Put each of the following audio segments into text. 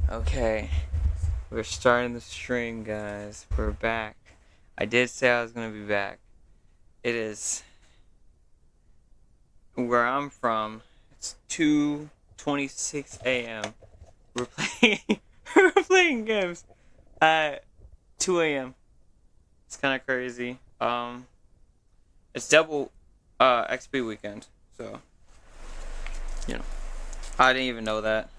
Okay, we're starting the stream, guys. We're back. I did say I was gonna be back. It is where I'm from. It's 2:26 a.m. We're playing. We're playing games at 2 a.m. It's kind of crazy. It's double XP weekend, so you know. I didn't even know that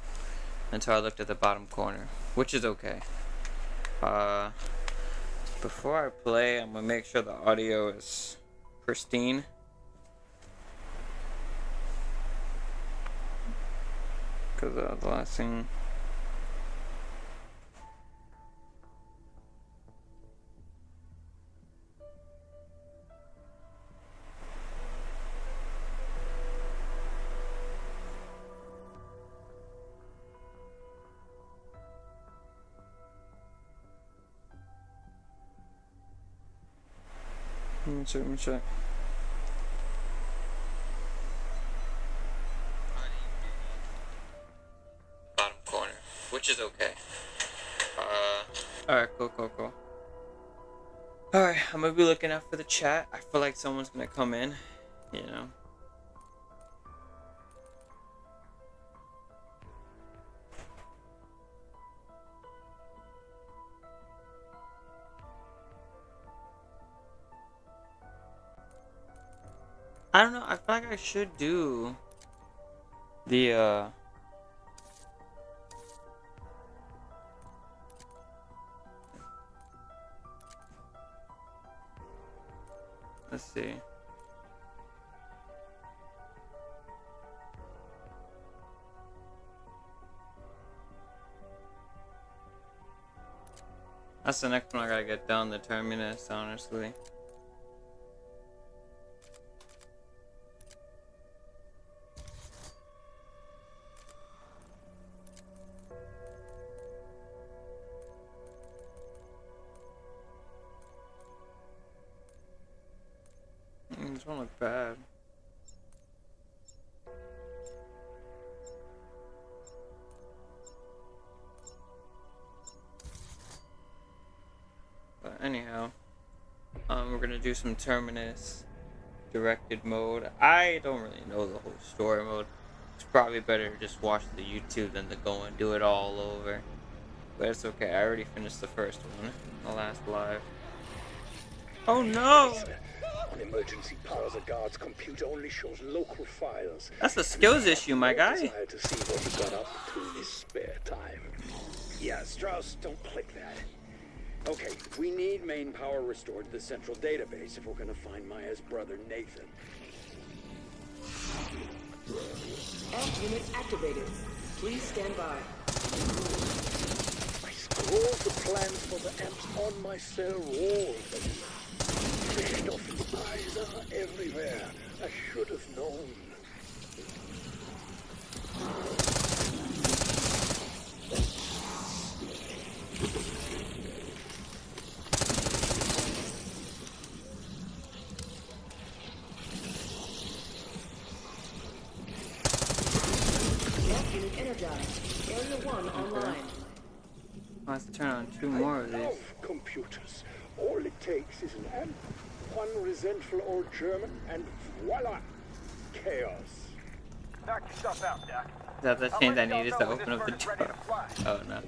until I looked at the bottom corner, which is okay. Before I play, I'm gonna make sure the audio is pristine. Cause the last thing. Let me check. Bottom corner, which is okay. Alright, cool. Alright, I'm gonna be looking out for the chat. I feel like someone's gonna come in, you know. I don't know, I feel like I should do the let's see. That's the next one I gotta get done, the terminus, honestly. This one look bad. But anyhow, we're gonna do some terminus directed mode. I don't really know the whole story mode. It's probably better to just watch the YouTube than to go and do it all over. But it's okay. I already finished the first one, the last live. Oh no! On emergency power, the guard's computer only shows local files. That's a skills issue, my guy. Desire to see what he got up to in his spare time. Yeah, Strauss, don't click that. Okay, we need main power restored to the central database if we're gonna find Maya's brother Nathan. Amp unit activated. Please stand by. I scrolled the plans for the amps on my cell wall. Christoph's eyes are everywhere. I should have known. Amp unit energized. Area 1 online. I'll have to turn on two more of I these. love computers. All it takes is an amp, one resentful old German, and voila! Chaos. Knock yourself out, Doc. Is that the thing that needed to open up the door? Oh no.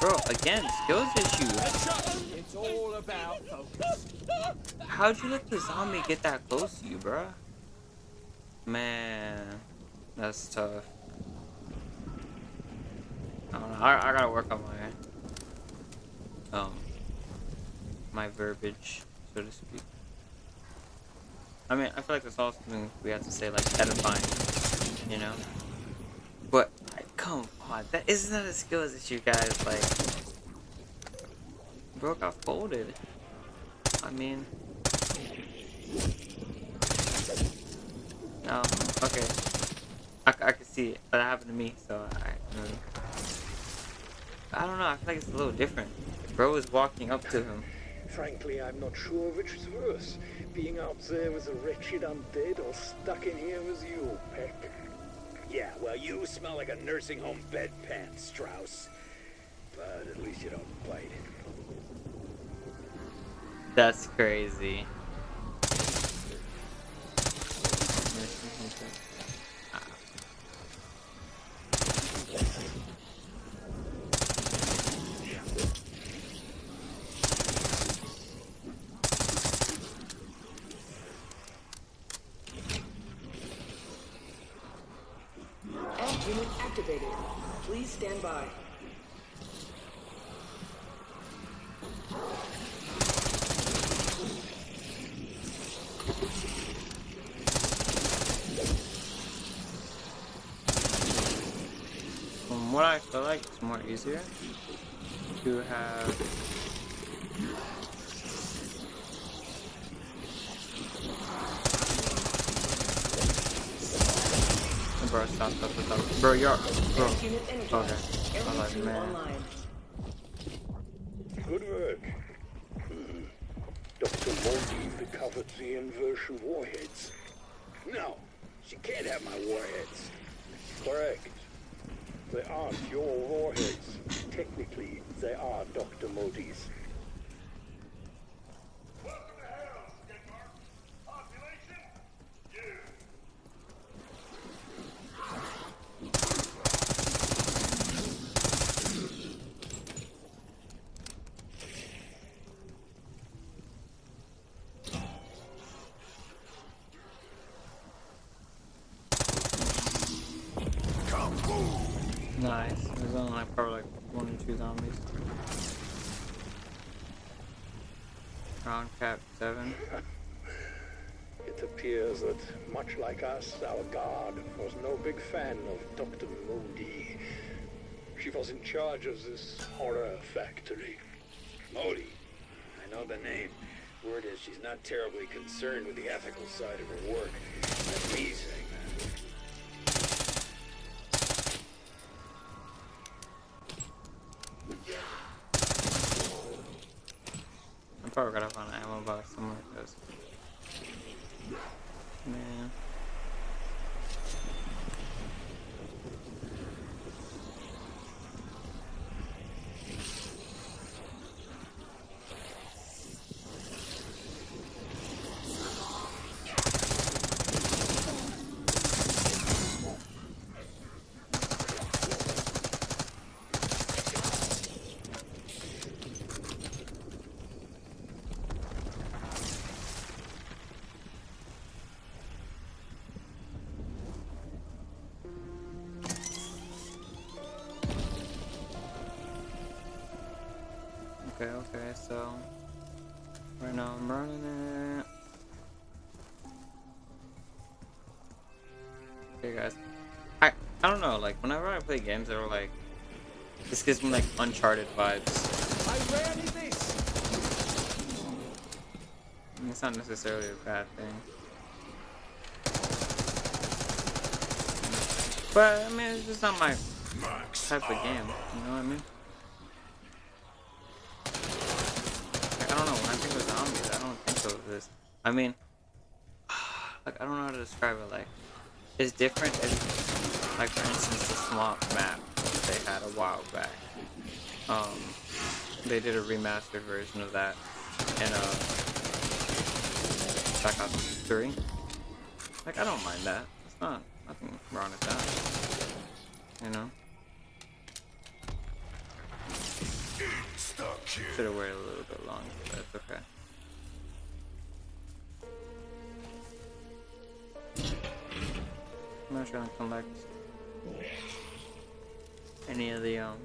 Bro, again, skills issue. It's all about focus. How'd you let the zombie get that close to you, bro? Man, that's tough. I don't know. I gotta work on my verbiage, so to speak. I mean, I feel like that's all something we have to say, like edifying, you know. But come on, that isn't that a skills issue, guys? Like, bro got folded. I mean, no, okay. I can see it, but that happened to me, so I don't know. I feel like it's a little different. Bro is walking up to him. Frankly, I'm not sure which is worse. Being out there with a wretched undead or stuck in here with you, Peck. Yeah, well, you smell like a nursing home bedpan, Strauss. But at least you don't bite. That's crazy. Amp unit activated. Please stand by. From what I feel like, it's more easier to have bro, stop. Bro, you're bro. Amp unit energized. Okay. I was Area like, 2 man. online. Good work. Dr. Modi recovered the inversion warheads. No, she can't have my warheads. Correct. They aren't your warheads. Technically, they are Dr. Modi's. Nice. There's only like probably like 1 or 2 zombies. Round cap 7. It appears that, much like us, our guard was no big fan of Dr. Modi. She was in charge of this horror factory. Modi? I know the name. Word is she's not terribly concerned with the ethical side of her work. That's me saying that. I'm probably gonna find an ammo box somewhere because, man. Okay, so right now I'm running it. Okay guys, I don't know, like whenever I play games that are like, this gives me like Uncharted vibes. I ready this. And it's not necessarily a bad thing, but I mean it's just not my type of game, you know what I mean? I don't know, when I think of zombies, I don't think of this. I mean, like, I don't know how to describe it, like, it's different if, like, for instance, the swamp map they had a while back. They did a remastered version of that in, Black Ops 3. Like, I don't mind that. It's nothing wrong with that. You know? Should have waited a little bit longer, but it's okay. I'm not trying to collect any of the Amp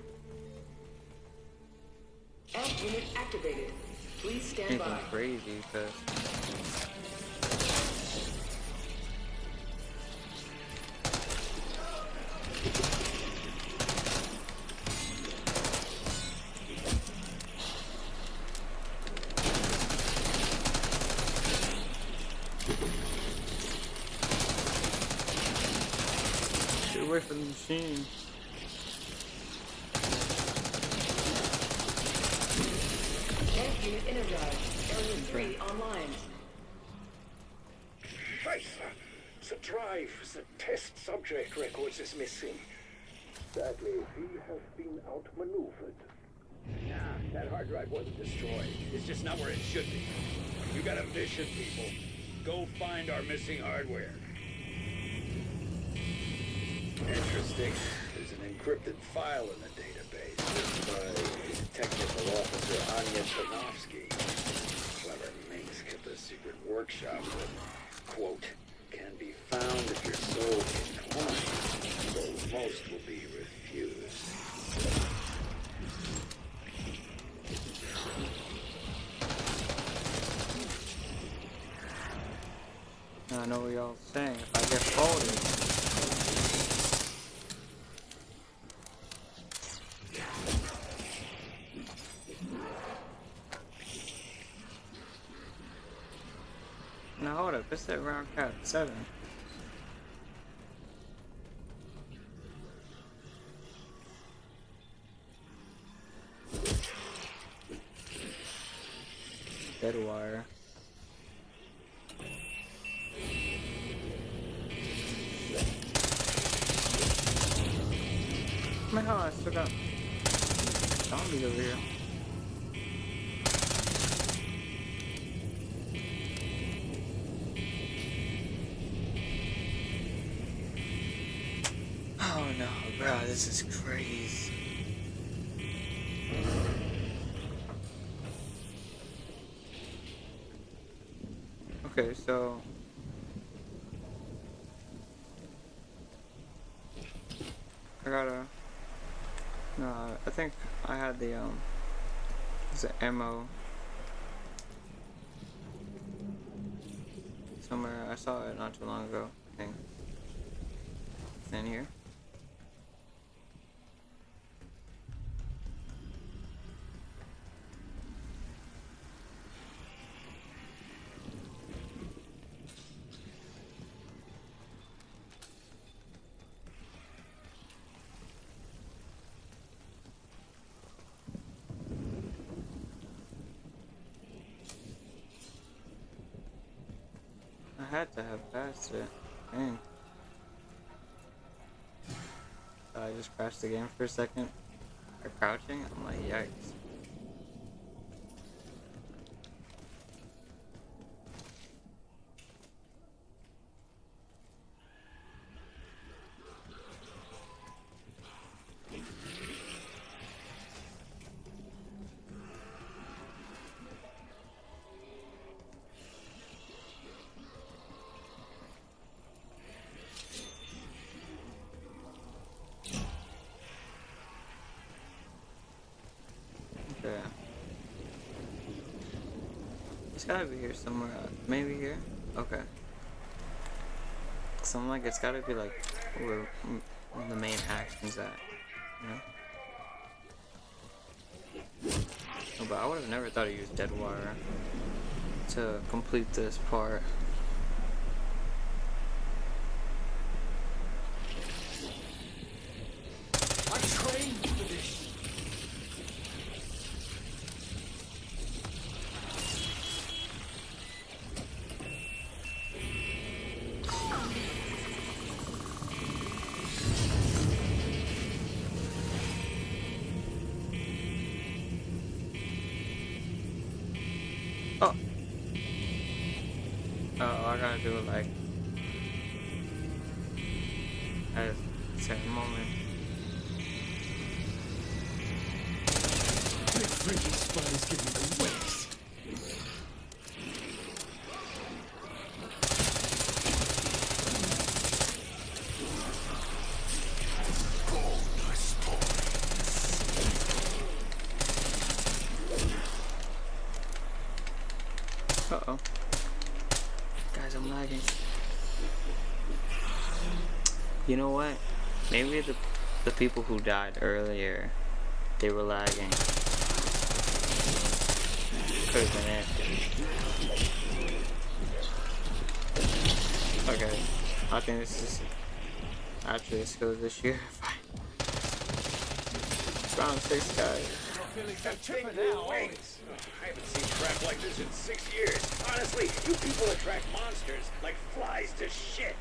unit activated. Please stand anything by. crazy because get away from the machine. Amp unit energized. Area 3 online. Right. The drive, the test subject records is missing. Sadly, we have been outmaneuvered. Nah, that hard drive wasn't destroyed. It's just not where it should be. You got a mission, people. Go find our missing hardware. Interesting. There's an encrypted file in the database written by Technical Officer Anya Tarnovsky. Clever minx kept a secret workshop that, quote, can be found if you're so inclined, though most will be refused. Now I know what y'all saying. If I get folded. Now hold up, it's at round cap 7. Dead wire. Man, how I still got zombies over here. Oh no, bro, this is crazy. Okay, so I gotta. No, I think I had the is it ammo somewhere. I saw it not too long ago. I think it's in here. I had to have passed it. Dang. I just crashed the game for a second. Or crouching. I'm like, yikes. Okay. It's gotta be here somewhere. Maybe here? Okay. So I'm like, it's gotta be like where the main action's at. You know? Oh, but I would have never thought to use dead wire to complete this part. I trained for this. Oh! Oh, I gotta do it like at a certain moment. Big freaky spiders give me the whips. Uh-oh. Guys, I'm lagging. You know what? Maybe the people who died earlier, they were lagging. Could've been it. Okay. I think this is actually a skills issue. Round 6, guys. Feeling so chipper New now, aren't wings. I haven't seen crap like this in 6 years. Honestly, you people attract monsters like flies to shit.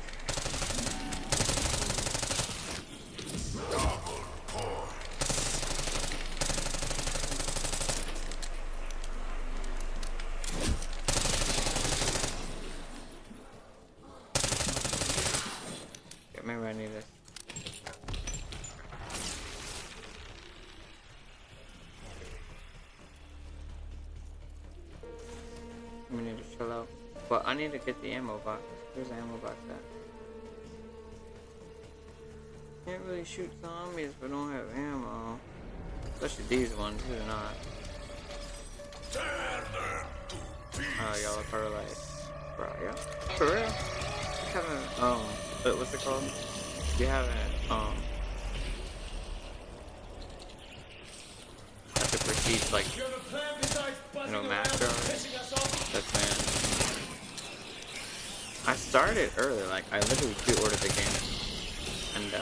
I need to get the ammo box. Where's the ammo box at? Can't really shoot zombies but don't have ammo. Especially these ones, these are not. Oh, y'all are paralyzed. Bro, yeah. For real? You haven't, what's it called? You haven't, have to proceed, like, master hours. That's man. I started early, like, I literally pre-ordered the game. And,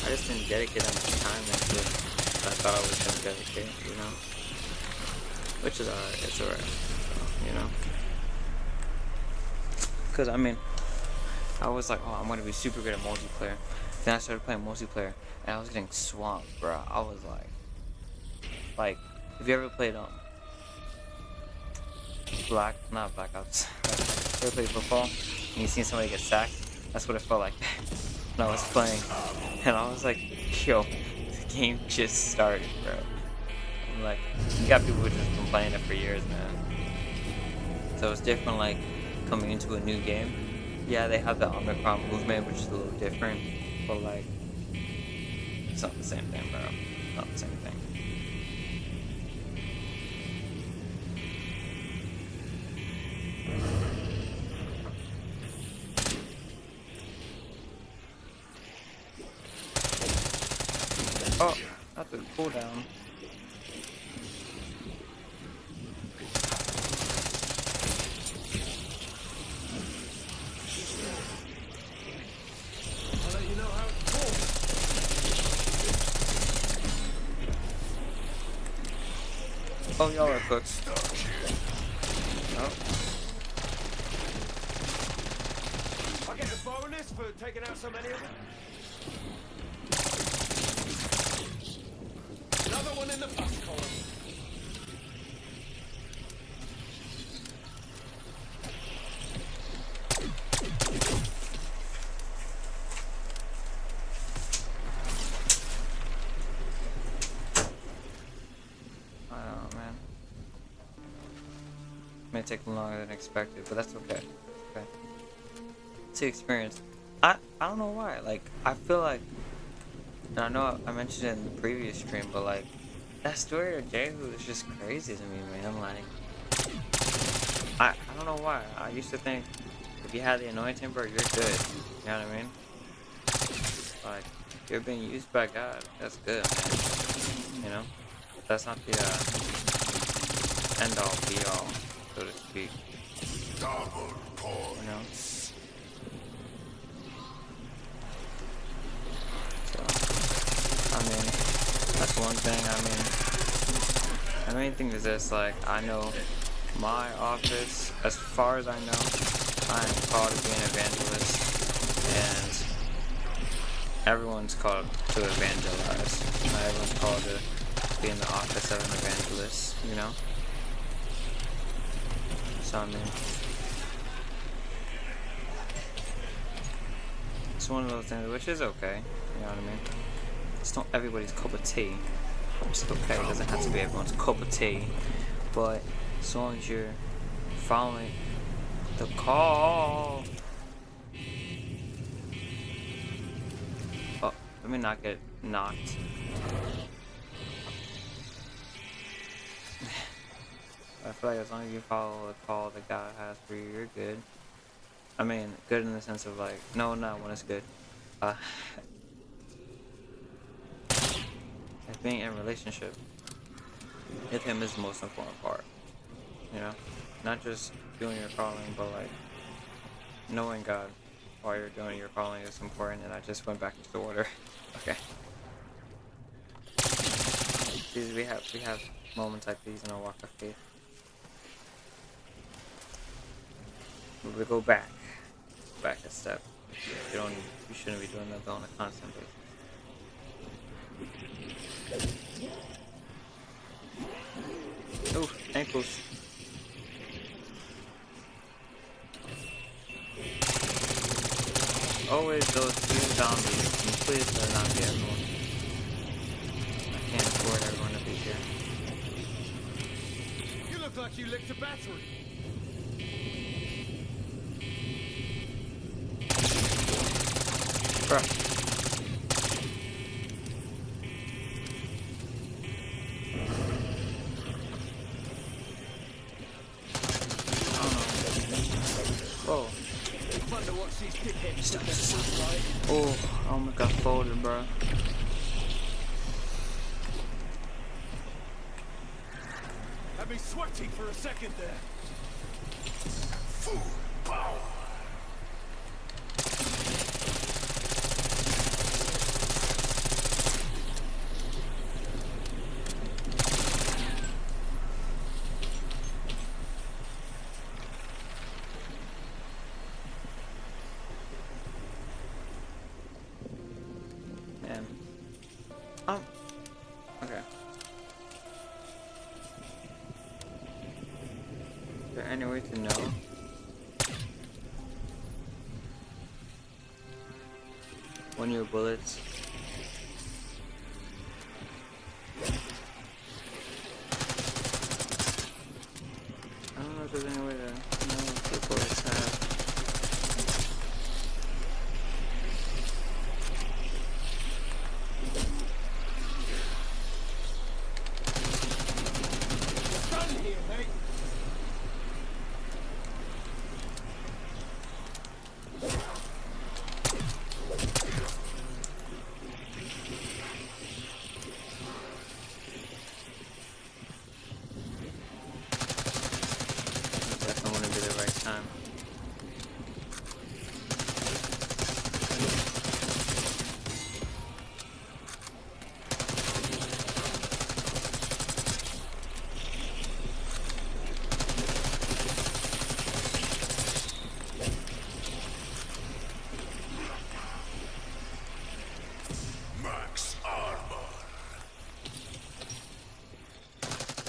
I just didn't dedicate that much time into it. I thought I was gonna dedicate, you know? Which is alright, it's alright. So, you know? Because, I mean, I was like, oh, I'm gonna be super good at multiplayer. Then I started playing multiplayer, and I was getting swamped, bro. I was like, have you ever played, not Black Ops, you ever played football, and you seen somebody get sacked? That's what it felt like when I was playing. And I was like, yo, the game just started, bro. I'm like, you got people who just been playing it for years, man. So it's different, like, coming into a new game. Yeah, they have the Omicron movement, which is a little different, but, like, it's not the same thing, bro. Not the same thing. Oh, that's a cooldown. I'll let you know how it's going. Oh, y'all are cooks. Oh. I get a bonus for taking out so many of them. Another one in the bus column. I don't know, man. May take longer than expected, but that's okay. Okay. It's the experience. I don't know why. Like, I feel like, and I know I mentioned it in the previous stream, but like, that story of Jehu is just crazy to me, man. Like, I don't know why. I used to think if you had the anointing, bro, you're good. You know what I mean? Like, you're being used by God. That's good, man. You know? That's not the end all be all, so to speak. You know? So, I mean, that's one thing. I mean, the main thing is this, like, I know my office, as far as I know, I am called to be an evangelist, and everyone's called to evangelize. Not everyone's called to be in the office of an evangelist, you know? So, I mean, it's one of those things, which is okay, you know what I mean? It's not everybody's cup of tea, which is okay. It doesn't have to be everyone's cup of tea, but as long as you're following the call. Oh, let me not get knocked. I feel like as long as you follow the call that God has for you, you're good. I mean, good in the sense of like, no, not when it's good. Like being in a relationship with Him is the most important part. You know, not just doing your calling, but like knowing God while you're doing your calling is important. And I just went back into order. Okay. These we have moments like these in our walk of faith. We go back a step. You shouldn't be doing that on a constant basis. Ooh, ankles. Always those two zombies. Can you please let not be everyone? I can't afford everyone to be here. You look like you licked a battery. Bro. Whoa. Fun to watch these dickheads Stop, put their stop. foot right. Oh, I almost got folded, bro. Had me sweating for a second there. Full power. Man. Okay. Is there any way to know? When your bullets. I don't know if there's any way to know if your bullets have. Done here, mate. Definitely want to be the right time. Max armor.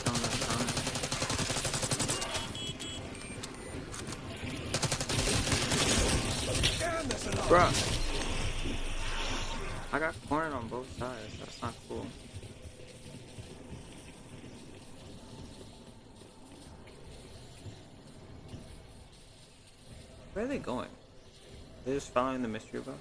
Don't know time. And there's another. Bruh. I got cornered on both sides. That's not cool. Where are they going? They're just following the mystery box?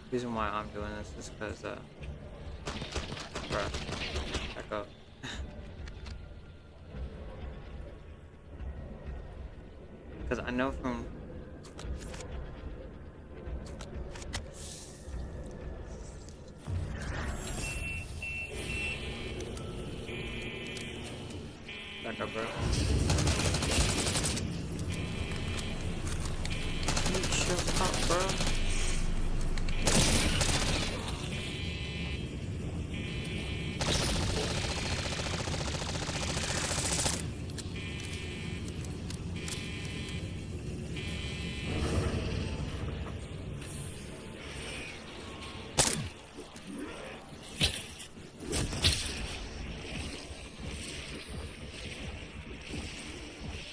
The reason why I'm doing this is because, bruh, back up. Because I know from... Back up, bro. Shut up, bro.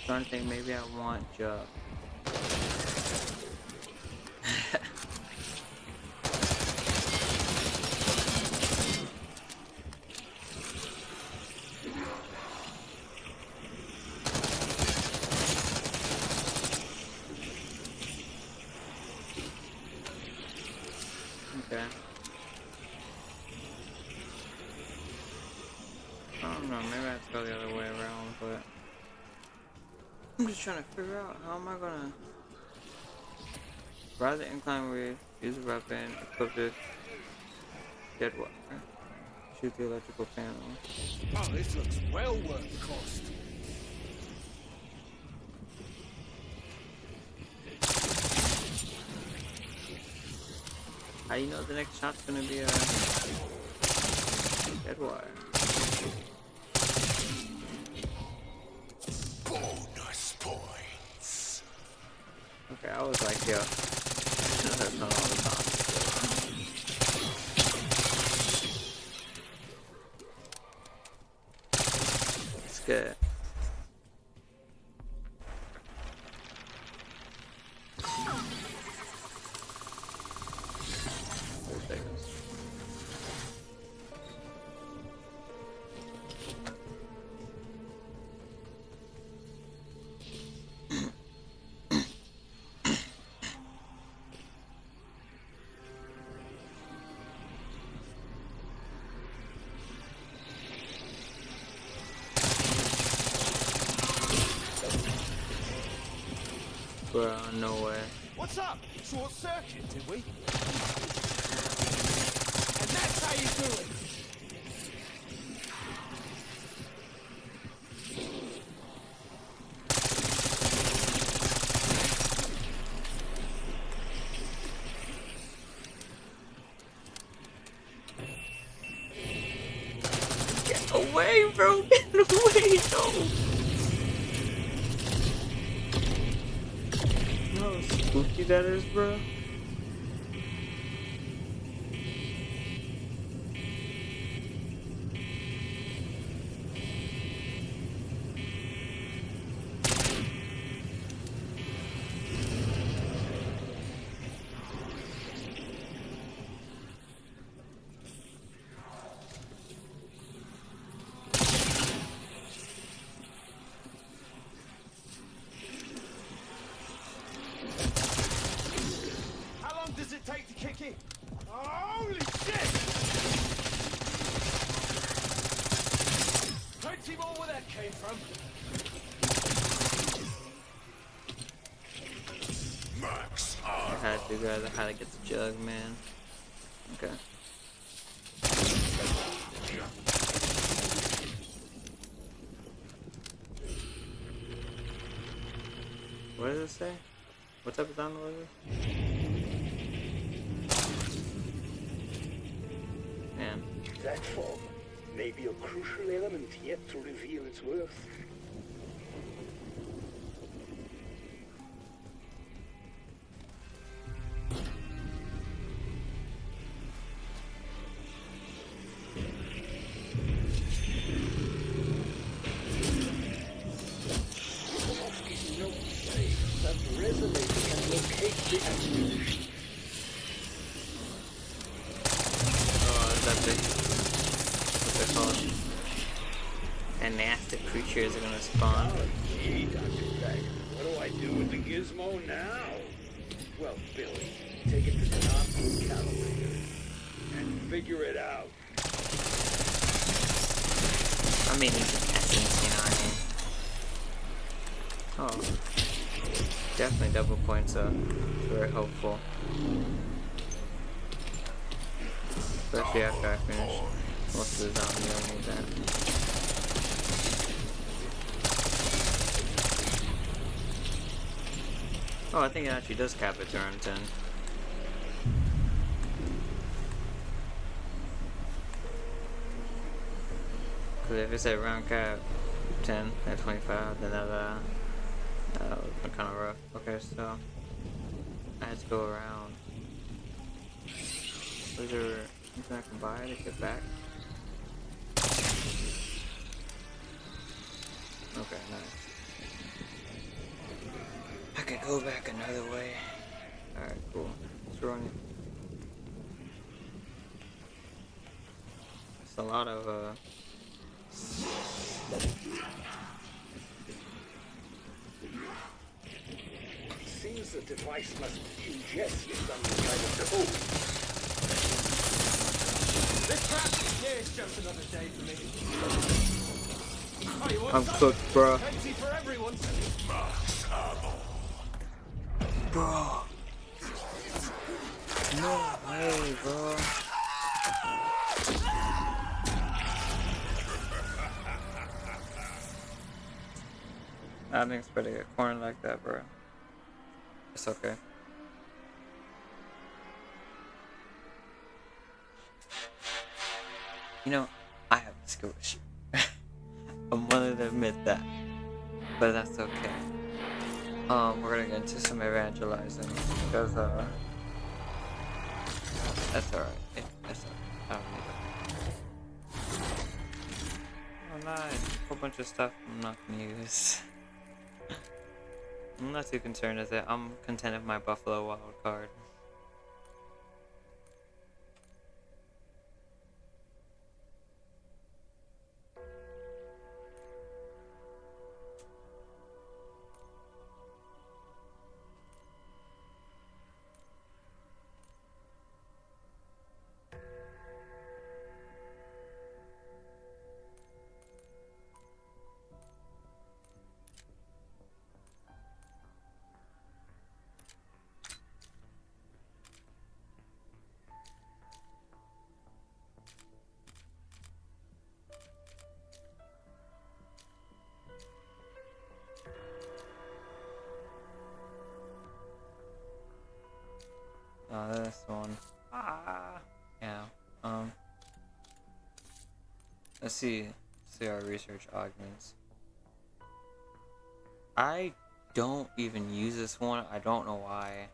I think maybe I want Jug. Okay. I don't know, maybe I have to go the other way around, but I'm just trying to figure out how am I gonna ride the incline wave, use a weapon, equip this dead wire, shoot the electrical panel. Oh, this looks well worth the cost. How do you know the next shot's gonna be a dead wire? Bonus points. Okay, I was like, yo, that's not all the time. It's good. Bro, no way. What's up? Short circuit, did we? And that's how you do it. Get away, bro! Get away! No! You know how spooky that is, bro? How long does it take to kick in? Holy shit! Plenty more where that came from. Max, I had to, guys. I had to get the jug, man. Okay. What does it say? What type of download is it? Man. That fog may be a crucial element yet to reveal its worth. Softly's notes say that resonator can locate the ammunition. Oh, is that big? What's it called? And nasty creatures are gonna spawn. Oh, gee, Dr. Beck, what do I do with the gizmo now? Well, Billy, take it to the Knoxville calibrator and figure it out. I mean, you can essence, you know what I mean? Oh. Definitely double points up. Very helpful. Especially after I finish most of the zombie, I need that. Oh, I think it actually does cap it to around 10. Because if it's at round cap 10 at 25, then that would be kind of rough. Okay, so I had to go around. Was there anything I can buy to get back? Okay, nice. I could go back another way. Alright, cool. Let's run it. It's a lot of, Seems the device must ingest some kind of code. This crap, yeah, it's just another day for me. Oh, you want I'm some? cooked, bro. Plenty for everyone. Bro. No way, bro. I didn't expect to get cornered like that, bro. It's okay. You know, I have a skill issue. I'm willing to admit that. But that's okay. We're gonna get into some evangelizing because that's alright. That's alright. I don't need it. Oh nice. A whole bunch of stuff I'm not gonna use. I'm not too concerned with it. I'm content with my Buffalo wild card. this one. Ah. Yeah. Let's see our research augments. I don't even use this one. I don't know why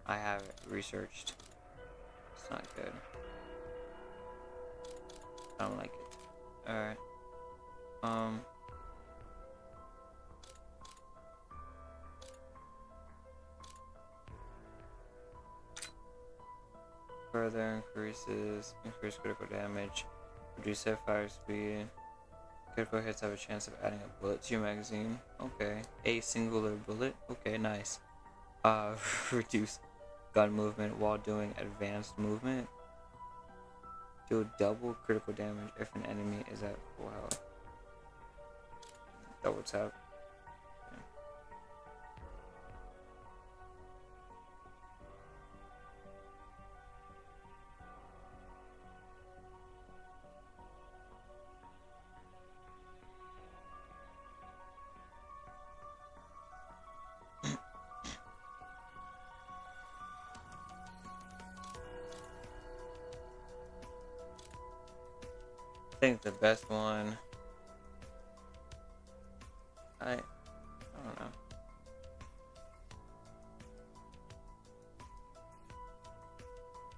I have it researched. It's not good. I don't like it. Alright. Further increase critical damage, reduce their fire speed. Critical hits have a chance of adding a bullet to your magazine. Okay. A singular bullet. Okay, nice. Reduce gun movement while doing advanced movement. Do double critical damage if an enemy is at full health. Double tap. I think the best one. I don't know.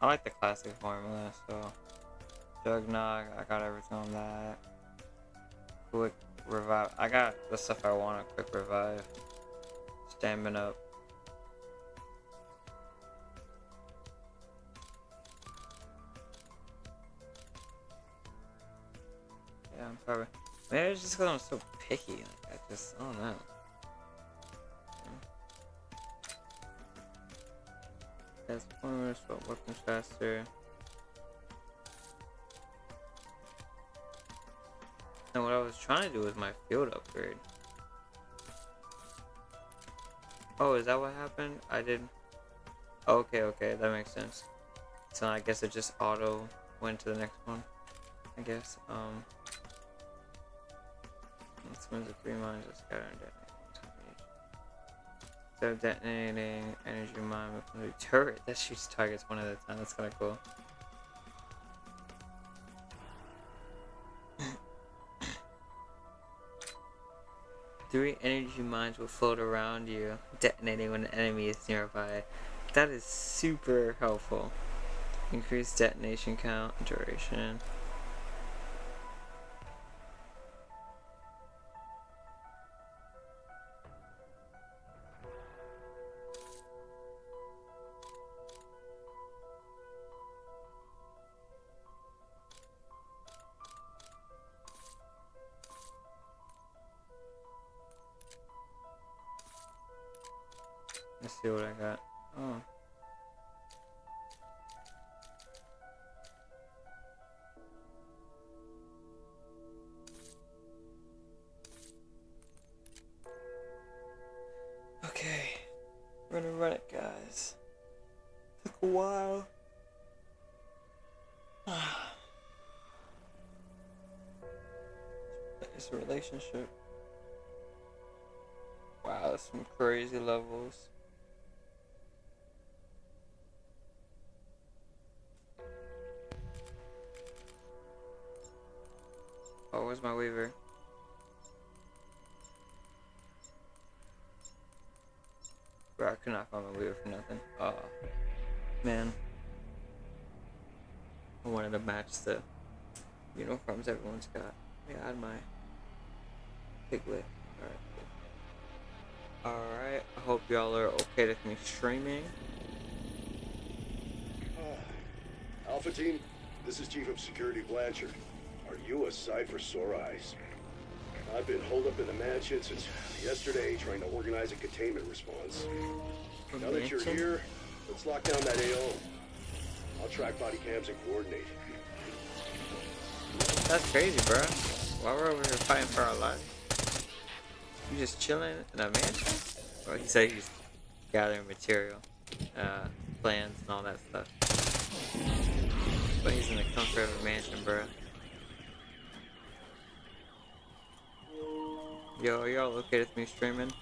I like the classic formula, so Jugnog, I got everything on that. Quick revive. I got the stuff I want. Quick revive. Stamina up. Yeah, I'm probably. Maybe it's just because I'm so picky. Like, I don't know. That's pointless, but weapons faster. And what I was trying to do was my field upgrade. Oh, is that what happened? I did. Okay, that makes sense. So I guess it just auto went to the next one. I guess. This one's a 3 mines of scatter and detonate. Instead of detonating energy mine with a turret that shoots targets one at a time. That's kind of cool. Three energy mines will float around you, detonating when an enemy is nearby. That is super helpful. Increase detonation count and duration. Let's see what I got. Oh. Okay. We're gonna run it, guys. Took a while. It's a relationship. Wow, that's some crazy levels. Oh, where's my weaver? Bro, I could not find my weaver for nothing. Oh, man. I wanted to match the uniforms everyone's got. Yeah, I had my piglet. Alright, I hope y'all are okay with me streaming. Alpha Team, this is Chief of Security Blanchard. Are you a sight for sore eyes? I've been holed up in the mansion since yesterday trying to organize a containment response. Now that you're here, let's lock down that AO. I'll track body cams and coordinate. That's crazy, bro. While we're over here fighting for our lives, you just chilling in a mansion? Well, he said he's gathering material, plans and all that stuff. But he's in the comfort of a mansion, bro. Yo, are y'all okay with me streaming?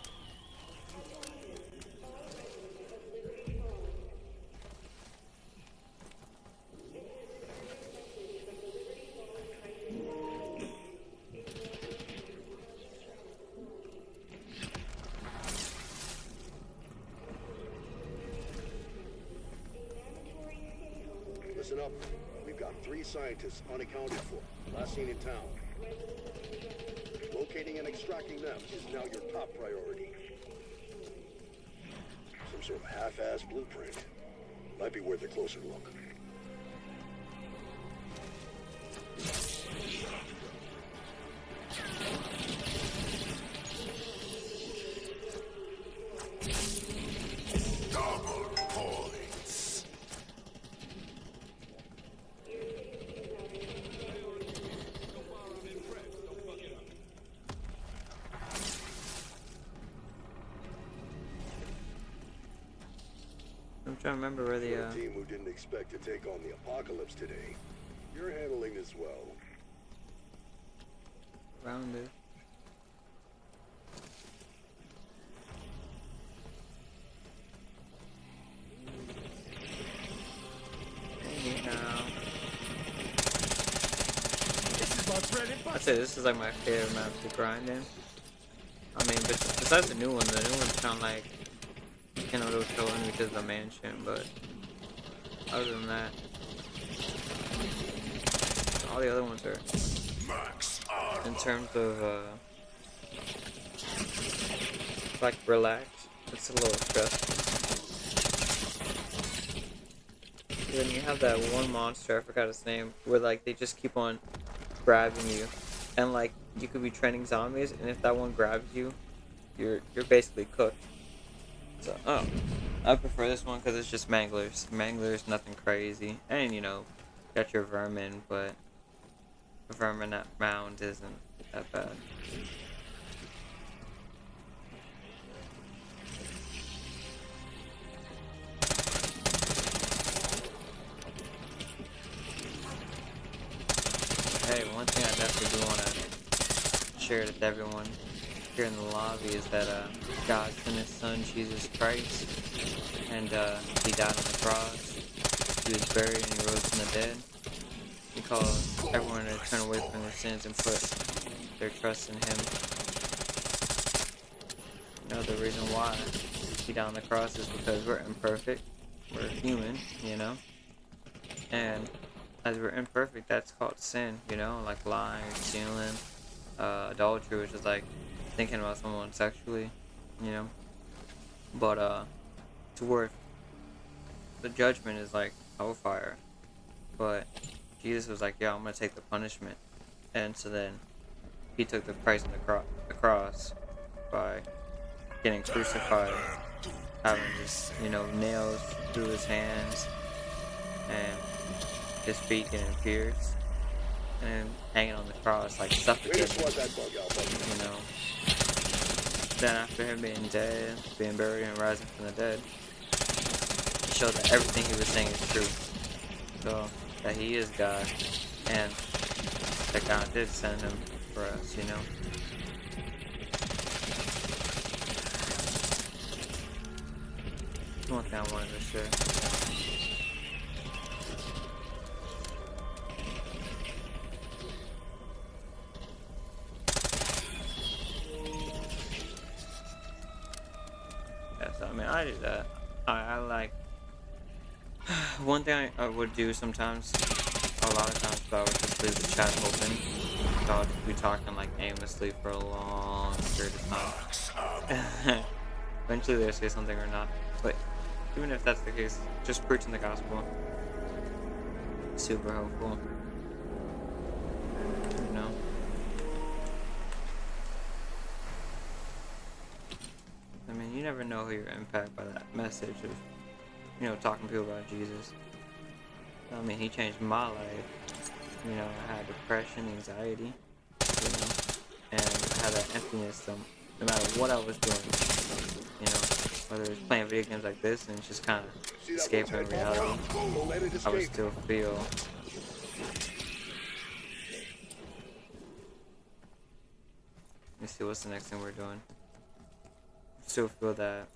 Listen up. We've got 3 scientists unaccounted for, last seen in town. Locating and extracting them is now your top priority. Some sort of half-assed blueprint. Might be worth a closer look. Double points. I'm trying to remember where the For a team who didn't expect to take on the apocalypse today, you're handling this well. round is. Anyhow, This is my bread and I'd butter. say this is like my favorite map to grind in. I mean, but besides the new one's kind of like, you know, it'll show in because of the mansion, but other than that, all the other ones are, Max in terms of, like, relax, it's a little stressful. Then you have that one monster, I forgot his name, where, like, they just keep on grabbing you, and, like, you could be training zombies, and if that one grabs you, you're basically cooked. So, oh, I prefer this one because it's just manglers. Manglers, nothing crazy, and you know, got your vermin, but the vermin at mound isn't that bad. Hey, one thing I definitely do want to share with everyone here in the lobby is that God sent His Son Jesus Christ, and He died on the cross. He was buried and He rose from the dead. He calls everyone to turn away from their sins and put their trust in Him. You know, the reason why He died on the cross is because we're imperfect, we're human, you know, and as we're imperfect, that's called sin, you know, like lying, stealing, adultery, which is like thinking about someone sexually, you know, but to where the judgment is like hellfire, but Jesus was like, yeah, I'm gonna take the punishment, and so then He took the price on the cross by getting crucified, having just, you know, nails through His hands, and His feet getting pierced, and hanging on the cross, like Way to suffocating, sweat that bug, Alpha. you know. Then after Him being dead, being buried, and rising from the dead, He showed that everything He was saying is true. So, that He is God, and that God did send Him for us, you know. One thing I wanted to share. Yes, I mean, I do that. I like... One thing I would do sometimes, a lot of times, I would just leave the chat open. So I'll just be talking like aimlessly for a long period of time. Eventually they'll say something or not. But even if that's the case, just preaching the gospel. Super helpful. You know? I mean, you never know who you're impacted by that message of, you know, talking to people about Jesus. I mean, He changed my life. You know, I had depression, anxiety, you know, and I had that emptiness no matter what I was doing, you know, whether it was playing video games like this and just kind of See that escaping one, Ted? reality, Don't let it I would escape. still feel let me see, what's the next thing we're doing? Still feel that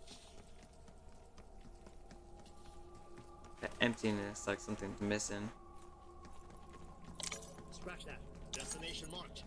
emptiness, like something's missing. Scratch that. Destination marked.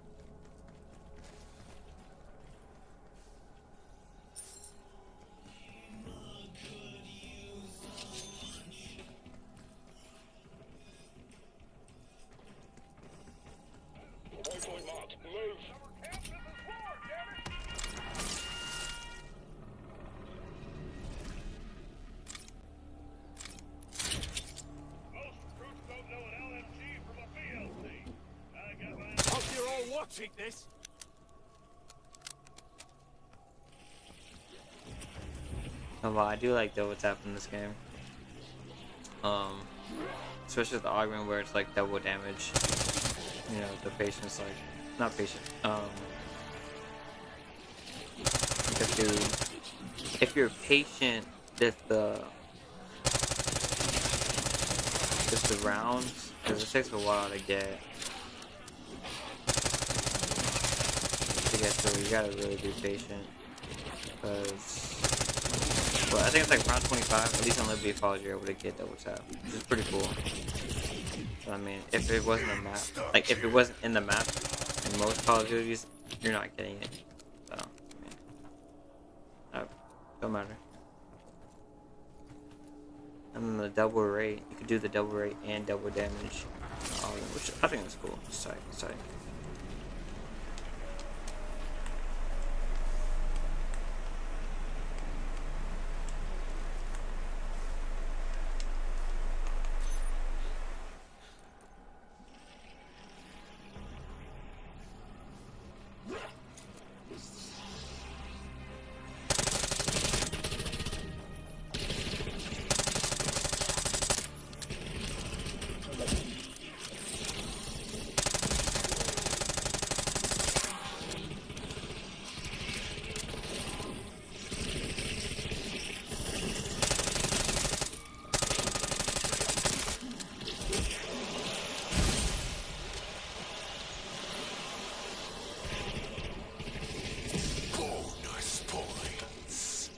watching this? Oh, well, I do like double tap in this game. Especially the augment where it's like double damage. You know, the patient's like, not patient. If you're patient, if the rounds, because it takes a while to get through, you gotta really be patient. Because, well, I think it's like round 25, at least on Liberty Falls, you're able to get double tap, which is pretty cool. But I mean, if it wasn't a map, like if it wasn't in the map, in most Call of Duties, you're not getting it. So, I mean, don't matter. And then the double rate, you could do the double rate and double damage, which I think is cool. It's tight, it's tight. Bonus points.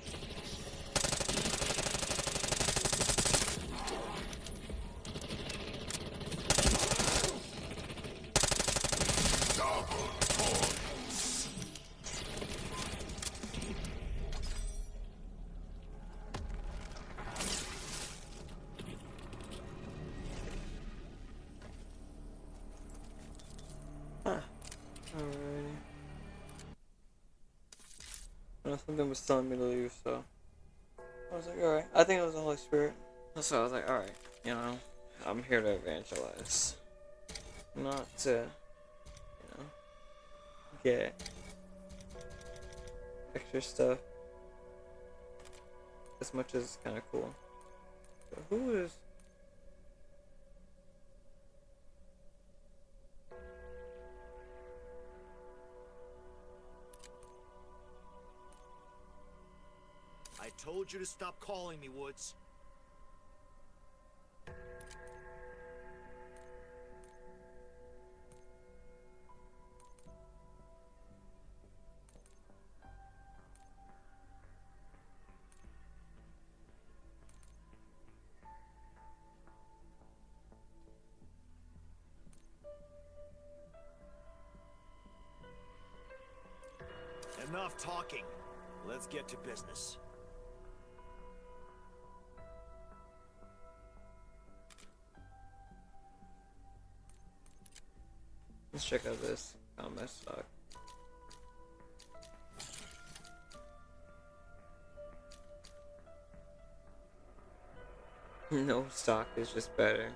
Double points. Alrighty. Well, something was telling me to leave, so I was like, alright. I think it was the Holy Spirit. So I was like, alright, you know, I'm here to evangelize. Not to, you know, get extra stuff. As much as it's kind of cool. So who is... I told you to stop calling me, Woods. Enough talking. Let's get to business. Let's check out this combat stock. No stock is just better.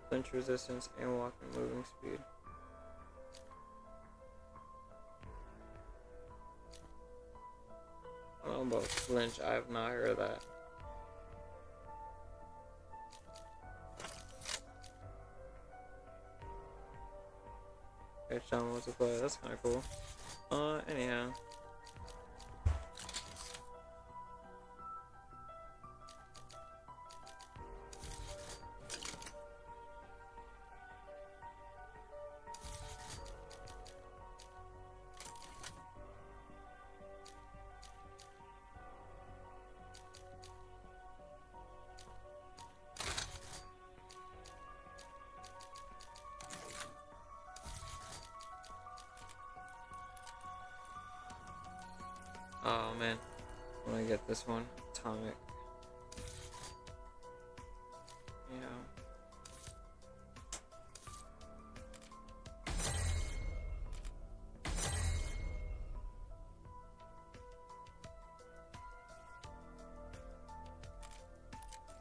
Flinch resistance and walking moving speed. I don't know about flinch, I have not heard of that. Okay, John wants to play, that's kinda cool. Anyhow. Oh man, I want to get this one, Atomic. Yeah.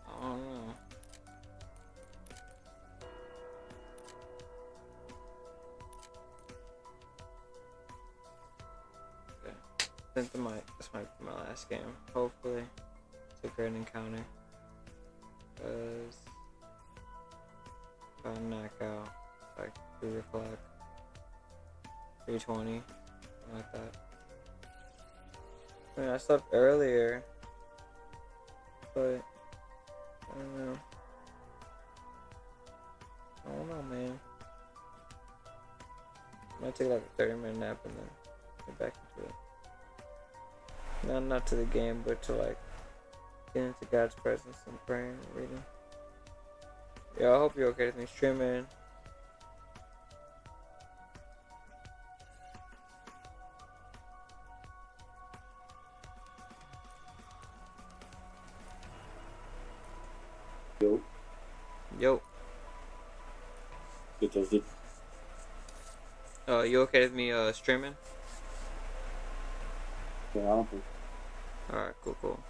I don't know. think this might be my last game. Hopefully, it's a great encounter. Cause if I knock out like 3 o'clock, 3:20, something like that. I mean, I slept earlier, but I don't know. I don't know, man. I might take like a 30-minute nap and then get back into it. No, not to the game, but to like get into God's presence and praying and reading. Yeah, I hope you're okay with me streaming. Yo, Yo, get toasted. you okay with me streaming? Yeah, I don't think. Alright, cool.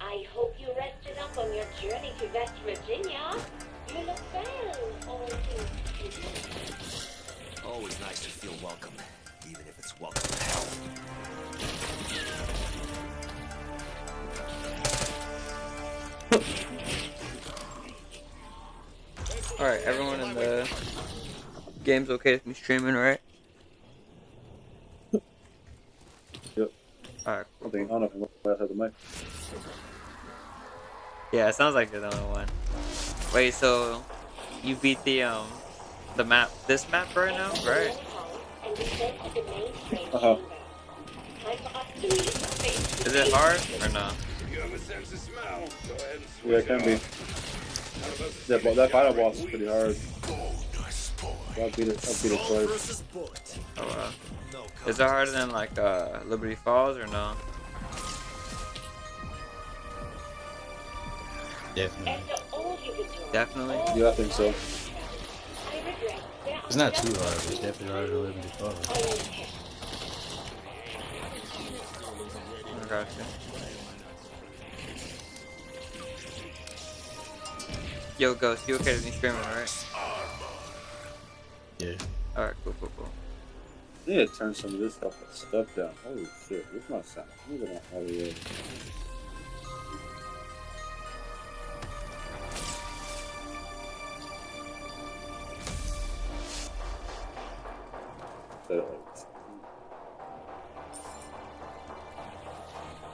I hope you rested up on your journey to West Virginia. You look well, all things considered. Always nice to feel welcome, even if it's welcome to hell. Alright, everyone in the game's okay with me streaming, right? Yep. Alright, I think I don't know if I'm last at the mic. yeah, it sounds like you're the only one. Wait, so you beat the map, this map right now, right? And descend to the main train Uh-huh. chamber. Time for us to leave the space. Is it hard or no? You have a sense of smell. Go ahead and switch Yeah, it can be. That final boss is pretty hard. I'll beat it Soul twice. versus bullet. Oh wow. No Is it harder than like Liberty Falls or no? Definitely. After all you've endured, Definitely. Yeah, I think so. I regret there are It's not just too hard, but it's definitely harder than Liberty Falls. I gotcha. Yo, Ghost, you okay with me streaming, right? Yeah. Alright, cool. I need to turn some of this stuff down. Holy shit, where's my sound? Look at that audio.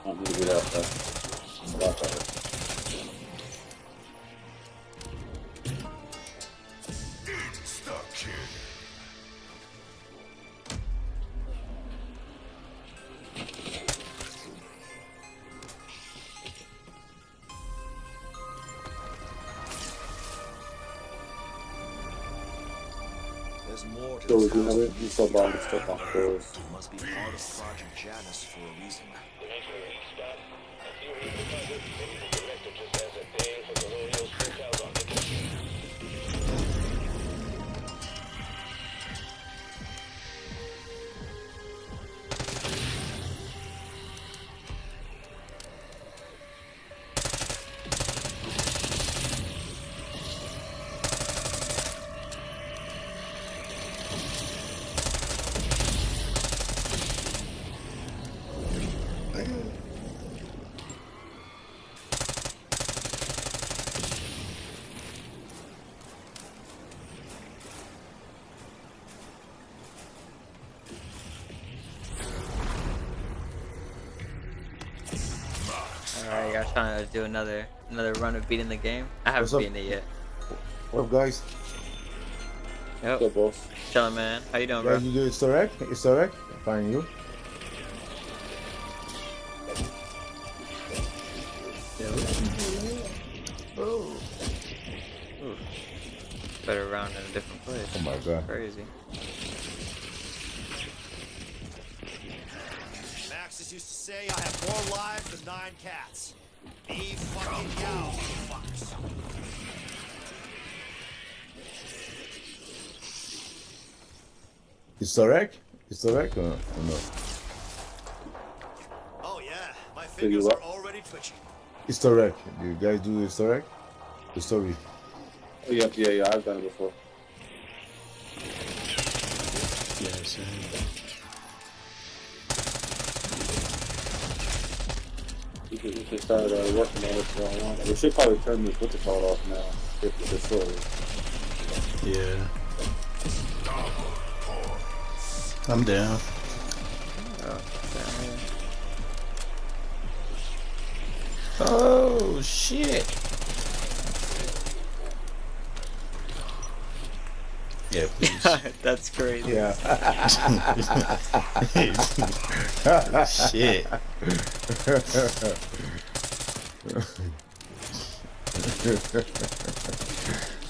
I don't need to get out there. Stop it. There's more to So we this do have house. it. You saw Bob stuff on floors. Must be part of Project Janus for a reason. Alright, you guys trying to do another run of beating the game? I haven't What's up? beaten it yet. What up, guys? Yep. Go, boss. Chillin', man. How you doing, bro? Guys, you do it correct? It's correct? Fine, you? Better round in a different place. Oh my god. Crazy. Max Alexis used to say, I have more lives than 9 cats. Me fucking yow, fucks. Easter egg? Easter egg or no? Oh yeah, my fingers are already twitching. Easter egg. Do you guys do Easter egg? The story. Oh, yeah, I've done it before. Yeah, same. We should start working on it. We should probably turn this what's it called off now. If it's slow. Yeah. I'm down. Oh shit. Yeah, please. That's crazy. Yeah. Shit.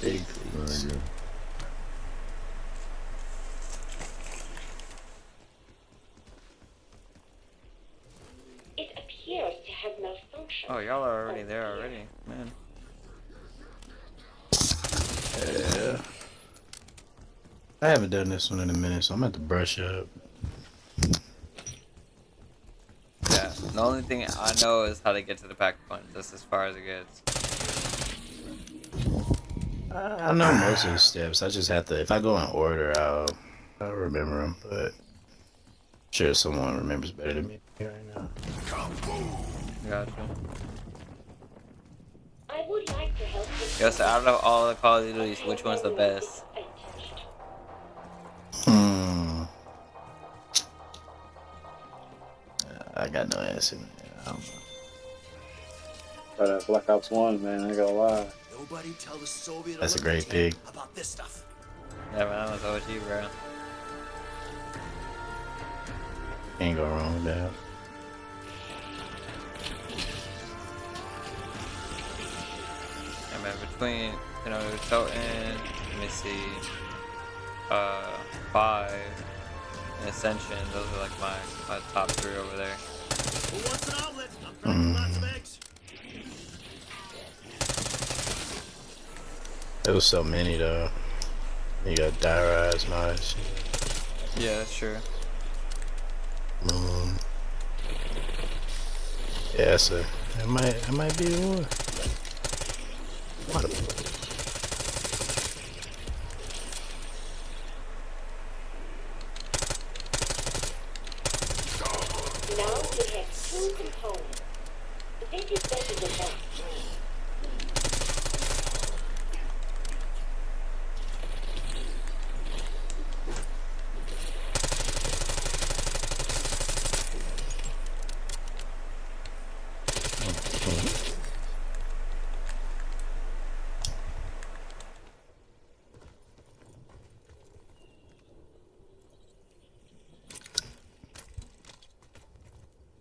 Big please. It appears to have malfunctioned. Oh, y'all are already there already, man. Yeah. I haven't done this one in a minute, so I'm gonna have to brush up. Yeah, the only thing I know is how to get to the pack punch. That's as far as it gets. I know most of the steps. I just have to. If I go in order, I'll remember them. But I'm sure someone remembers better than me right now. Gotcha. I would like to help with Yes, out of all the Call of Duties, which one's the best? I touched. I got no answer. Man. I don't know. Black Ops 1, man, I ain't gonna lie. Nobody tell the Soviet That's a great Olympic pick. team about this stuff. Yeah, but that was OG, bro. Can't go wrong with that. I mean, between, you know, Toten, let me see, 5, and Ascension, those are like my top 3 over there. Who wants an omelet? I'm cracking lots of eggs. There was so many though. You got Die Rise and all that shit. Yeah, that's true. Yeah, that's a. That might be the one. What a Now we have 2 components. This is better than that.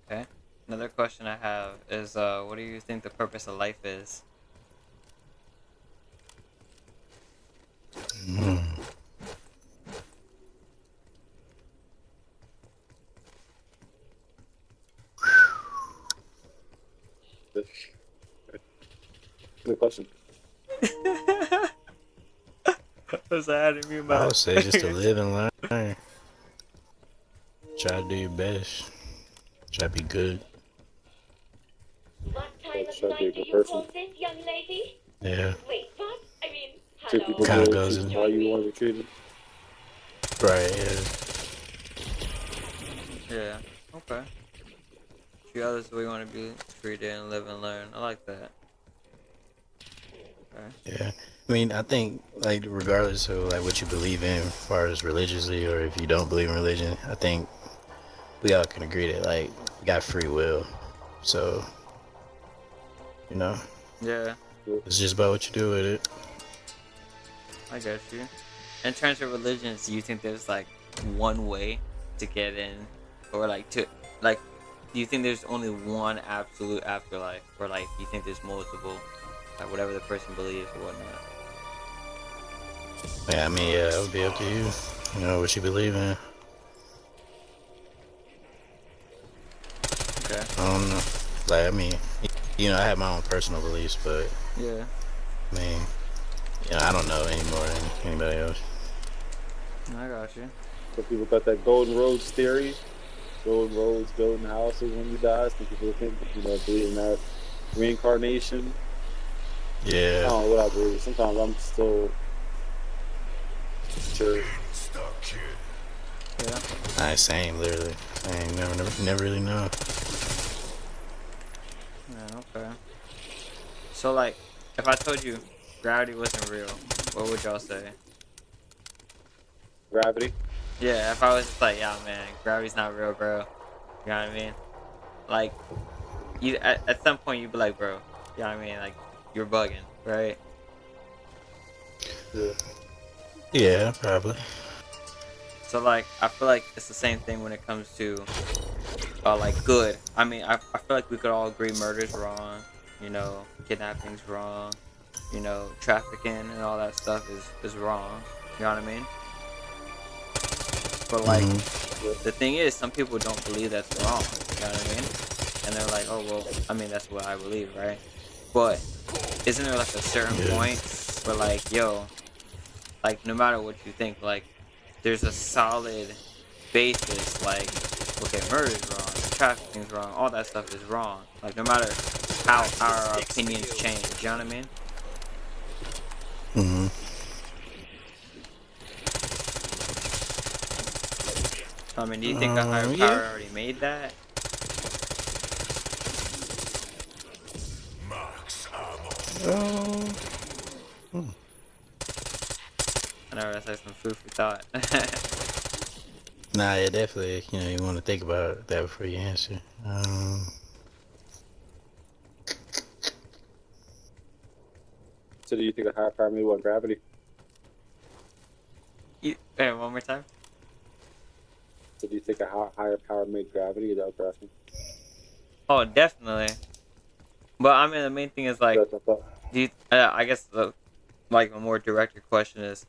Okay. Another question I have is, what do you think the purpose of life is? Good question. Was I had to mute my I would say just to live and learn. Try to do your best. Try to be good. What time Should of be a night do good you person. call this, young lady? Yeah. Wait, what? I mean, Two hello. people Kinda do goes it, in- how you want to be treated. Right, yeah. Yeah. Okay. Treat others the way you want to be treated and live and learn. I like that. Okay. Yeah. I mean, I think, like, regardless of, like, what you believe in as far as religiously or if you don't believe in religion, I think we all can agree that, like, we got free will. So, you know, Yeah, it's just about what you do with it. I got you. In terms of religions, do you think there's like one way to get in, or like to like, do you think there's only one absolute afterlife, or like do you think there's multiple, like whatever the person believes or whatnot? Yeah, I mean, yeah, it would be up to you. You know, what you believe in. Okay. I don't know. Like, I mean, I have my own personal beliefs, but Yeah. I mean, I don't know any more than anybody else. I got you. Some people got that golden roads theory. Golden roads, golden houses when you die. Some people think, believe in that reincarnation. I Yeah. don't know what I believe. Sometimes I'm still sure. Yeah. Same, literally. I ain't never really know. Yeah. Okay. So like, if I told you gravity wasn't real, what would y'all say? Gravity. Yeah. If I was just like, yeah, man, gravity's not real, bro. You know what I mean? Like, you at some point you'd be like, bro, you know what I mean? Like, you're bugging, right? Yeah. Yeah, probably. So like, I feel like it's the same thing when it comes to like good. I mean, I feel like we could all agree murder's wrong, kidnapping's wrong, trafficking and all that stuff is wrong. You know what I mean? But like, the thing is, some people don't believe that's wrong. You know what I mean? And they're like, oh well, I mean that's what I believe, right? But isn't there like a certain point where like, yo, like no matter what you think, like there's a solid basis, like, okay, murder is wrong, trafficking's wrong, all that stuff is wrong. Like, no matter how our opinions change, you know what I mean? Mm-hmm. I mean, do you think a higher power already made that? I know that's like some food for thought. Nah, yeah, definitely. You want to think about that before you answer. So do you think a higher power made what, gravity? Wait, one more time? So do you think a higher power made gravity? Is that what you're asking? Oh, definitely. But I mean, the main thing is like, I guess like a more directed question is,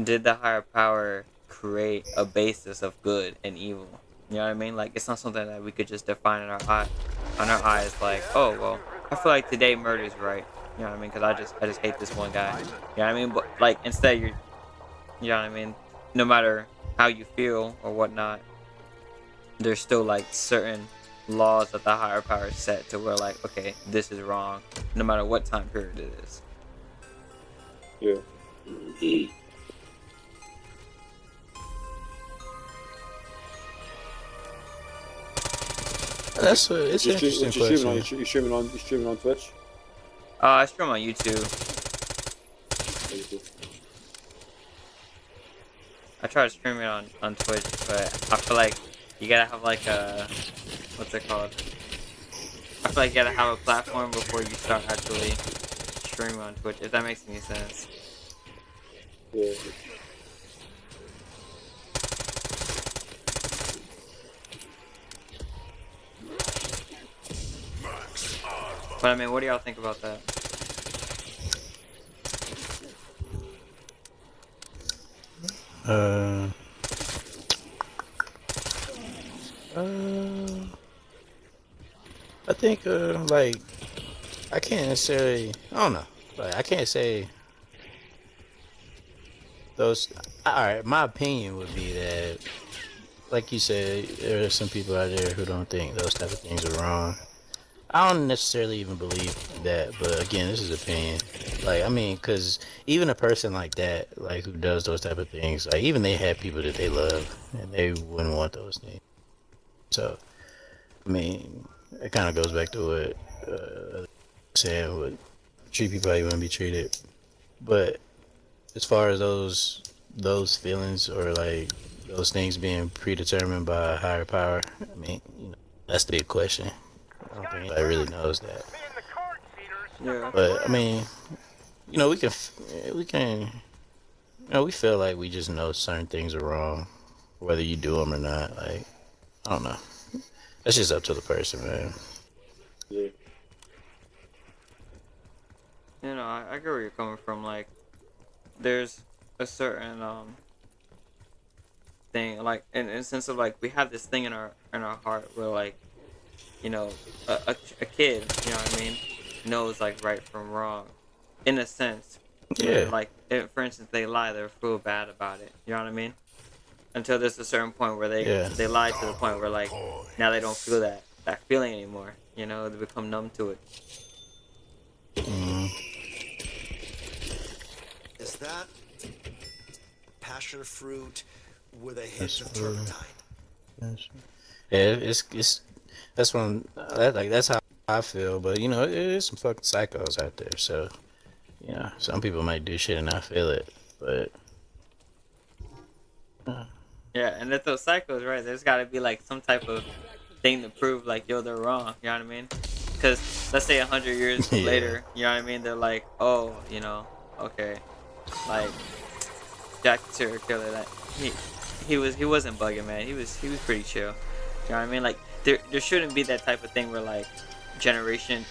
did the higher power create a basis of good and evil? You know what I mean? Like, it's not something that we could just define in our eyes. Like, oh well, I feel like today murder's right. You know what I mean? Because I just hate this one guy. You know what I mean? But like, instead you know what I mean? No matter how you feel or whatnot, there's still like certain laws that the higher power set to where like, okay, this is wrong, no matter what time period it is. Yeah. It's an interesting question. You streaming on Twitch? I stream on YouTube. I try to stream it on Twitch, but I feel like you gotta have like a, what's it called? I feel like you gotta have a platform before you start actually streaming on Twitch, if that makes any sense. Yeah. But I mean, what do y'all think about that? I think like I can't necessarily. I don't know. Like I can't say those. All right, my opinion would be that, like you said, there are some people out there who don't think those type of things are wrong. I don't necessarily even believe that, but again, this is opinion. Like, I mean, because even a person like that, like who does those type of things, like even they have people that they love, and they wouldn't want those things. So, I mean, it kind of goes back to what saying, would treat people how you want to be treated. But as far as those feelings or like those things being predetermined by a higher power, I mean, that's the big question. I don't think anybody really knows that. Yeah. But I mean, we can, we feel like we just know certain things are wrong, whether you do them or not. Like, I don't know. That's just up to the person, man. Yeah. I get where you're coming from. Like, there's a certain thing, like in the sense of like we have this thing in our heart where like you know, a kid, you know what I mean, knows like right from wrong, in a sense. Yeah. Like, if, for instance, they lie, they feel bad about it. You know what I mean? Until there's a certain point where they lie to the point where like now they don't feel that feeling anymore. You know, they become numb to it. Is that passion fruit with a hint of turpentine? Yeah, it's that's one that's how I feel. But you know, there's some fucking psychos out there. So you know, some people might do shit and not feel it, but. Yeah, and if those psychos, right, there's got to be like some type of thing to prove like, yo, they're wrong. You know what I mean? Because let's say 100 years later, you know what I mean? They're like, oh, you know, okay, like Jack the serial killer, that he wasn't bugging, man. He was pretty chill. You know what I mean? Like there shouldn't be that type of thing where like generation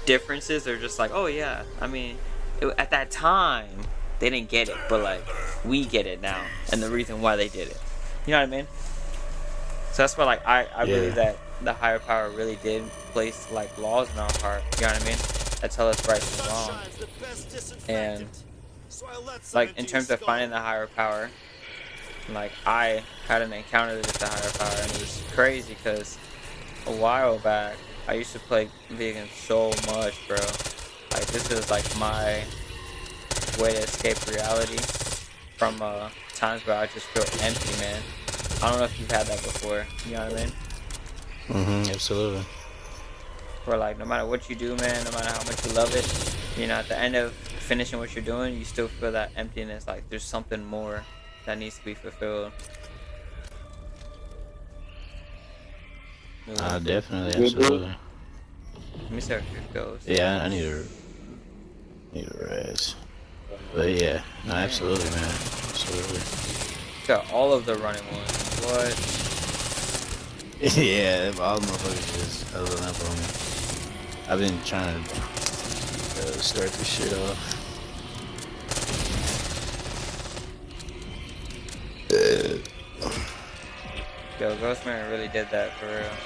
differences are just like, oh yeah, I mean, at that time they didn't get it, but like we get it now, and the reason why they did it. You know what I mean? So that's why like I believe that the higher power really did place like laws in our heart. You know what I mean? That tell us right from wrong. And like in terms of finding the higher power, like I had an encounter with the higher power, and it was crazy because a while back I used to play video games so much, bro. Like this is like my way to escape reality from times where I just feel empty, man. I don't know if you've had that before. You know what I mean? Absolutely. Where like no matter what you do, man, no matter how much you love it, you know, at the end of finishing what you're doing, you still feel that emptiness. Like there's something more that needs to be fulfilled. Definitely, absolutely. Let me see how it goes. Yeah, I need a rest. But yeah, no, absolutely, man, absolutely. Got all of the running ones. What? Yeah, all motherfuckers just huddling up on me. I've been trying to start this shit off. Yo, Ghostman really did that for real.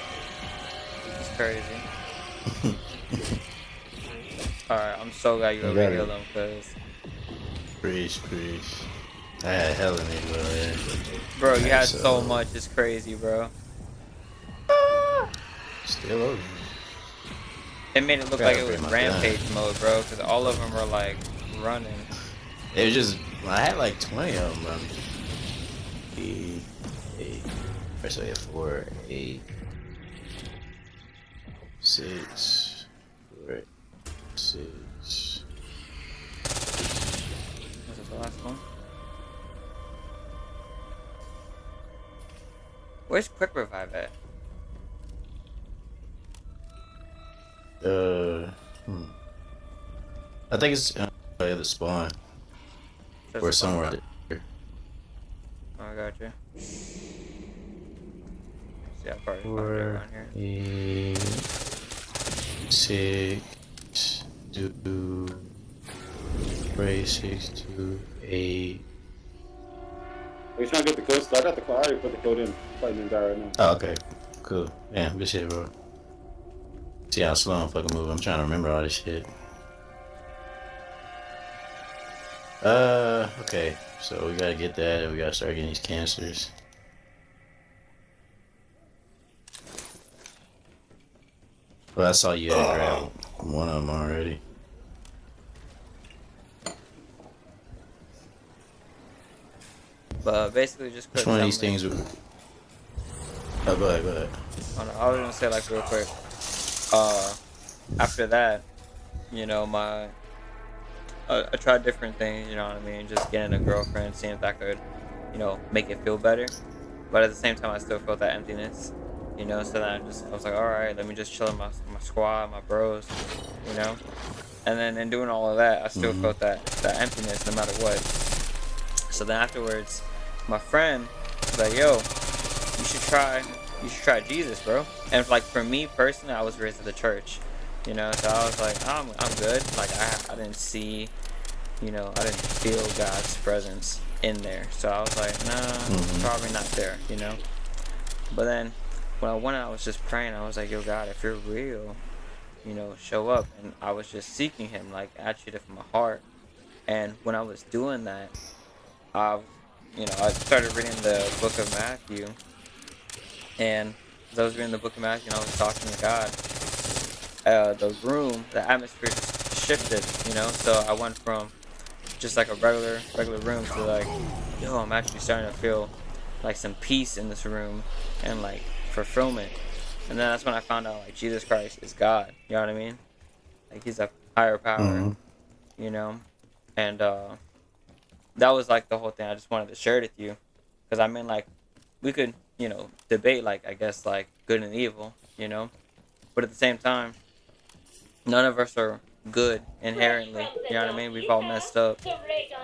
It's crazy. Alright, I'm so glad you overhealed him, because... Preach. I had hell in me, bro. Yeah. Bro, you had so much. It's crazy, bro. Still over. It made it look like it was rampage mode, bro, because all of them were like running. It was just, I had like 20 of them, bro. 8. First I had 4, 8, 6, 4, 6. Was it the last one? Where's quick revive at? I think it's by the spawn. Or somewhere out there. Oh, I got you. See how far 4, around here. 8, 6, 2, 3, 6, 2, 8. Are you trying to get the code? So I got the code. I already put the code in. Fighting the guy right now. Oh, okay. Cool. Yeah, good shit, bro. See how slow I'm fucking moving. I'm trying to remember all this shit. Okay. So we gotta get that, and we gotta start getting these cancers. Well, I saw you had grabbed one of them already. But basically just quick. Which one of these things would... Oh, go ahead. Oh, no, I was gonna say like real quick. After that, you know, I tried different things, you know what I mean? Just getting a girlfriend, seeing if that could, you know, make it feel better. But at the same time, I still felt that emptiness, you know? So then I was like, alright, let me just chill with my squad, my bros, you know? And then in doing all of that, I still felt that emptiness no matter what. So then afterwards, my friend was like, yo, you should try Jesus, bro. And like for me personally, I was raised in the church, you know, so I was like, I'm good. Like I didn't see, you know, I didn't feel God's presence in there. So I was like, nah, probably not there, you know. But then when I went out, I was just praying. I was like, yo, God, if you're real, you know, show up. And I was just seeking him, like, actually from my heart. And when I was doing that, I started reading the book of Matthew. And as I was reading the book of Matthew and I was talking to God, the atmosphere just shifted, you know? So I went from just like a regular room to like, yo, I'm actually starting to feel like some peace in this room and like fulfillment. And then that's when I found out like Jesus Christ is God. You know what I mean? Like he's a higher power, you know? And that was like the whole thing. I just wanted to share it with you. Because I mean, like, we could, you know, debate like, I guess, like good and evil, you know? But at the same time, none of us are good inherently. You know what I mean? We've all messed up.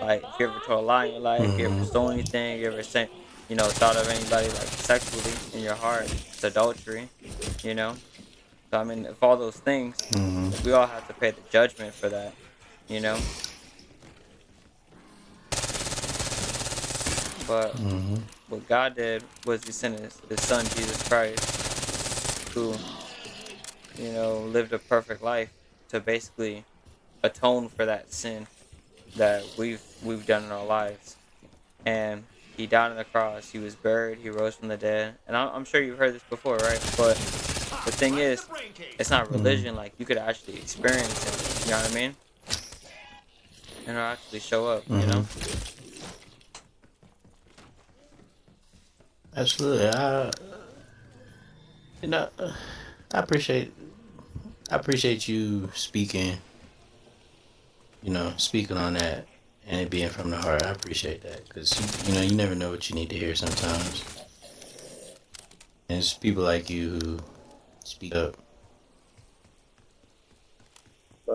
Like, if you ever told a lie in your life, you ever stole anything, you ever sent, you know, thought of anybody like sexually in your heart, it's adultery, you know? So, I mean, if all those things, we all have to pay the judgment for that, you know? But what God did was he sent his son, Jesus Christ, who, you know, lived a perfect life to basically atone for that sin that we've done in our lives. And he died on the cross. He was buried. He rose from the dead. And I'm sure you've heard this before, right? But the thing is, it's not religion. Like, you could actually experience it. You know what I mean? And it'll actually show up, you know? Absolutely. You know, I appreciate you speaking. You know, speaking on that and it being from the heart. I appreciate that because you know you never know what you need to hear sometimes. And it's people like you who speak up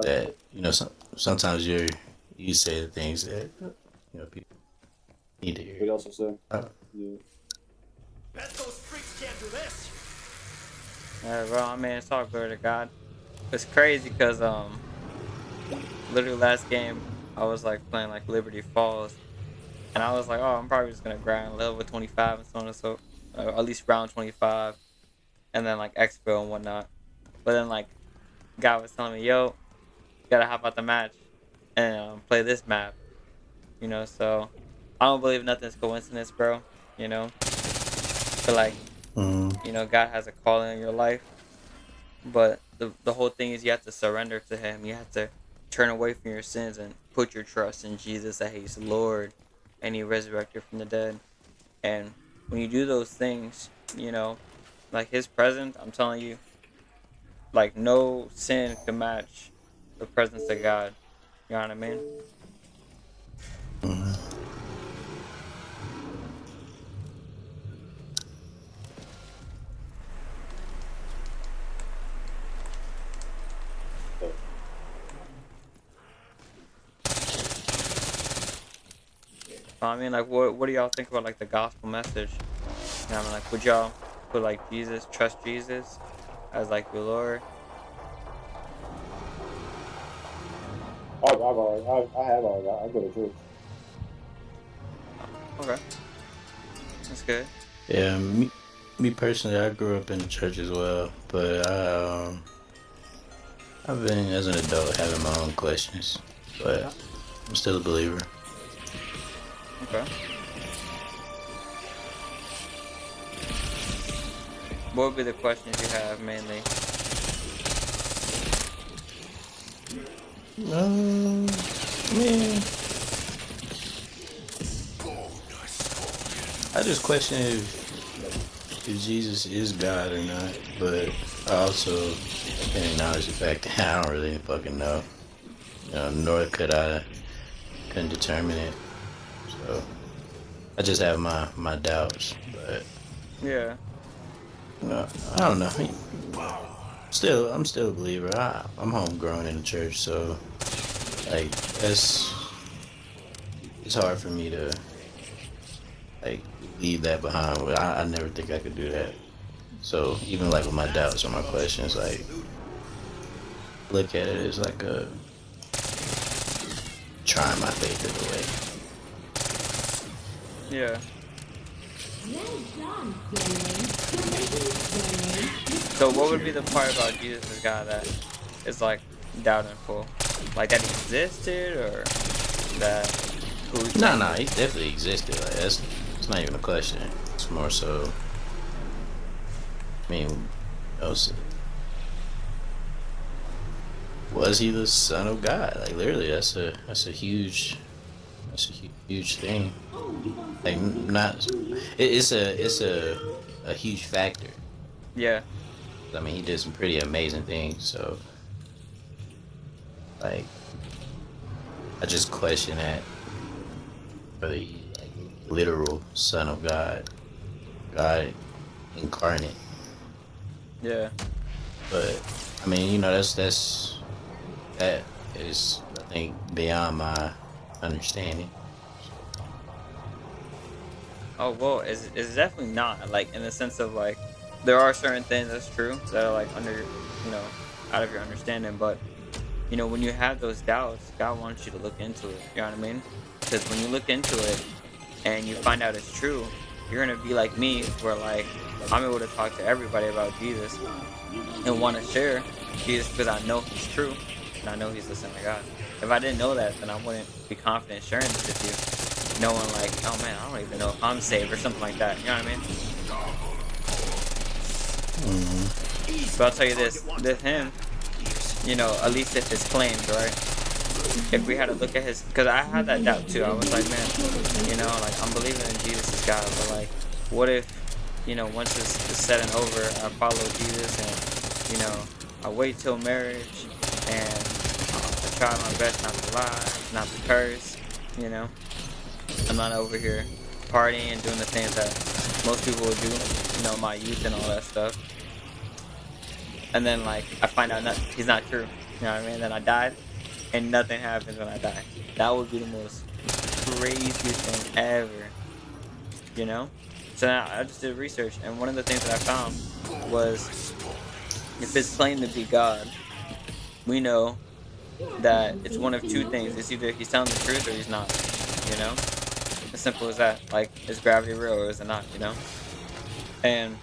that you know sometimes you say the things that you know people need to hear. What else to say? Bet those freaks can't do this. Yeah, bro, I mean, it's all glory to God. It's crazy because, literally last game, I was, like, playing, like, Liberty Falls. And I was like, oh, I'm probably just going to grind level 25 and so on and so, at least round 25. And then, like, expo and whatnot. But then, like, God was telling me, yo, you gotta hop out the match and play this map. You know, so I don't believe nothing's coincidence, bro. You know? But, like, you know, God has a calling in your life. But the whole thing is you have to surrender to him. You have to turn away from your sins and put your trust in Jesus that he's Lord and he resurrected from the dead. And when you do those things, you know, like his presence, I'm telling you, like no sin can match the presence of God. You know what I mean? I mean, like, what do y'all think about, like, the gospel message? You know, I mean, like, would y'all put, like, trust Jesus as, like, your Lord? I have already. I go to church. Okay. That's good. Yeah, me personally, I grew up in the church as well, but I've been as an adult having my own questions, but I'm still a believer. Okay. What would be the questions you have mainly? Man, I just question if Jesus is God or not, but I also can acknowledge the fact that I don't really fucking know. You know, nor couldn't determine it. So I just have my doubts, but Yeah. no, I don't know. I'm still a believer. I'm homegrown in the church, so like it's hard for me to like leave that behind. I never think I could do that. So even like with my doubts or my questions, like look at it as like a trying my faith in a way. Yeah. So what would be the part about Jesus as God that is like doubtful? Like that he existed, or that who he No, claimed no, to he be? definitely existed. Like it's not even a question. It's more so. I mean, was he the son of God? Like literally, that's a huge huge thing. Like not, it's a huge factor. Yeah. I mean, he did some pretty amazing things. So like, I just question that whether he like literal son of God, God incarnate. Yeah. But I mean, you know, that is I think beyond my understanding. Oh well, it's definitely not like in the sense of like there are certain things that's true that are like under out of your understanding, but when you have those doubts, God wants you to look into it. You know what I mean? Because when you look into it and you find out it's true, you're gonna be like me, where like I'm able to talk to everybody about Jesus and want to share Jesus because I know He's true and I know He's the Son of God. If I didn't know that, then I wouldn't be confident sharing this with you. Knowing like, oh man, I don't even know if I'm saved or something like that. You know what I mean? But I'll tell you this hymn, at least if it's claimed, right? If we had to look at his, because I had that doubt too. I was like, man, like I'm believing in Jesus as God, but like, what if, once it's said and over, I follow Jesus and, I wait till marriage and I try my best not to lie, not to curse, you know. I'm not over here partying and doing the things that most people would do, my youth and all that stuff. And then like I find out he's not true. You know what I mean? Then I died and nothing happens when I die. That would be the most craziest thing ever. You know? So now I just did research and one of the things that I found was if it's claimed to be God, we know that it's one of two things. It's either he's telling the truth or he's not. You know? As simple as that. Like, is gravity real or is it not, And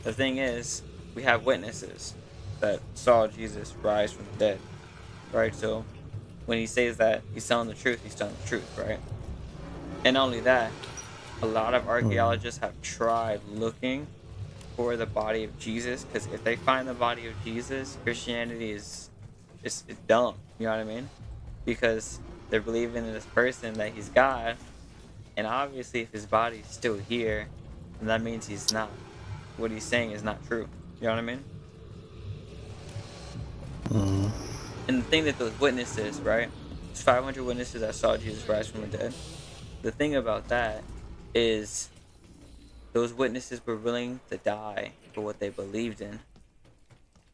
the thing is, we have witnesses that saw Jesus rise from the dead, right? So when he says that he's telling the truth, he's telling the truth, right? And not only that, a lot of archaeologists have tried looking for the body of Jesus because if they find the body of Jesus, Christianity is dumb. You know what I mean? Because they're believing in this person that he's God, and obviously, if his body's still here, then that means he's not. What he's saying is not true. You know what I mean? And the thing that those witnesses, right? There's 500 witnesses that saw Jesus rise from the dead. The thing about that is those witnesses were willing to die for what they believed in.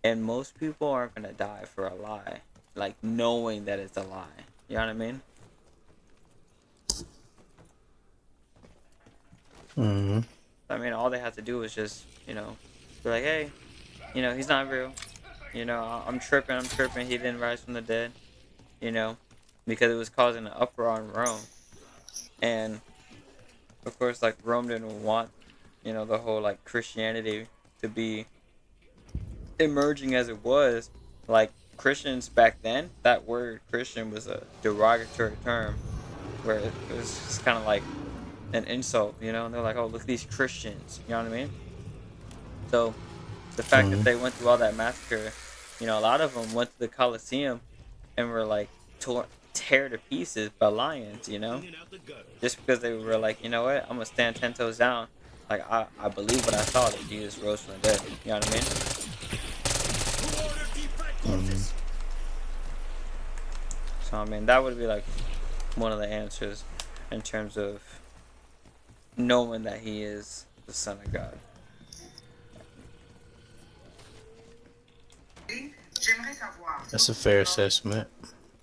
And most people aren't going to die for a lie, like knowing that it's a lie. You know what I mean? I mean, all they have to do is just, be like, hey, he's not real. I'm tripping. He didn't rise from the dead, because it was causing an uproar in Rome. And, of course, like, Rome didn't want, the whole, like, Christianity to be emerging as it was. Like, Christians back then, that word Christian was a derogatory term where it was just kind of like an insult, and they're like, oh, look at these Christians, you know what I mean? So the fact that they went through all that massacre, a lot of them went to the Colosseum and were like tear to pieces by lions, just because they were like, you know what, I'm gonna stand 10 toes down, like I believe what I saw, that Jesus rose from the dead, you know what I mean? So I mean that would be like one of the answers in terms of knowing that he is the Son of God. That's a fair assessment.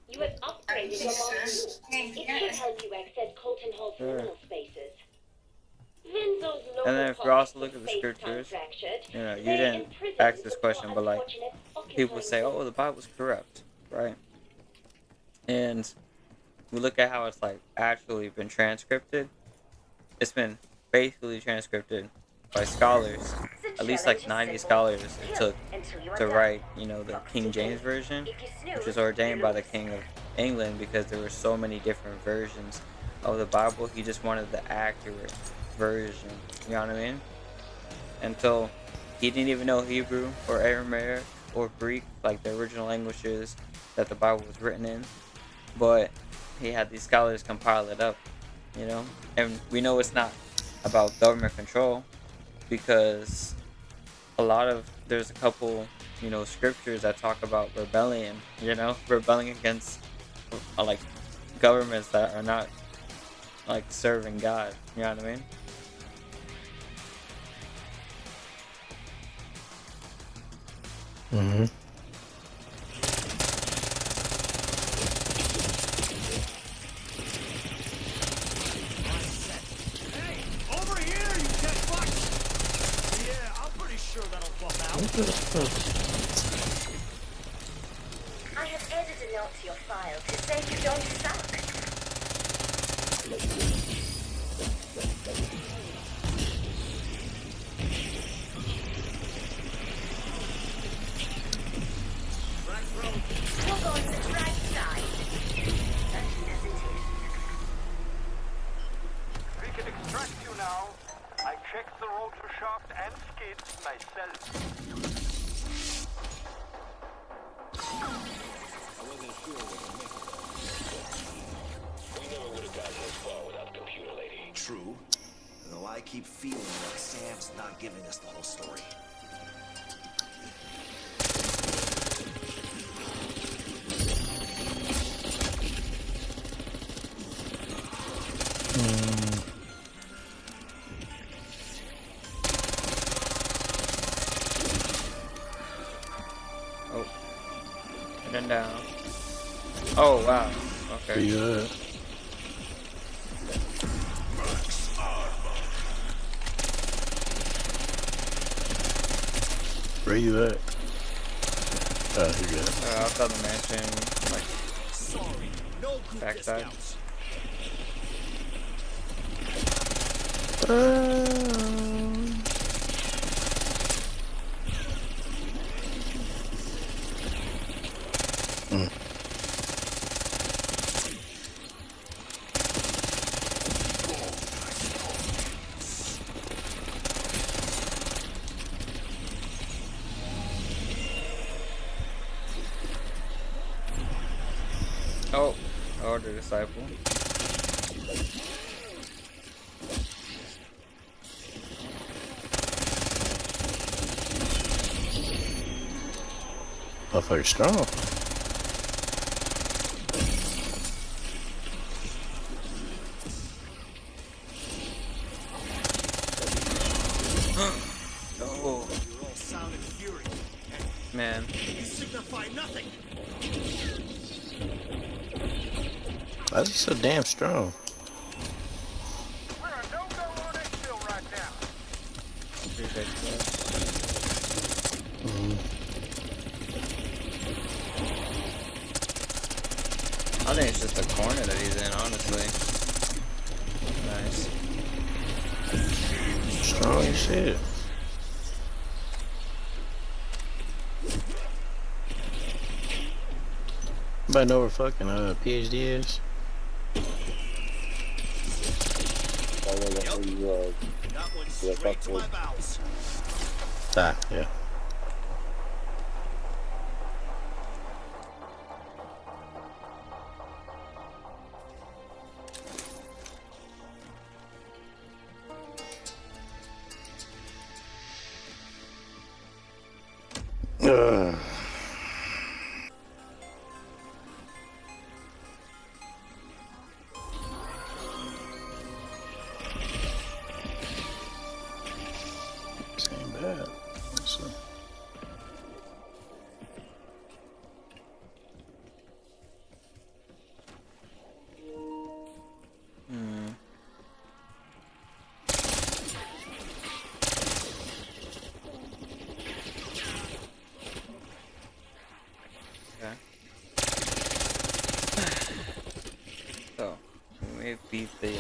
You have upgraded your model. It should help you access Colton Hall's liminal spaces. Vinzo's local And then if you also look at the scriptures, you didn't ask this question, but like people say, oh, the Bible's corrupt, right? And we look at how it's like actually been transcripted. It's been faithfully transcribed by scholars, at least like 90 scholars it took to write, you know, the King James version, which was ordained by the King of England because there were so many different versions of the Bible. He just wanted the accurate version, you know what I mean? And so he didn't even know Hebrew or Aramaic or Greek, like the original languages that the Bible was written in, but he had these scholars compile it up, you know? And we know it's not about government control because there's a couple, you know, scriptures that talk about rebellion, you know, rebelling against like governments that are not like serving God, you know what I mean? Mm-hmm. Hey, over here, you dead fucks! Yeah, I'm pretty sure that'll bump out. I have added a note to your file to say you don't suck. You're going to the right side. That's as it is. We can extract you now. I checked the rotor shaft and skids myself. True. Though I keep feeling like Sam's not giving us the whole story. Oh. And then down. Oh, wow. Okay. Pretty good. Where you at? Oh, you're good. Outside the mansion, like, Sorry, no group backside. discounts. Oh, order disciple. Motherfucker strong. Oh, You're all sound and fury. man. You signify nothing. Why is he so damn strong? We're a no-go on X-Hill right now. Appreciate that. I think it's just the corner that he's in, honestly. Nice. Strong as shit. Anybody know where fucking PhD is? That went straight to my bowels. Ah, yeah. Ugh. Same bad. So. Okay. So, we beat the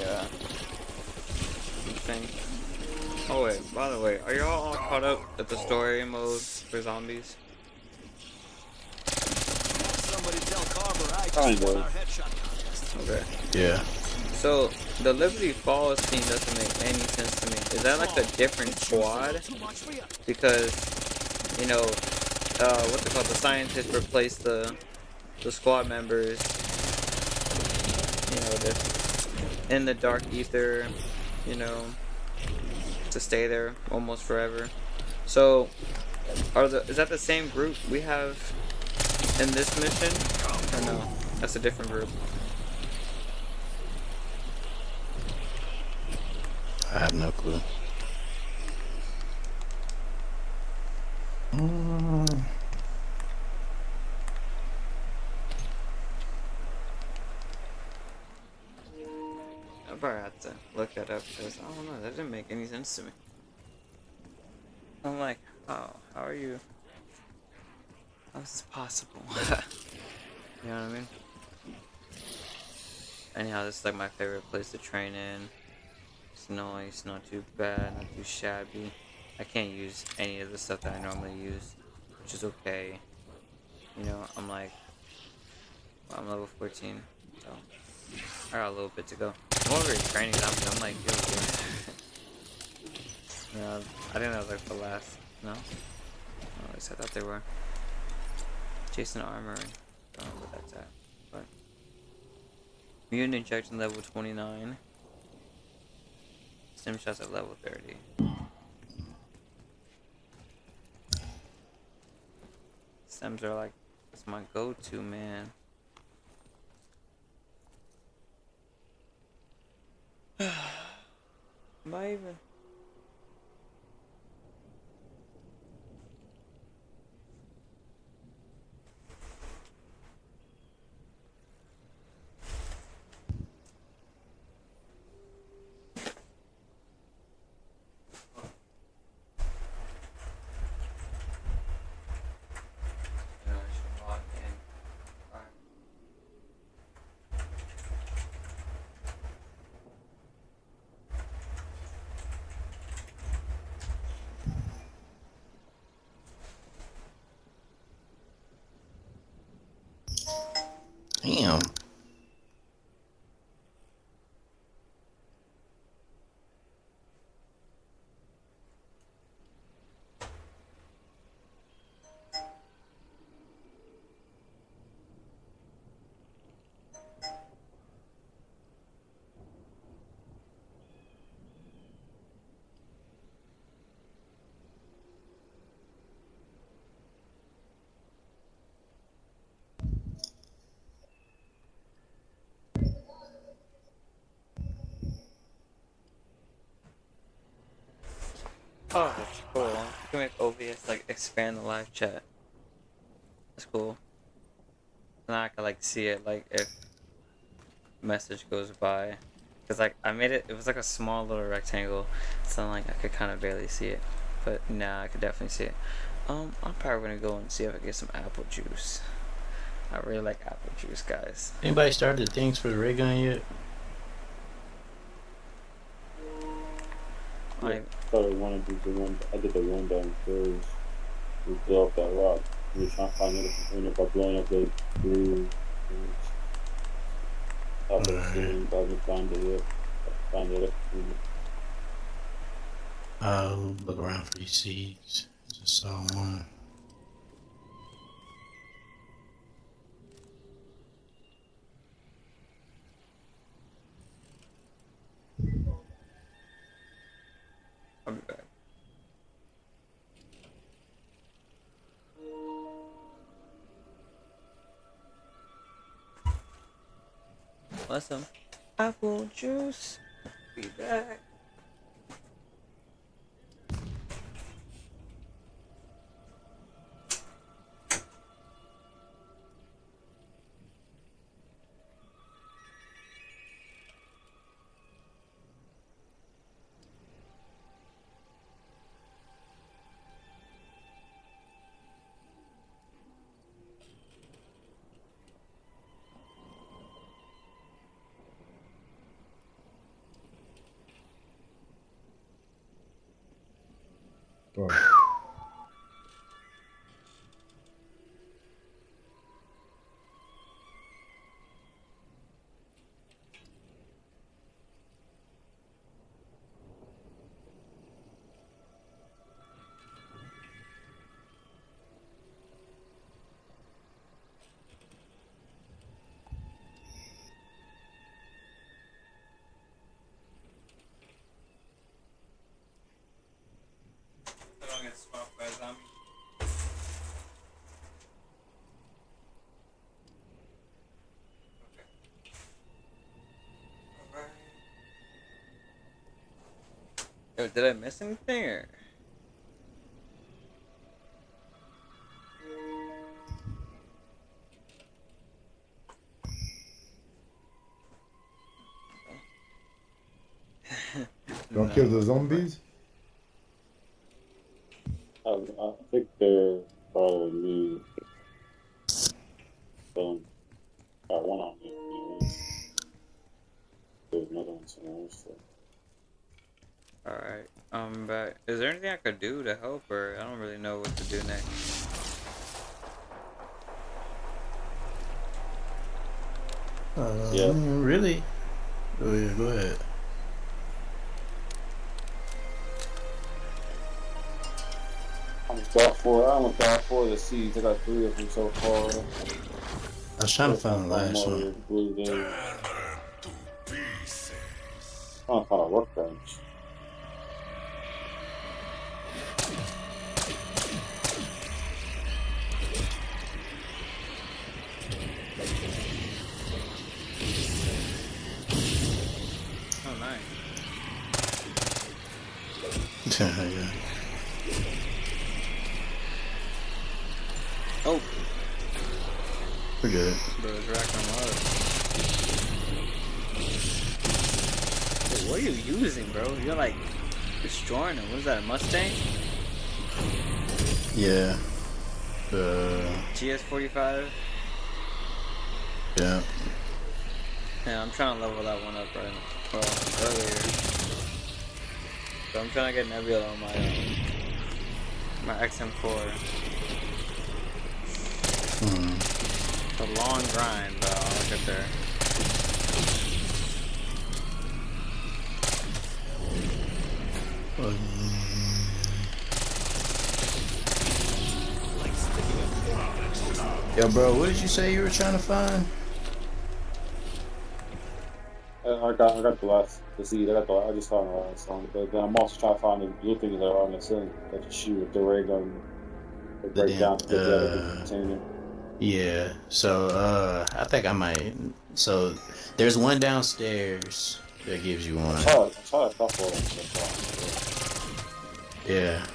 thing. Oh wait, by the way, are y'all all caught up at the story mode for zombies? Somebody tell Carver I Kind just won of. our headshot contest. Okay. Yeah. So the Liberty Falls scene doesn't make any sense to me. Is that like a different squad? Too much for you. Because, you know, what's it called? The scientists replaced the squad members. You know, just in the dark ether. You know, to stay there almost forever. So, is that the same group we have in this mission? Or no? That's a different group. I have no clue. I probably have to look that up because I don't know, that didn't make any sense to me. I'm like, how are you? How is this possible? You know what I mean? Anyhow, this is like my favorite place to train in. It's nice, not too bad, not too shabby. I can't use any of the stuff that I normally use, which is okay. You know, I'm level 14, so I got a little bit to go. I'm over here training zombies. I'm like, yo, yeah. I think that was like the last. No? Oh, at least I thought they were. Jason Armory. I don't know what that's at. But mutant injection level 29. Stim shots at level 30. Stems are like, that's my go-to, man. Am I even? No, I should log in. Alright. Damn. Oh, that's cool. You can make OBS like expand the live chat. That's cool. Now I can like see it like if message goes by. Cause like I made it was like a small little rectangle, so like I could kind of barely see it. But now I could definitely see it. I'm probably gonna go and see if I can get some apple juice. I really like apple juice, guys. Anybody started the things for the ray gun yet? I wanted to do the one. I did the one downstairs. We blew up that rock. We were trying to find another container by blowing up the blue. Top of the ceiling, but I haven't found it yet. Find it up. I'll look around for these seeds. Just saw one. I'll be back. Want some apple juice? Be back. Yo, did I miss anything or? Don't kill the zombies. I think they're probably me. Got one on me. There's another one somewhere. So. Alright, but is there anything I could do to help, or I don't really know what to do next? Yeah. Really? Oh yeah, go ahead. I'm got four. I only got 4 of the seeds. I got 3 of them so far. I was trying to find the last one. I'm trying to find a workbench. Oh, nice. Yeah. Oh, We're good. bro, it's racking them up. Hey, what are you using, bro? You're like destroying them. What is that, a Mustang? Yeah. GS45? Yeah. Yeah, I'm trying to level that one up earlier. So I'm trying to get Nebula on my XM4. It's a long grind, but I'll get there. Yo, bro, what did you say you were trying to find? I got the seed. I just found the last one. But then I'm also trying to find the blue things that are on the ceiling that you shoot with the ray gun. They break down to get out of the container. Yeah. So, I think I might. So, there's one downstairs that gives you one. I tried a couple of them so far. Yeah.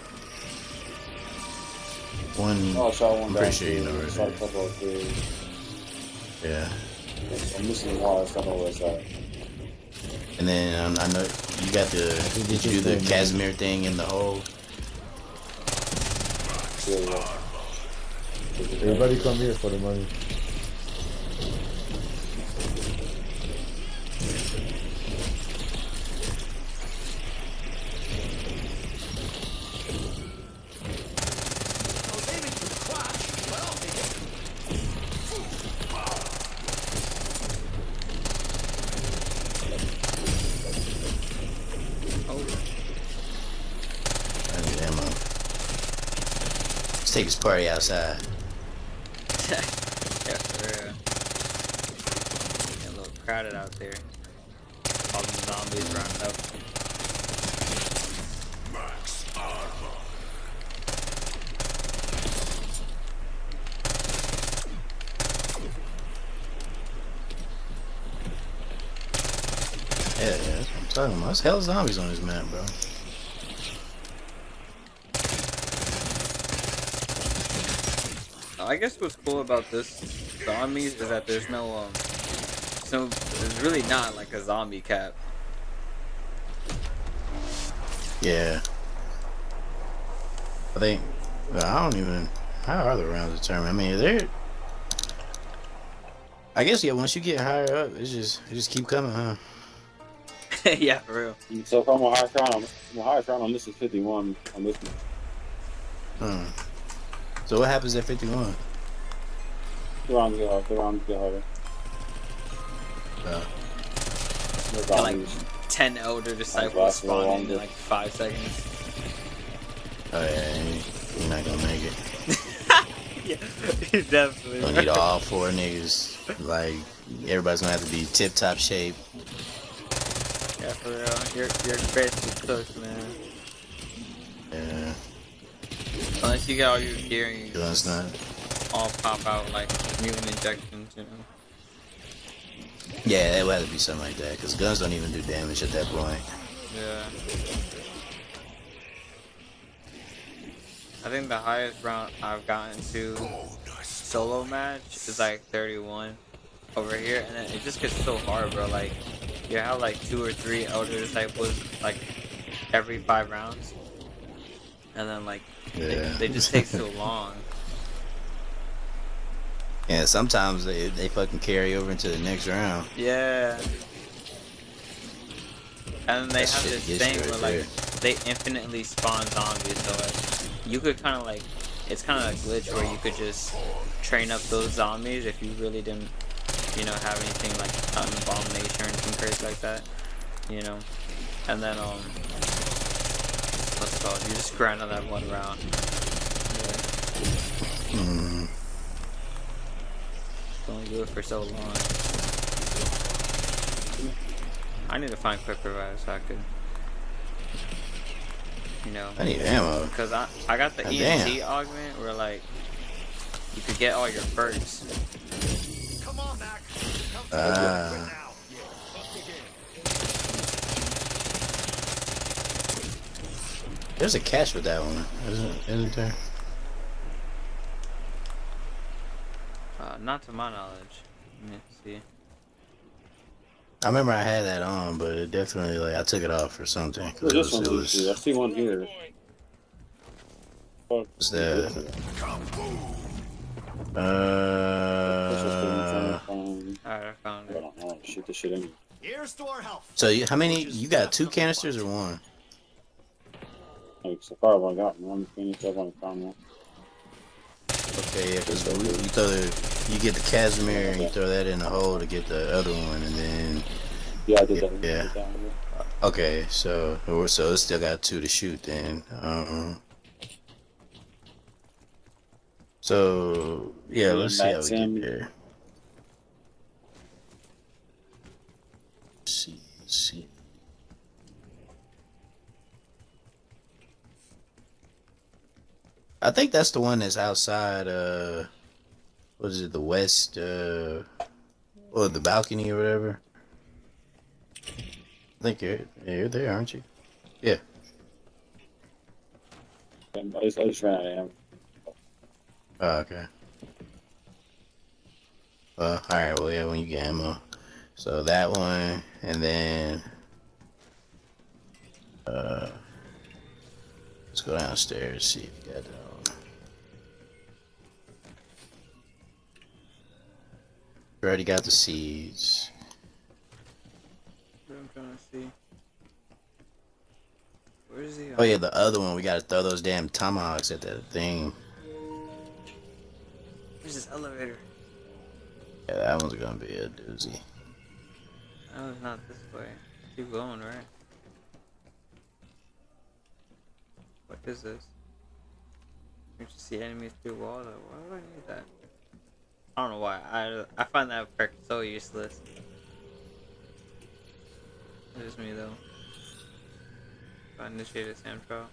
One. I shot one I'm pretty sure you know I it. shot a couple of things. Yeah. I'm missing one. I don't know where it's at. And then I know you got the. Did you do the Casimir thing in the hole? Yeah. Everybody come here for the money. Let's take this party outside. Yeah, for real. Get a little crowded out there. All them zombies running up. Yeah, that's what I'm talking about. There's hell zombies on this map, bro. I guess what's cool about this zombies is that there's no so there's really not like a zombie cap. Yeah. I think. Well, I don't even. How are the rounds determined? I mean, they're. I guess yeah. Once you get higher up, it just keep coming, huh? Yeah, for real. So if I'm a high crown on this is 51 on this one. So what happens at 51? The rounds get harder. And like 10 elder disciples spawn in like 5 seconds. Oh yeah, you're not gonna make it. Yeah, definitely. Gonna need all 4 niggas. Like everybody's gonna have to be tip top shape. Yeah, for real. You're basically cooked, man. Yeah. Unless you get all your gear and you That's not. all pop out like mutant injections, you know. Yeah, it would have to be something like that, because guns don't even do damage at that point. Yeah. I think the highest round I've gotten to solo match is like 31 over here, and then it just gets so hard, bro. Like, you have like 2 or 3 elder disciples like every 5 rounds, and then like they just take so long. Yeah, sometimes they fucking carry over into the next round. Yeah. And they have this thing right where like they infinitely spawn zombies, so like you could kind of like, it's kind of a glitch where you could just train up those zombies if you really didn't, you know, have anything like an abomination or anything crazy like that, you know. And then what's it called? You just grind on that one round. Mm. Only do it for so long. I need to find quick revive so I could, you know. I need ammo. Because I got the ENT augment where like you could get all your perks. Come on, Mac. There's a catch with that one, isn't there? Not to my knowledge. Let me see. I remember I had that on, but it definitely, like, I took it off or something. Where's this one? I see one here. What's that? Alright, I found it. I don't know. Shoot this shit in. Here's to our health. So how many? You got 2 canisters or 1? Like, so far, I got one finish up on the camera. Okay, yeah, because you get the Casimir and you throw that in the hole to get the other one, and then yeah, I did that. Yeah. Okay, so it's still got 2 to shoot then. So yeah, let's see how we get there. Let's see. I think that's the one that's outside, what is it, the west, or the balcony or whatever. I think you're there, aren't you? Yeah. I just ran out of ammo. Oh, okay. Well, alright, well, yeah, when you get ammo. So that one, and then, let's go downstairs, see if you got that one. We already got the seeds. I'm trying to see. Where's the? Oh yeah, the other one. We gotta throw those damn tomahawks at that thing. Where's this elevator? Yeah, that one's gonna be a doozy. Oh, it's not this way. Keep going, right? What is this? You just see enemies through walls. Why would I need that? I don't know why. I find that perk so useless. It's just me though. If I initiate a SAM trial.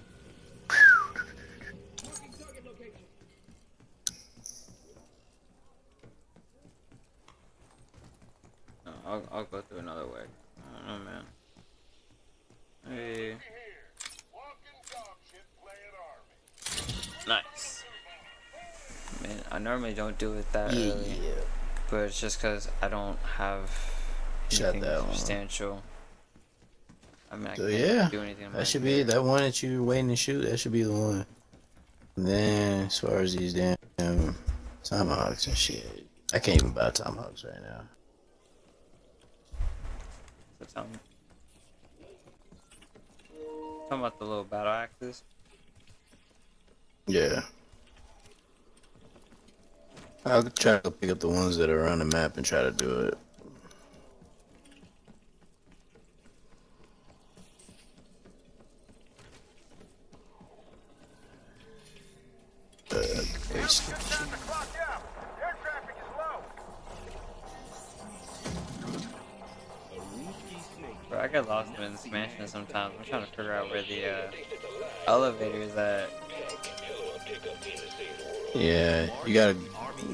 No, I'll go through another way. I don't know, man. Hey. Nice. Man, I normally don't do it that early, but it's just because I don't have anything substantial. I mean, I can't do anything. That should be that one that you're waiting to shoot. That should be the one. And then, as far as these damn tomahawks and shit, I can't even buy tomahawks right now. So tell me. Talking about the little battle axes. Yeah. I'll try to pick up the ones that are on the map and try to do it. Bro, I get lost in this mansion sometimes. I'm trying to figure out where the elevator is at. Yeah, you gotta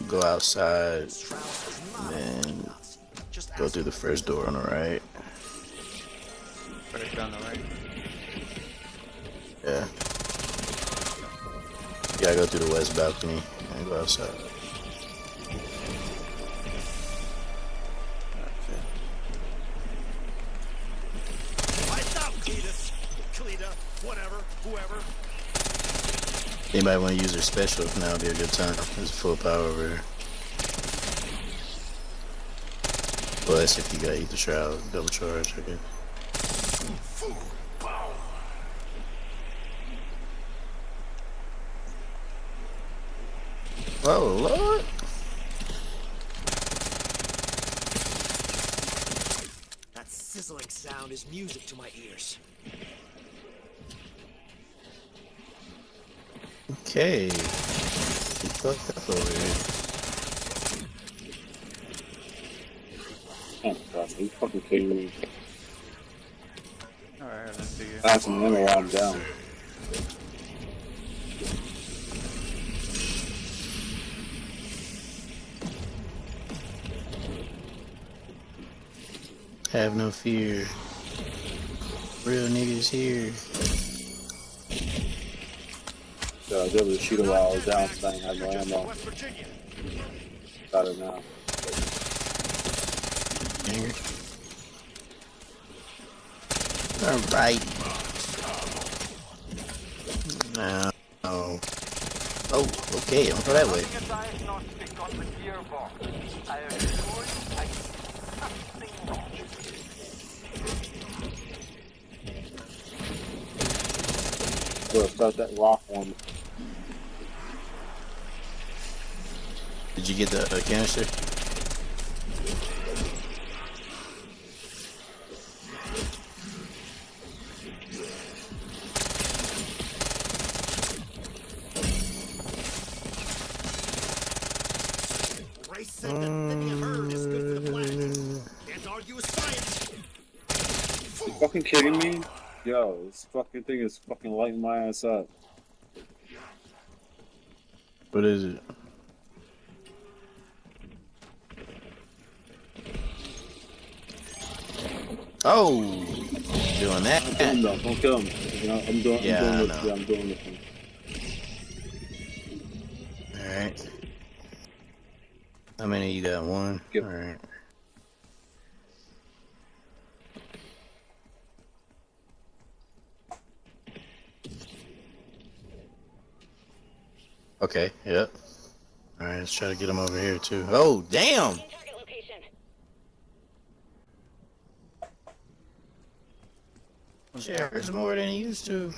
go outside and then go through the first door on the right. First door on the right? Yeah. You gotta go through the west balcony and go outside. Lights out, Cletus. Cleta, whatever, whoever. Anybody want to use their special? Now would be a good time. There's full power over there. Well, that's if you got Ether Shroud, double charge, I guess. Oh, Lord. That sizzling sound is music to my ears. Okay. Fucked up over here. Oh my gosh, are you fucking kidding me? Alright, let's see you. I have some ammo while I'm down. Have no fear. Real niggas here. So I was able to shoot him while I was down, so I didn't have no ammo. West Virginia. Got it now. Alright. No. Oh. Oh, okay, I'll go that way. A diagnostic on the gearbox. I assure you, I see something wrong. So start that rock one. Did you get the canister? Ray said that thinning a herd is good for the planet. Can't argue with science. You fucking kidding me? Yo, this fucking thing is fucking lighting my ass up. What is it? Oh, doing that. Don't kill him though, don't kill him. You know, I'm doing this. Yeah, I'm doing this one. Alright. How many you got? One? Yep. Alright. Okay, yep. Alright, let's try to get him over here too. Oh, damn! Target location. There's more than he used to.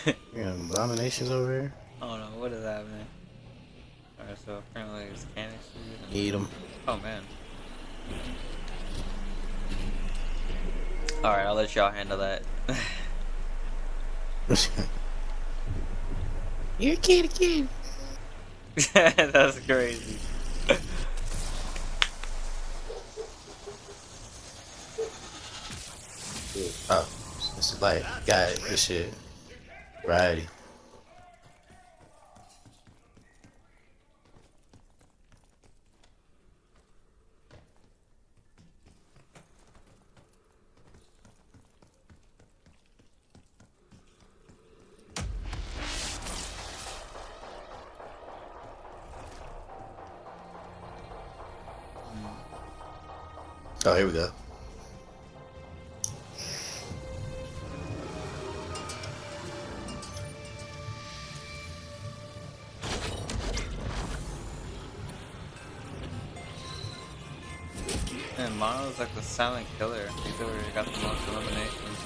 You got abominations over here? Oh no, what is happening? Alright, so apparently it's canister. Eat them. Oh man. Alright, I'll let y'all handle that. You're a kid again. That's crazy. Oh, it's like, got it. This shit. Variety. Oh, here we go. And Mono's like the silent killer. He's already got the most eliminations.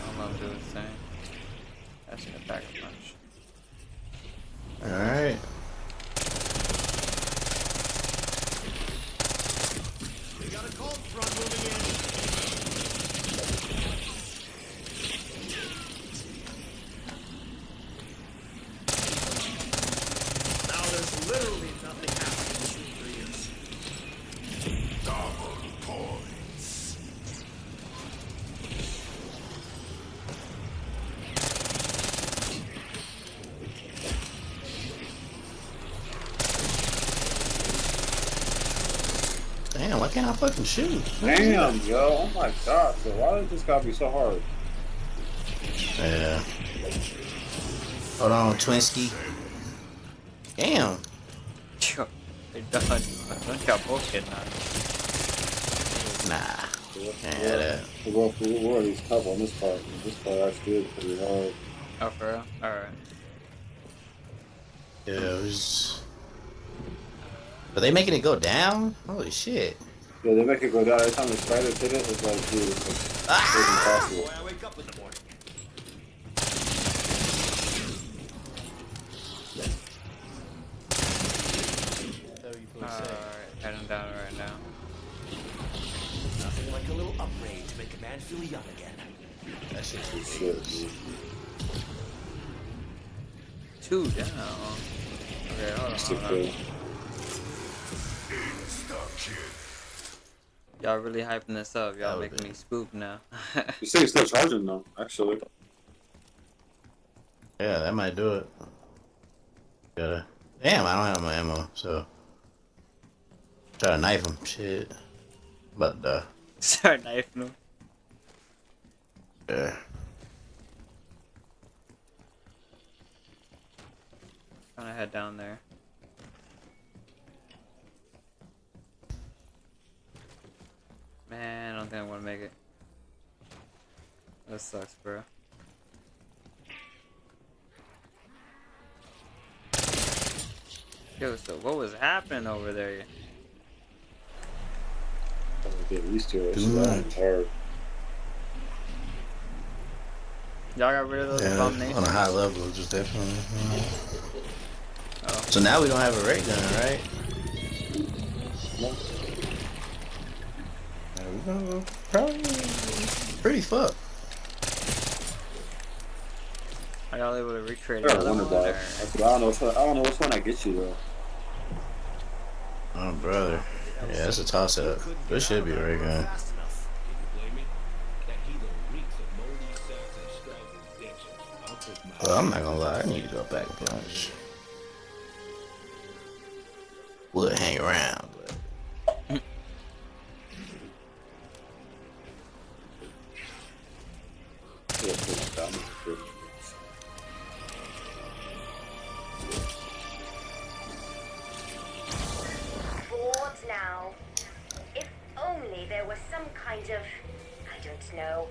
I'm gonna do his thing. That's an attack punch. Alright. We got a cold front moving in. Now there's literally nothing Damn, why can't I fucking shoot? Damn, yo. Oh my god. So why does this gotta be so hard? Yeah. Hold on, Twinsky. Damn. They done. Don't got bullshit now. Nah. Can't have that. We're already tough on this part. This part actually is pretty hard. Oh, for real? Alright. Yeah, it was. Are they making it go down? Holy shit. Yeah, they make it go down every time the spiders hit it. It's like, dude, it's impossible. Boy, I wake up in the morning. Alright, heading down right now. Nothing like a little upgrade to make a man feel young again. That shit's too Shit, dude. 2 down. Okay, hold Stick on. there. Y'all really hyping this up. Y'all That making would me spook now. You say it's still charging though, actually. Yeah, that might do it. Gotta. Damn, I don't have my ammo, so. Try to knife him. Shit. But, Start knifing him. yeah. Gonna head down there. Man, I don't think I'm gonna make it. That sucks, bro. Yo, so what was happening over there? I'm gonna get used to it. It's hard. Y'all got rid of those Yeah, abominations? on a high level, just definitely. Oh. So now we don't have a ray gun, right? No. Yeah, we're gonna go probably pretty fucked. Are y'all able to recreate I gotta another wonder one? about it. I don't know which one I get you though. Oh, brother. Yeah, that's a toss up. This should be a ray gun. Well, I'm not gonna lie, I need to go back a bunch. Would hang around, but. Yeah, put it down. Bored now. If only there was some kind of, I don't know,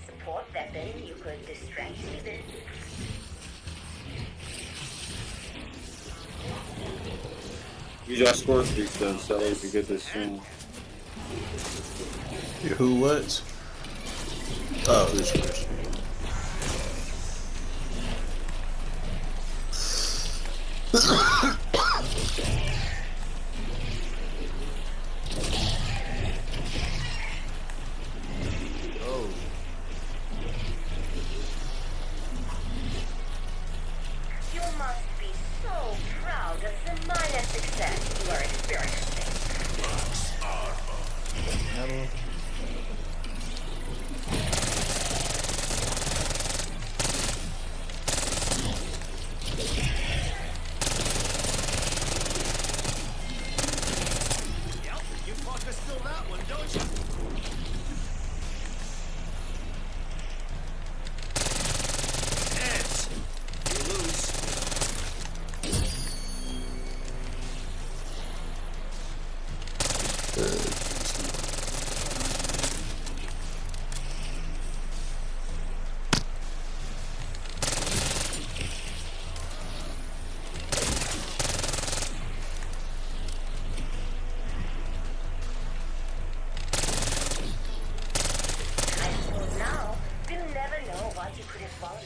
support weapon you could distract me with. Use your score streaks then, so if you get this soon. Who what? Oh, this person. Oh. You must be so proud of the minor success you are experiencing. Yep, you fuckers still that one, don't you? Heads. You lose. I suppose now we'll never know what you could have found.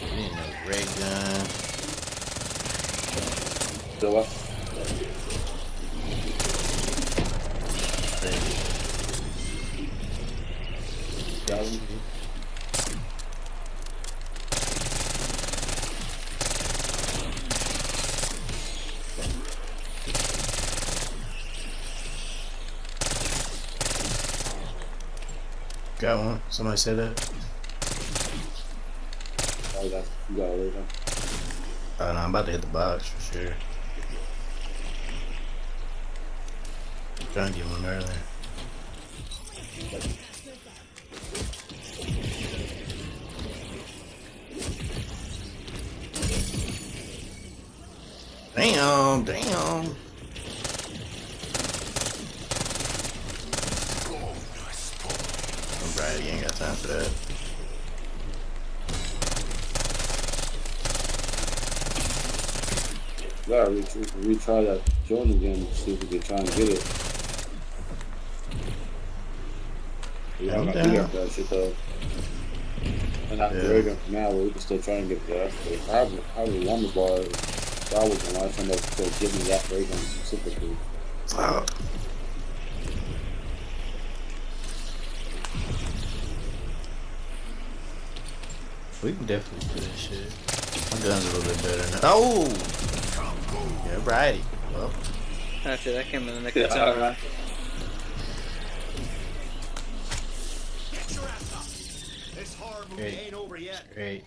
We need no ray gun. So what? Got him. Got one. Somebody said that. Oh, you got it right now. Oh no, I'm about to hit the box for sure. Trying to get one earlier. Damn, damn. Alright, you ain't got time for that. Yeah, retry that joint again and see if we can try and get it. Yeah, I got that shit though. And not the gun for now, but we can still try and get that. I would want the bar. That was the last time they could give me that ray gun specifically. Wow. We can definitely do this shit. My gun's a little bit better now. Oh! Yeah, righty. Well. Actually, that came in the nick of time. This hard movie ain't over yet. Great.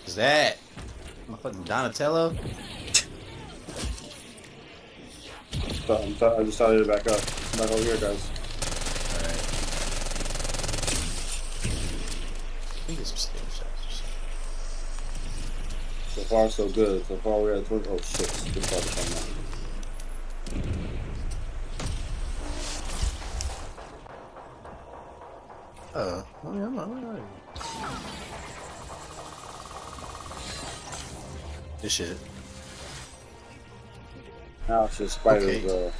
What's that? Motherfucking Donatello? I just started it back up. Come back over here, guys. Alright. Let me get some stim shots or something. So far, so good. So far, we're at 20. Oh shit. Good part to come out. I'm alright. This shit. Now it's just spiders. Okay.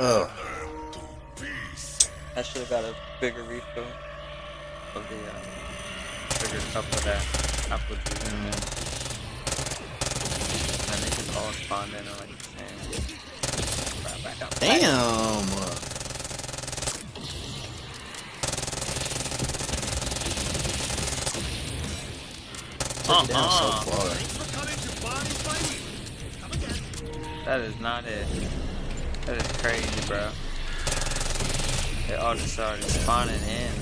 Oh. I should have got a bigger refill of the bigger cup of that apple juice. And they just all spawned in and like right back out. Damn. Down so far. That is not it. That is crazy, bro. They all just started spawning in.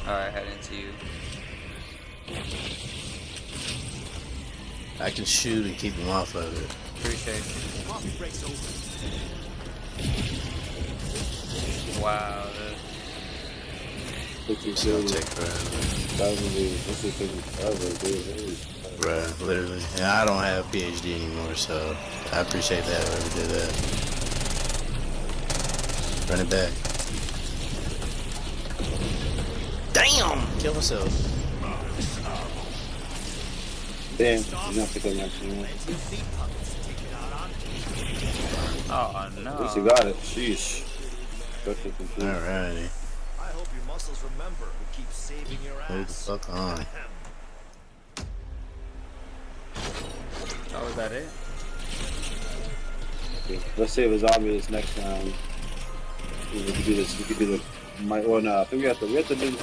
Alright, head into you. I can shoot and keep them off of it. Appreciate you. Wow, It's gonna take forever. Bruh, literally. And I don't have PhD anymore, so I appreciate that whoever did that. Run it back. Damn! Kill myself. Damn, you don't pick up next one. oh no. At least you got it. Sheesh. Alrighty. I hope your muscles remember who keeps saving your ass. Hold the fuck on. Oh, is that it? Okay. Let's save a zombie this next round. We can do this. We can do the. Well, no, I think we have to do.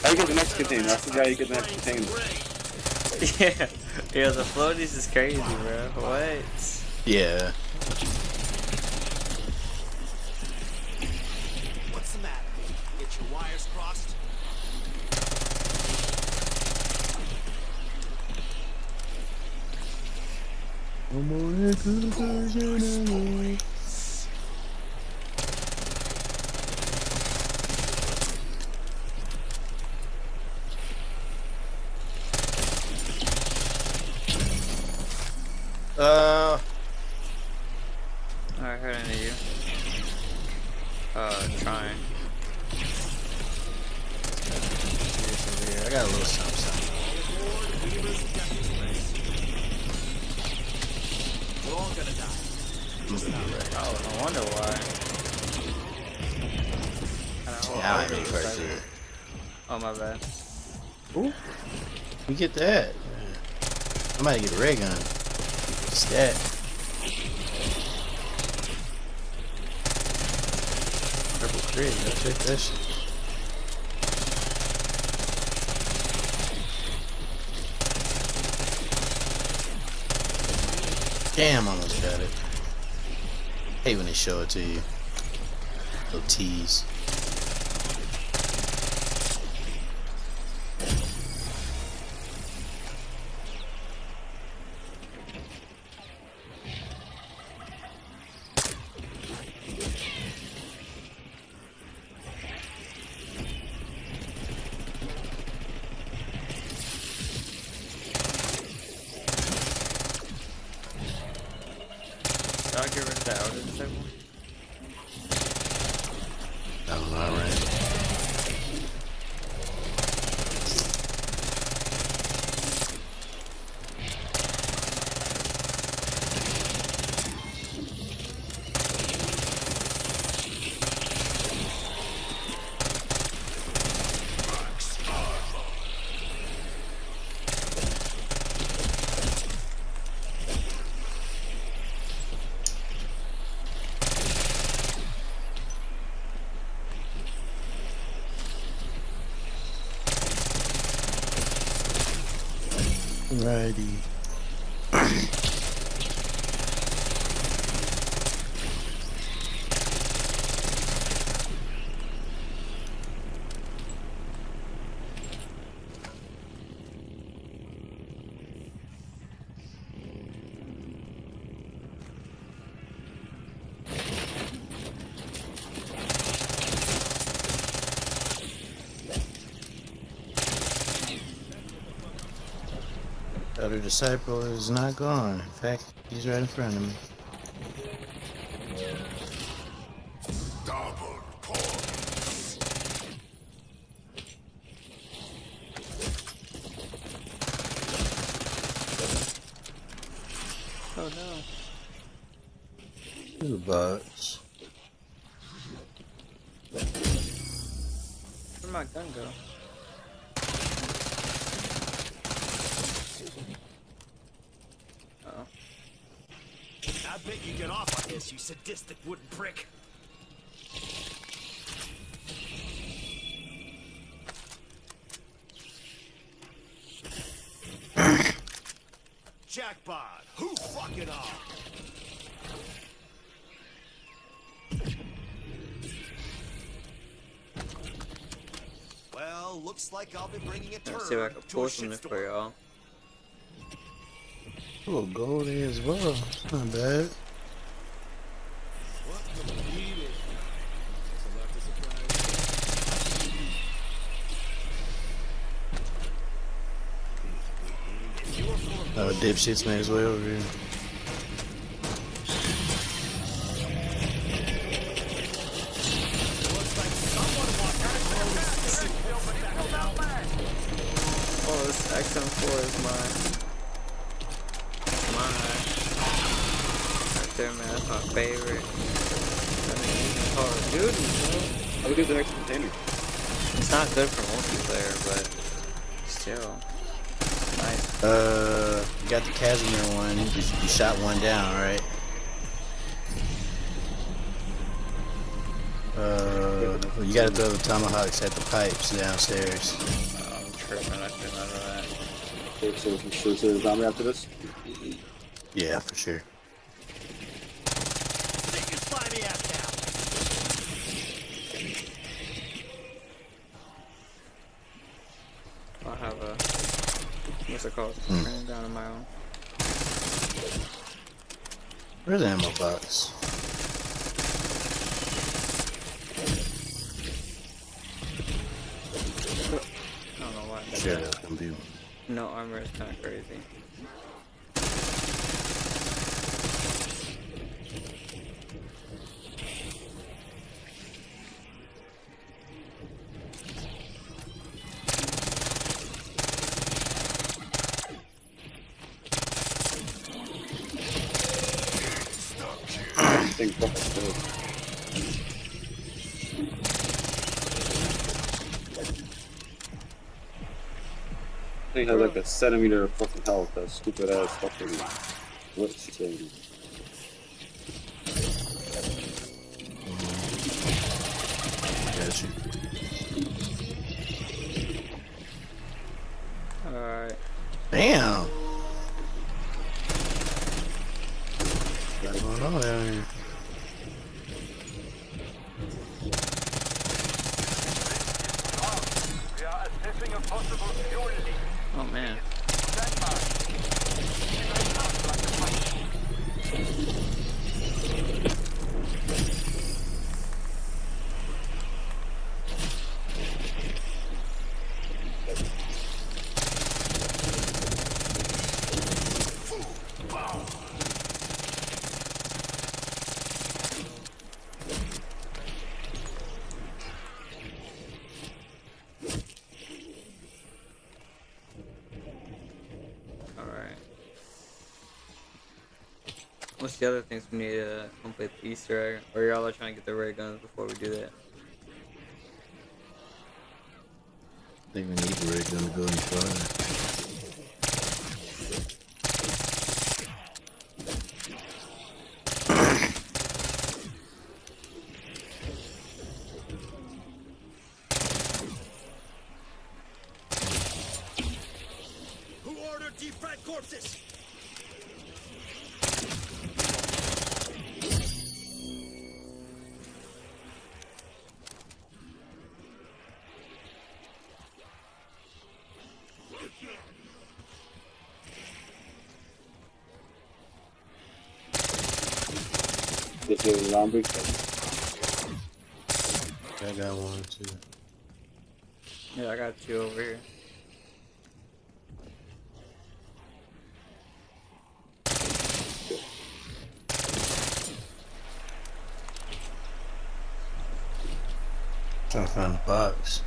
How you get the next container? I forgot how you get the next container. Yeah, the floaties is crazy, bro. What? Yeah. What's the matter? Get your wires crossed? No more exclusion. Alright, heard into you. Trying. I got a little something. We're all gonna die. Oh, no wonder why. Yeah, I ain't first either. Oh, my bad. Ooh. We get that. I might get a ray gun. What's that? Purple crate, let's check that shit. Damn, almost got it. Hate when they show it to you. Little tease. I'll get rid of that outer disciple. No, not right. Righty. Other disciple is not gone. In fact, he's right in front of me. Double points. Oh no. Two bucks. Where'd my gun go? Oh. I bet you get off on this, you sadistic wooden prick. Jackpot! Who fucking off? Well, looks like I'll be bringing a turn Let's see if I can to a pull some this for shitstorm. y'all. Oh, gold there as well. It's not bad. Oh, dipshits made his way over here. Oh, this XM4 is mine. Right there, man. That's my favorite. I mean, even Call of Duty, bro. How good is the next container? It's not good for multiplayer, but still. Nice. You got the Casimir one. You shot one down, right? You gotta throw the tomahawks at the pipes downstairs. Oh, I'm tripping. I should remember that. Okay, so we can shoot the zombie after this? Yeah, for sure. Take your slimy ass I'll have a. What's it called? Turn down on my own. Where's the ammo box? I don't know why. Shut up, computer. No armor is kind of crazy. Thing fucking good. Thing has like a centimeter of fucking health, that stupid ass fucking glitch thing. Got you. Alright. Damn! What's going on down here? a possible fuel leak. Oh man. Stand by. It sounds like a fight. Alright. What's the other things we need to complete the Easter egg? Or y'all are trying to get the ray guns before we do that? I think we need the ray gun to go any further. Who ordered defrag corpses? This is a zombie. I got one too. Yeah, I got two over here. Trying to find the box.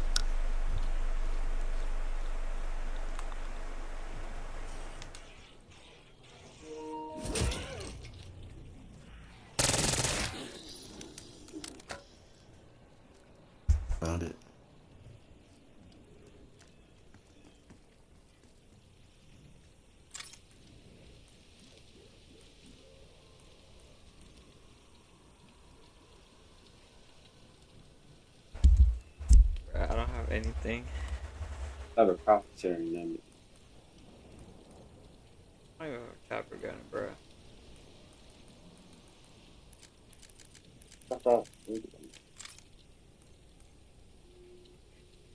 Found it. I don't have anything. I have a profit sharing them. I don't even have a chopper gun, bro.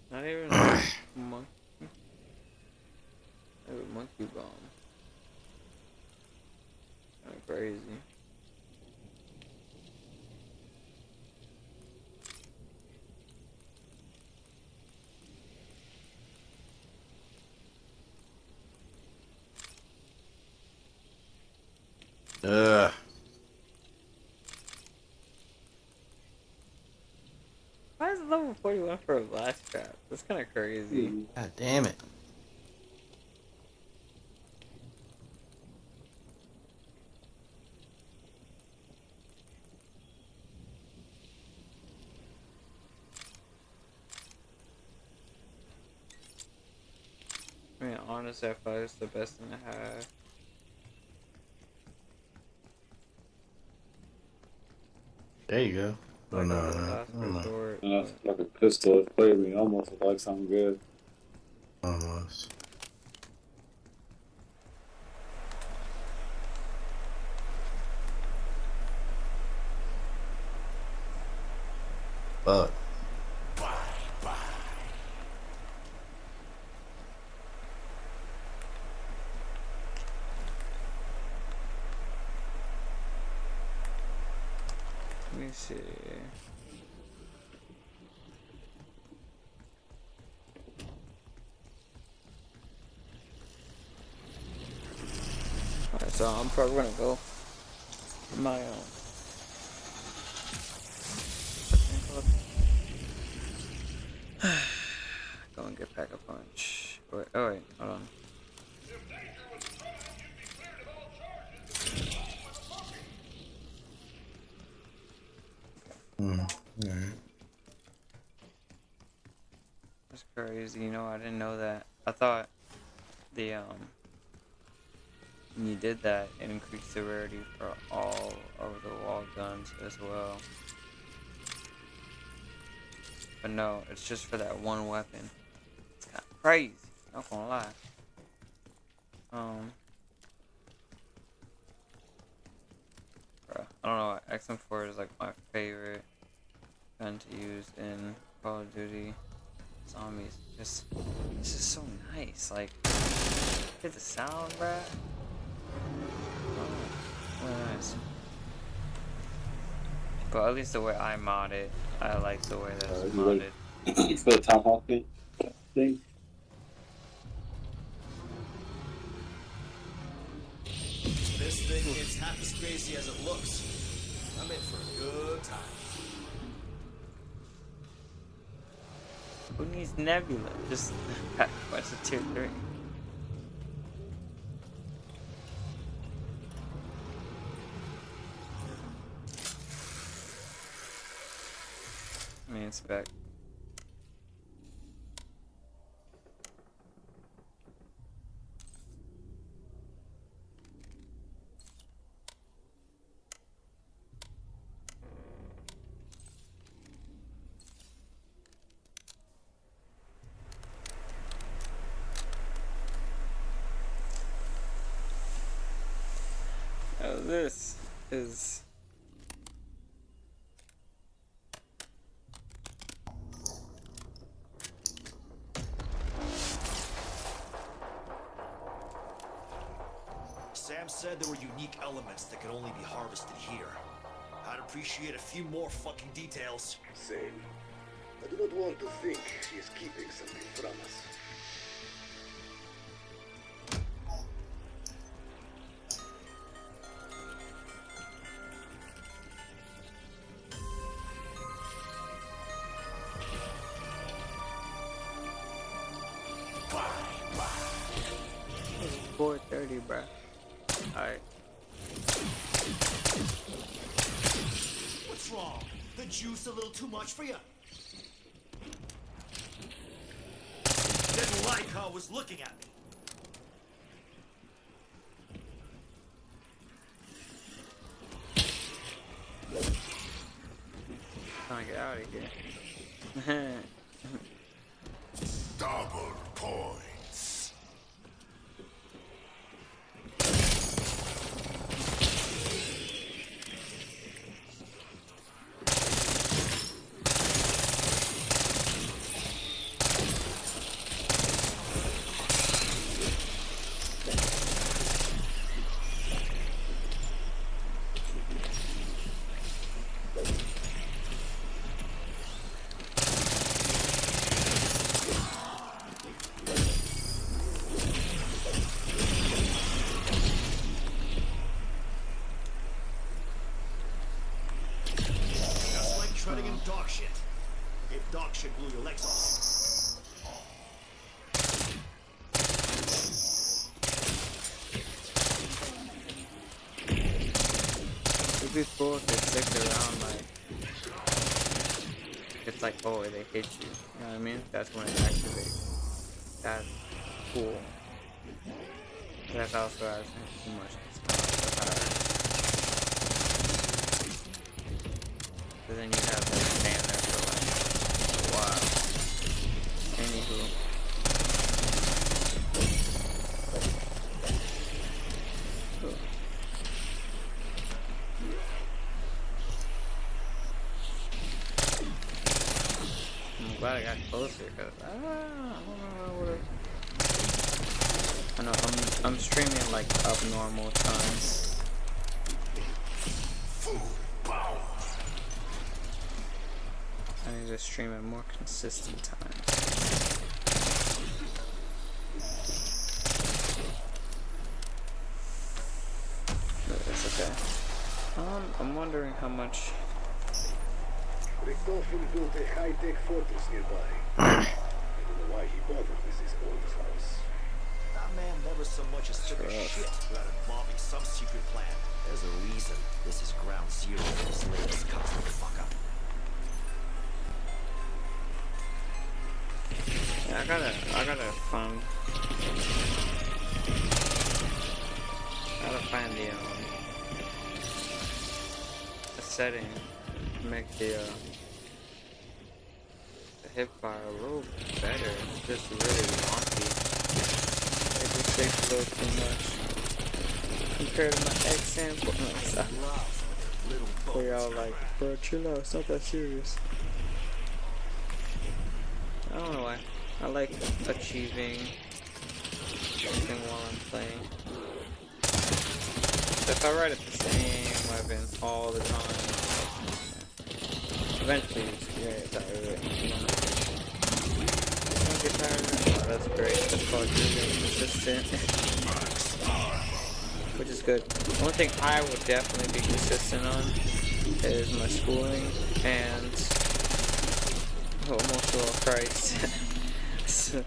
Not even a monkey. I have a monkey bomb. Kinda crazy. Ugh. Why is it level 41 for a blast trap? That's kind of crazy. God damn it. I mean, honestly, I feel like it's the best thing to have. There you go. Oh, Like no, a no. last No, no. resort. And that's like a pistol. It played me almost like something good. Almost. Fuck. Let me see. Alright, so I'm probably gonna go on my own. Go and get Pack a Punch. Wait, oh wait, hold on. Alright. That's crazy, you know, I didn't know that. I thought the, when you did that, it increased the rarity for all of the wall guns as well. But no, it's just for that one weapon. It's kind of crazy, not gonna lie. Bruh, I don't know, XM4 is like my favorite gun to use in Call of Duty. zombies. This is so nice. Like, get the sound, bruh. Oh, really nice. But at least the way I mod it, I like the way that's modded. For the tomahawk thing. This thing is half as crazy as it looks. I'm in for a good time. Who needs Nebula? Just what's a tier 3? Main spec. Oh, this is Sam said there were unique elements that could only be harvested here. I'd appreciate a few more fucking details. Same. I do not want to think she is keeping something from us. It's 4:30, bruh. Alright. What's wrong? The juice a little too much for you? Didn't like how it was looking at me. Trying to get out of here. Double points. Just like treading in dog shit. If dog shit blew your legs off. It'd be cool if they stick around, like, it's like, oh, they hit you. You know what I mean? That's when it activates. That's cool. That's also asking too much. It's kind of like but then you have to stand there for like a while. Anywho. Cool. I'm glad I got closer because I don't know what I know I'm streaming like abnormal times. I need to stream at more consistent times. But it's okay. I'm wondering how much. Richtofen built a high-tech fortress nearby. I don't know why he bothered with his old house. That man never so much as took a shit without involving some secret plan. There's a reason this is ground zero for this latest custom fuck up. Yeah, I gotta find the setting to make the hip fire a little better. It's just really wonky. It just takes a little too much compared to my example. Where y'all like, bro, chill out. It's not that serious. I don't know why. I like achieving everything while I'm playing. So if I ride at the same weapon all the time, eventually you're gonna get tired of it. You don't get tired of it? Oh, that's great. That's called being consistent. Which is good. One thing I would definitely be consistent on is my schooling and almost all Christ. So,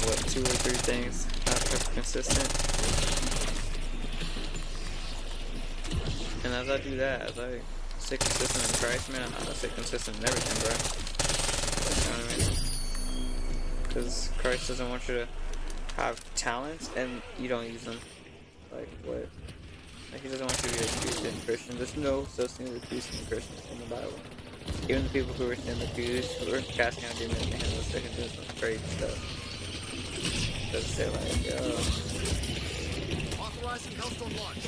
what, 2 or 3 things I've kept consistent. And as I do that, as I stay consistent in Christ, man, I'll stay consistent in everything, bro. You know what I mean? Because Christ doesn't want you to have talents and you don't use them. Like, what? Like, he doesn't want you to be a Christian Christian. There's no such thing as a Christian Christian in the Bible. Even the people who were in the pews, who were casting out demons, they had those second doing some crazy stuff. Doesn't say, like, Authorizing Hellstorm launch.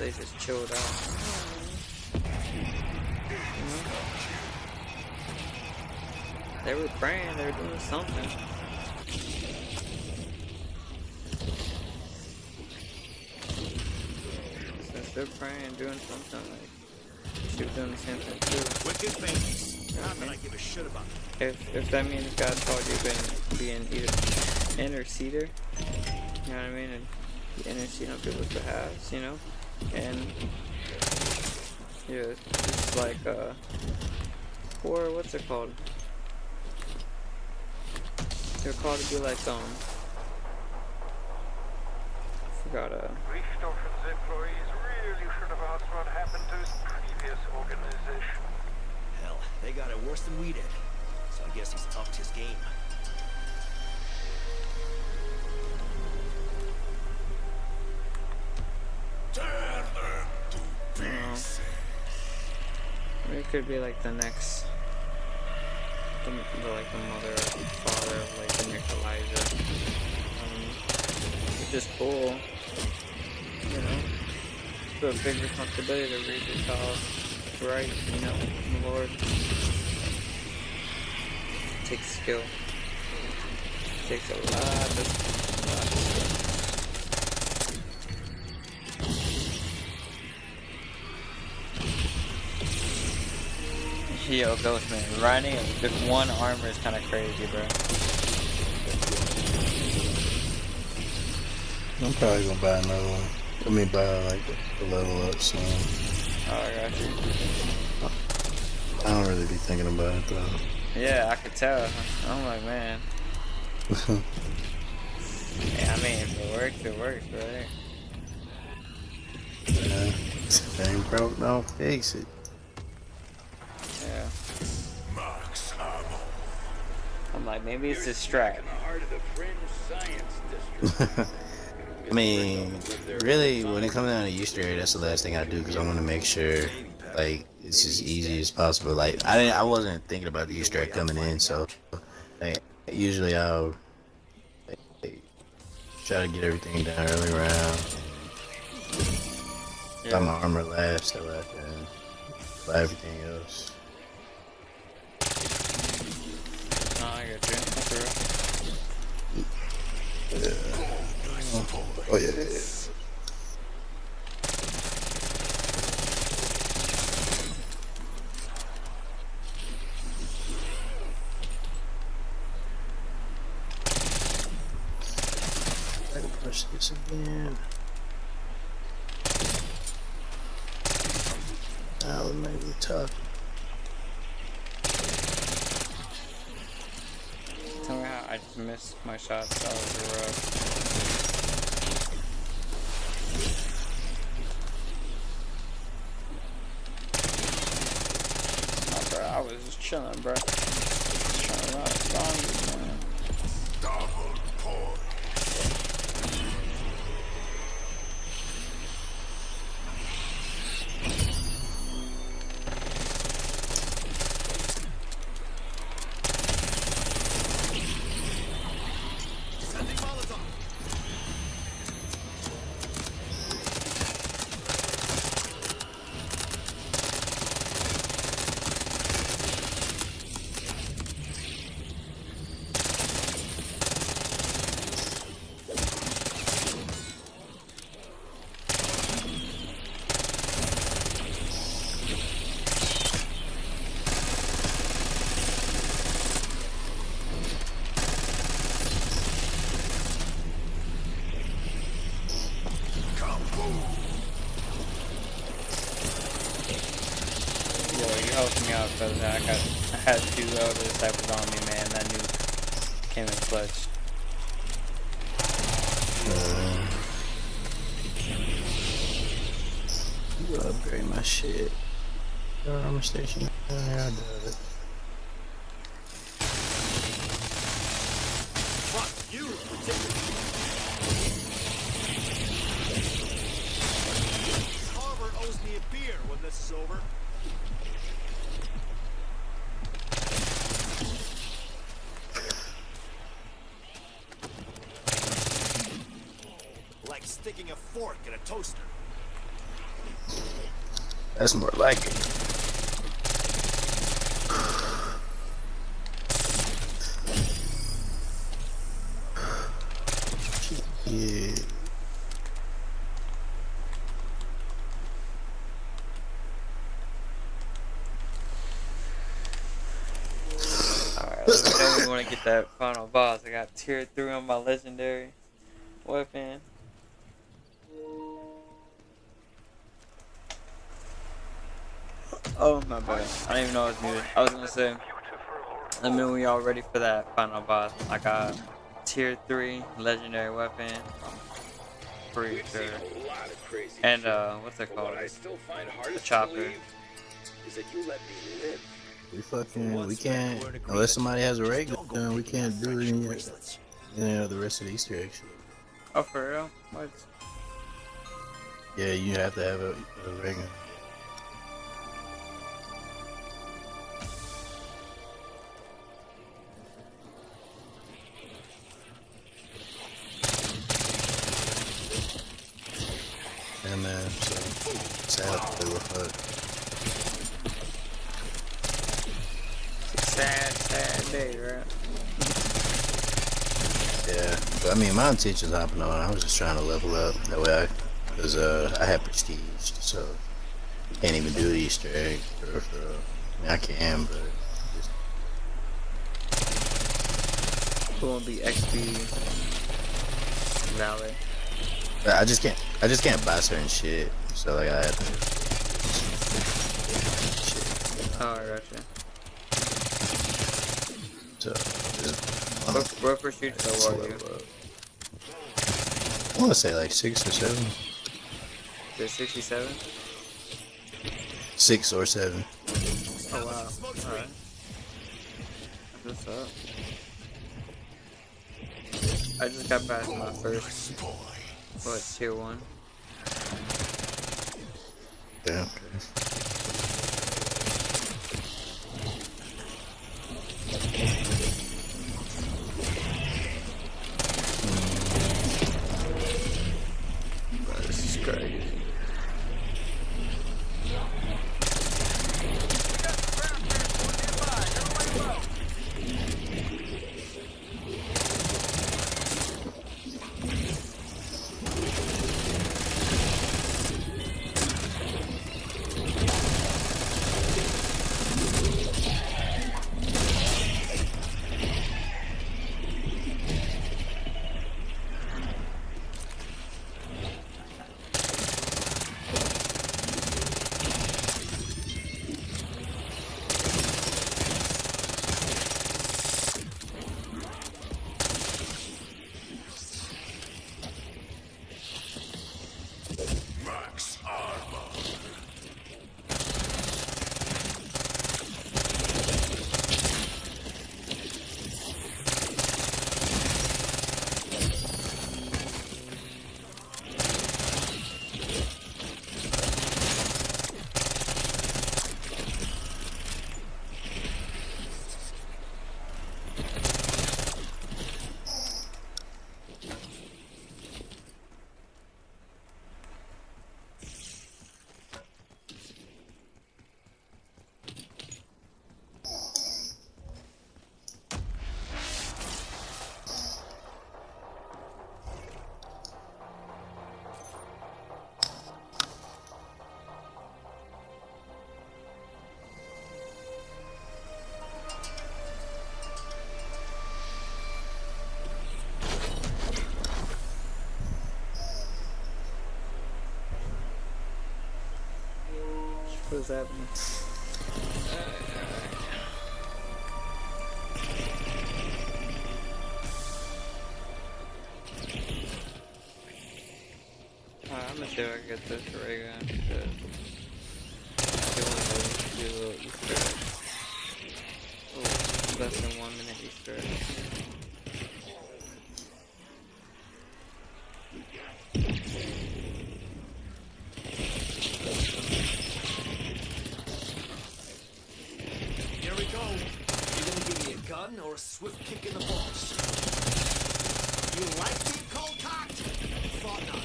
They just chilled out. You know? They were praying, they were doing something. Since they're praying, doing something, like, she was doing the same thing too. Wicked things. Not that I give a shit about them. If that means God called you to be an interceder, you know what I mean? And you intercede on people's behalves, you know? And yeah, it's like or what's it called? They're called to be like I forgot Richtofen's employees really should have asked what happened to his previous organization. Hell, they got it worse than we did. So I guess he's upped his game. It could be like the next, the like the mother or father of like the next Elijah. Which is cool, you know. It's a big responsibility to raise your child right, you know, from the Lord. It takes skill. It takes a lot of skill. Yo, Ghostman, running with 1 armor is kind of crazy, bro. I'm probably gonna buy another one. I mean, buy like the level up soon. Oh, I got you. I don't really be thinking about it though. Yeah, I could tell. I'm like, man. Yeah, I mean, if it works, right? Yeah. If it ain't broke, don't fix it. Yeah. Max ammo. I'm like, maybe it's this strat. In the heart of the fringe science district. I mean, really, when it comes down to Easter egg, that's the last thing I do because I want to make sure, like, it's as easy as possible. Like, I wasn't thinking about the Easter egg coming in, so like, usually I'll like, try to get everything done early round. Yeah. Buy my armor last, so I can buy everything else. No, I got you. That's real. Yeah. Oh yeah. Try to push this again. That would make me tough. Tell me how I just missed my shots. That was rough. Oh, bro, I was just chilling, bro. Just trying to run zombies, man. Double point. Sending Molotov. you helped me out because I had 2 elder disciples on me, man. That nuke came in clutch. Upgrade my shit. Armor station. Yeah, I got it. Fuck you, Harvard owes me a beer when this is over. Like sticking a fork in a toaster. That's more like it. Yeah. Alright, let me know when you want to get that final boss. I got tier 3 on my legendary weapon. Oh, my bad. I didn't even know I was muted. I was gonna say, let me know when y'all ready for that final boss. I got tier 3 legendary weapon. I'm pretty sure. And, what's that called? The chopper. Is that you let me live. We can't, unless somebody has a ray gun, we can't do any of the rest of the Easter eggs. Oh, for real? What? Yeah, you have to have a ray gun. Yeah, man, so sad to look up. Sad day, right? Yeah, but I mean, my intention's hopping on. I was just trying to level up. That way because I had prestige, so can't even do the Easter egg. For real. I mean, I can, but It won't be XP Valley. I just can't buy certain shit. So like I have to. Shit. Oh, I gotcha. So what pursuit so are you? I want to say like 6 or 7. Is it 67? 6 or 7. Oh wow. Alright. What's up? I just got past my first, tier 1. Yeah. Bro, this is crazy. Max armor. What's happening? get this ray gun because it only goes to little Easter eggs. Oh, less than 1 minute Easter egg. Here we go. You gonna give me a gun or a swift kick in the balls? You like being cold cocked? Thought not.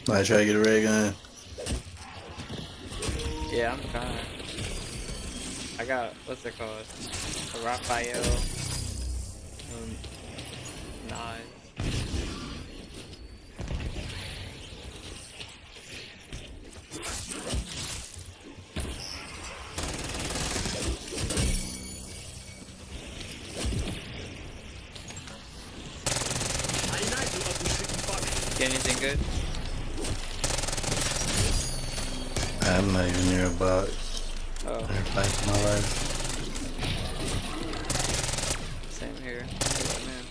I try to get a ray gun. Yeah, I'm trying. I got, what's it called? A Raphael. Knives. Get anything good? I'm not even near a box. Oh. Never fight for my life. Same here. Oh, man.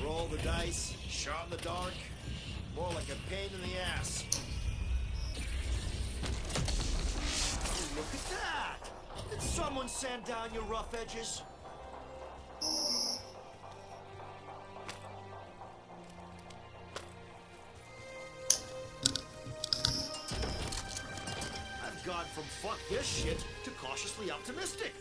Roll the dice, shot in the dark, more like a pain in the ass. Oh, look at that! Did someone sand down your rough edges? I've gone from fuck this shit to cautiously optimistic.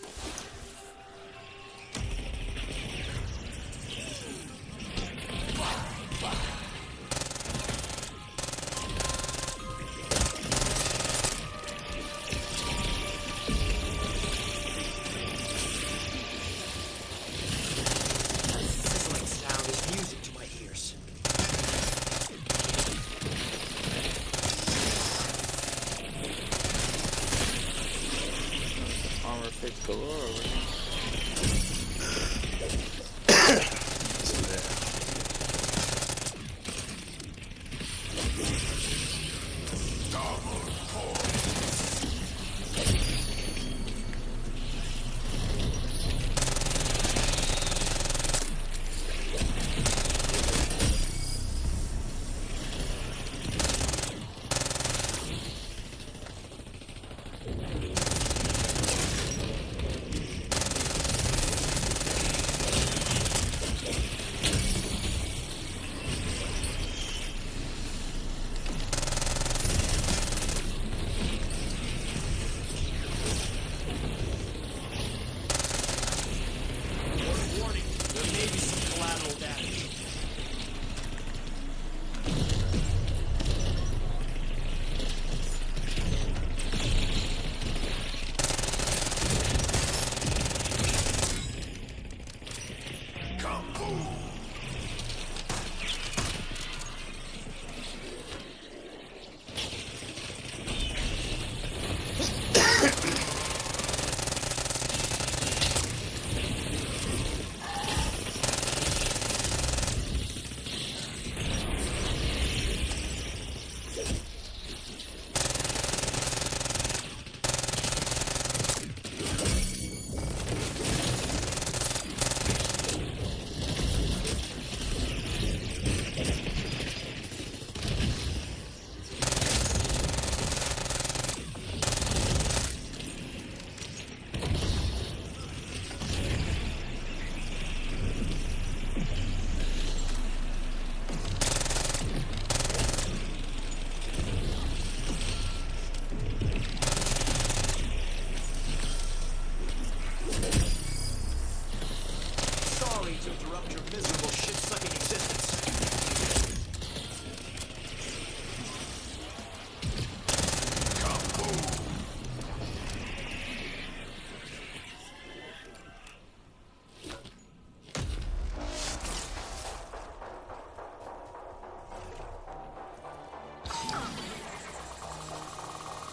Sizzling sound is music to my ears. Armor pits galore. Or what?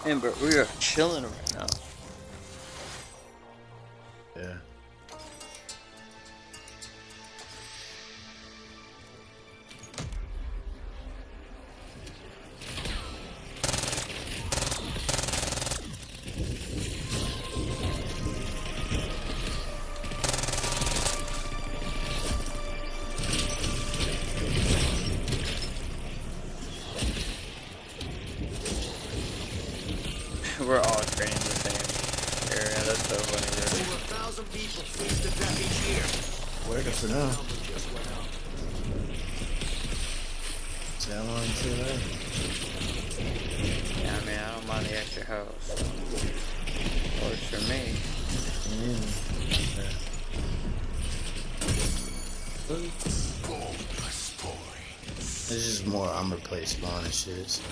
Man, but we are chilling right now. Yeah. We're all training the same area. That's so funny, really. Over 1,000 people freeze to death each year. Working for now. Number just went up. See how long until that? Yeah, I mean, I don't mind the extra house. Works for me. It's just more armor plate spawn and shit. So,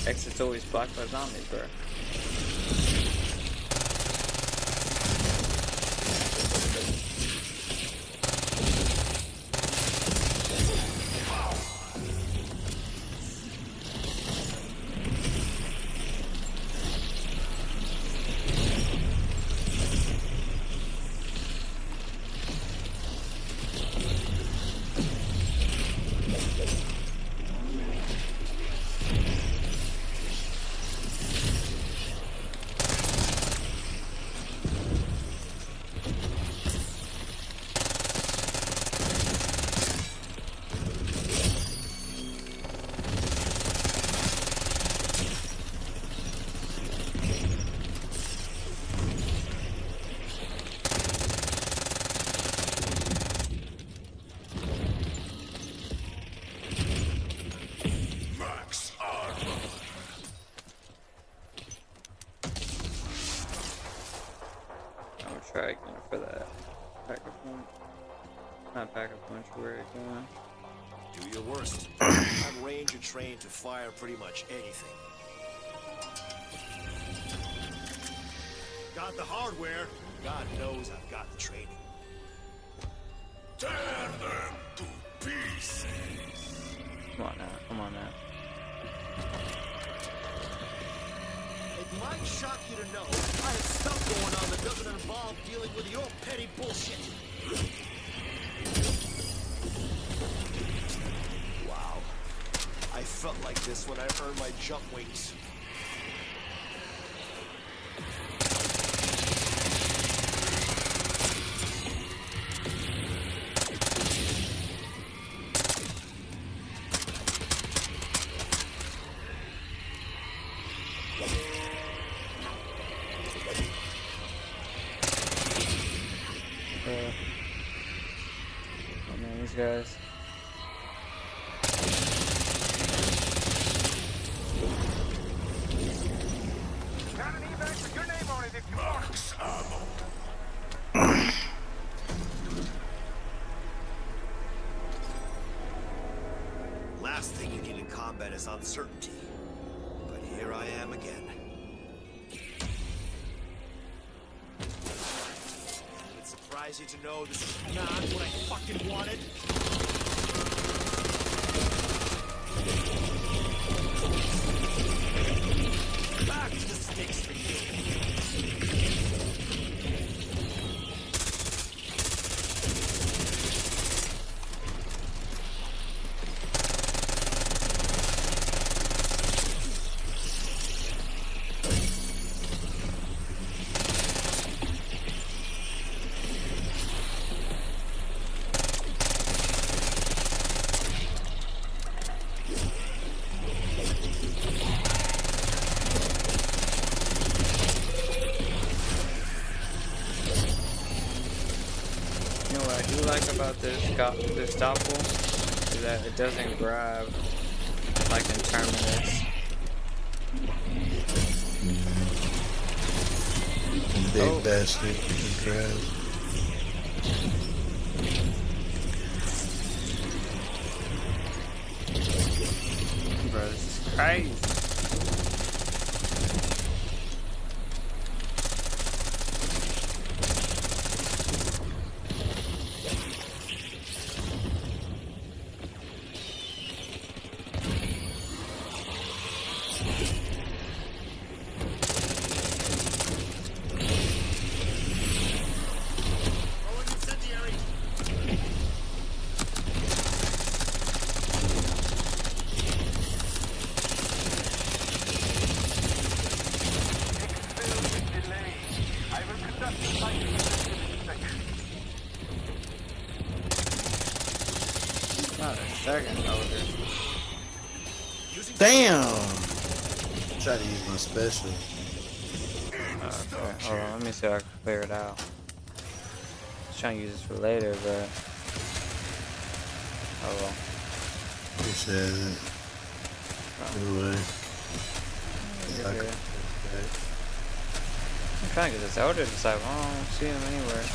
Exit's always blocked by zombies, bro. Max armor. I'll try again for that pack-a-punch. Not pack-a-punch, where it going? Do your worst. I'm ranger trained to fire pretty much anything. Got the hardware. God knows I've got the training. Tear them to pieces. Come on now, come on now. It might shock you to know I have stuff going on that doesn't involve dealing with your petty bullshit. Wow. I felt like this when I earned my jump wings. Oh man, these guys. Got an evac with your name on it if you want. Max ammo. Last thing you need in combat is uncertainty. But here I am again. Would it surprise you to know this is not what I fucking wanted? Back to the stakes for you. You know what I do like about this doppel is that it doesn't grab like in Terminus. Big bastard. Crap. Bro, this is crazy. Not a second over. Damn! Try to use my special. Okay, hold on. Let me see if I can clear it out. I was trying to use this for later, but oh well. Appreciate it. Good way. You're good. I'm trying to get this Elder Disciple. I don't see him anywhere.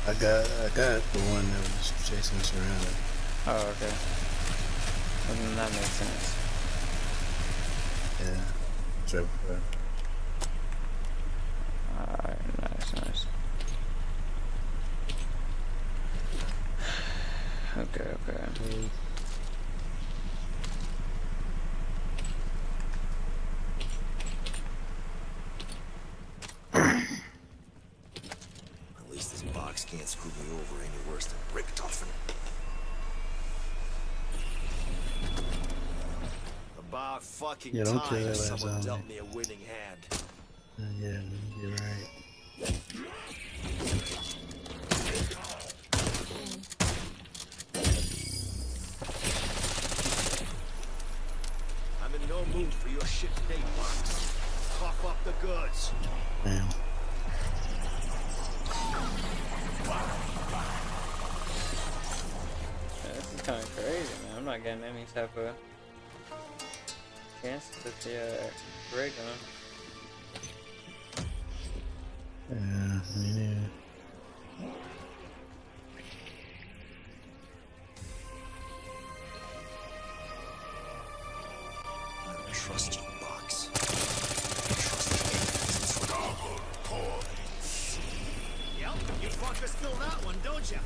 I got the one that was chasing us around. Oh, okay. Well, then that makes sense. Yeah. Triple. Alright, nice. Okay. At least this box can't screw me over any worse than brick toughen. About fucking Yeah, don't kill time that last someone zombie. dealt me a winning hand. Yeah, you're right. I'm in no mood for your shit bait box. Cough up the goods. Damn. Yeah, this is kind of crazy, man. I'm not getting any type of chance to see a ray gun. Yeah, me neither. I don't trust you, box. I trust the Double points. Yep, you fuckers fill that one, don't ya?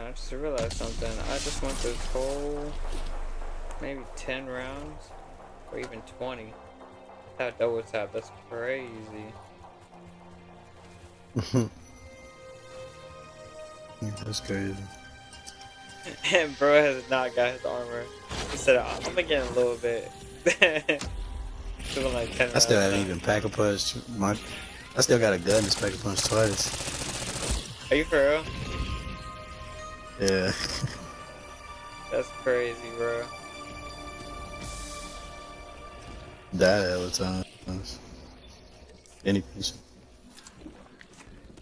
I just realized something. I just went this whole maybe 10 rounds or even 20. That double tap, that's crazy. That's crazy. And bro has not got his armor. He said, I'm gonna get a little bit. Doing like 10 I still rounds haven't now. even pack a punch. I still got a gun to pack a punch twice. Are you for real? Yeah. That's crazy, bro. Die all the times. Any piece.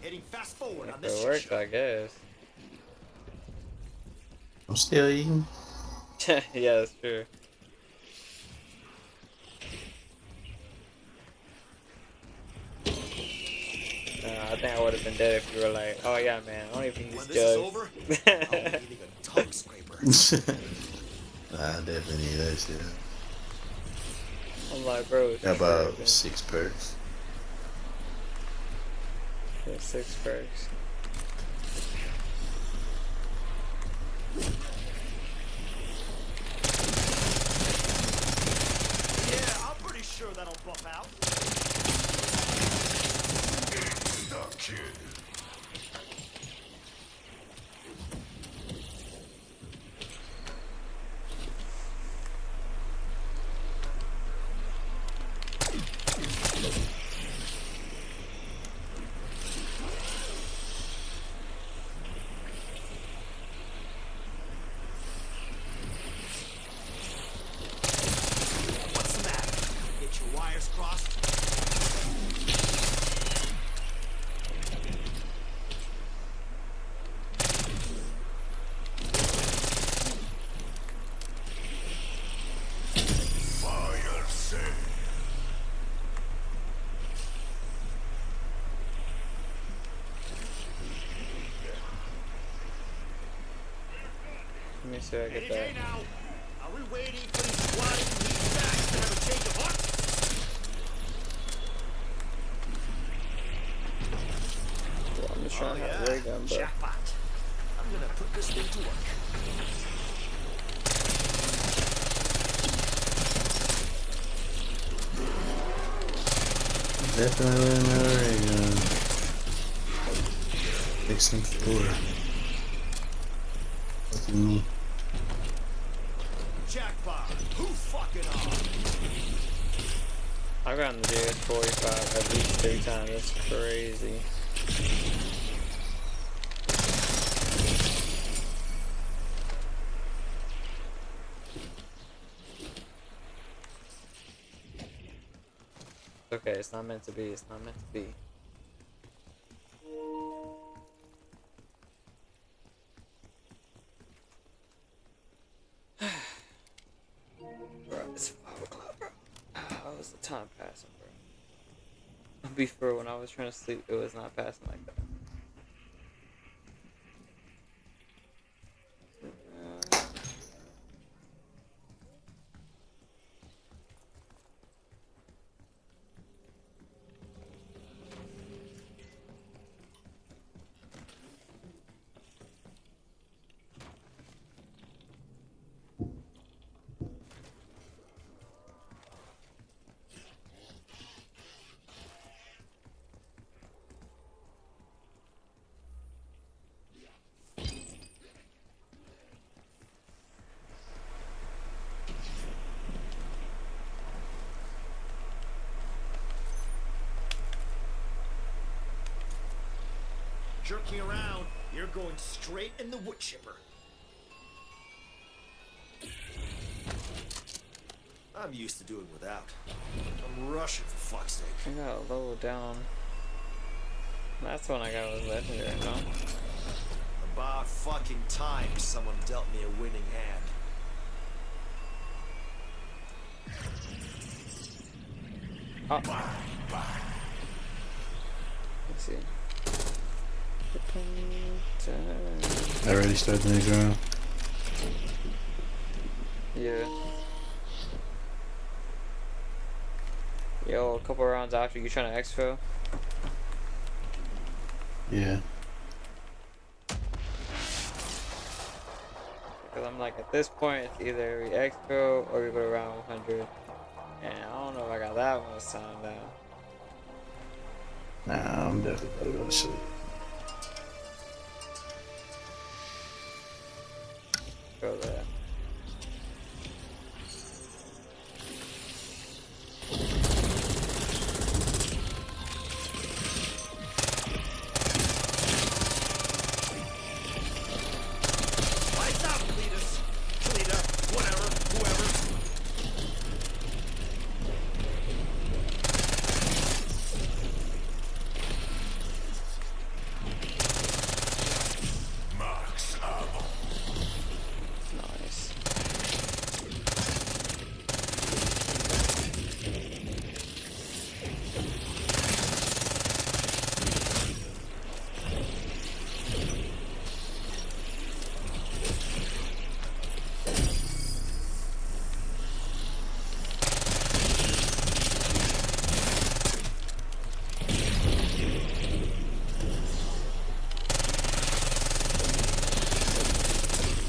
Heading fast forward on If this it shit works, show. I guess. I'm still eating. Yeah, that's true. I think I would have been dead if you were like, oh yeah, man, I don't even use When this is over, jugs. I'll be needing a tongue scraper. I definitely need that shit. I'm like, bro, it's Got about tripping. 6 perks. Yeah, 6 perks. Yeah, I'm pretty sure that'll buff out. Stop, kid. What's the matter? Get your wires crossed? Fire sale. Let me see if I get that. Hey now, are we waiting for these flying meatbags to have a change of heart? Well, I'm just trying to have a ray gun, but Jackpot. I'm gonna put this thing to work. Definitely another ray gun. Fixing 4. Fucking me. Jackpot. Who fucking on? I've gotten the JS45 at least 3 times. That's crazy. Okay, it's not meant to be. It's not meant to be. Bro, it's 5 o'clock, bro. How was the time passing, bro? Before, when I was trying to sleep, it was not passing like that. Jerking around, you're going straight in the wood chipper. I'm used to doing without. I'm rushing for fuck's sake. I got a level down. Last one I got was legendary, no? About fucking time someone dealt me a winning hand. Oh. Let's see. I already started the next round. Yeah. Yo, a couple rounds after you trying to exfil? Yeah. Because I'm like, at this point, it's either we expo or we go around 100. And I don't know if I got that much time down. Nah, I'm definitely about to go to sleep. Go there. Lights out, Cletus. Cleta, whatever, whoever. Max ammo. Nice.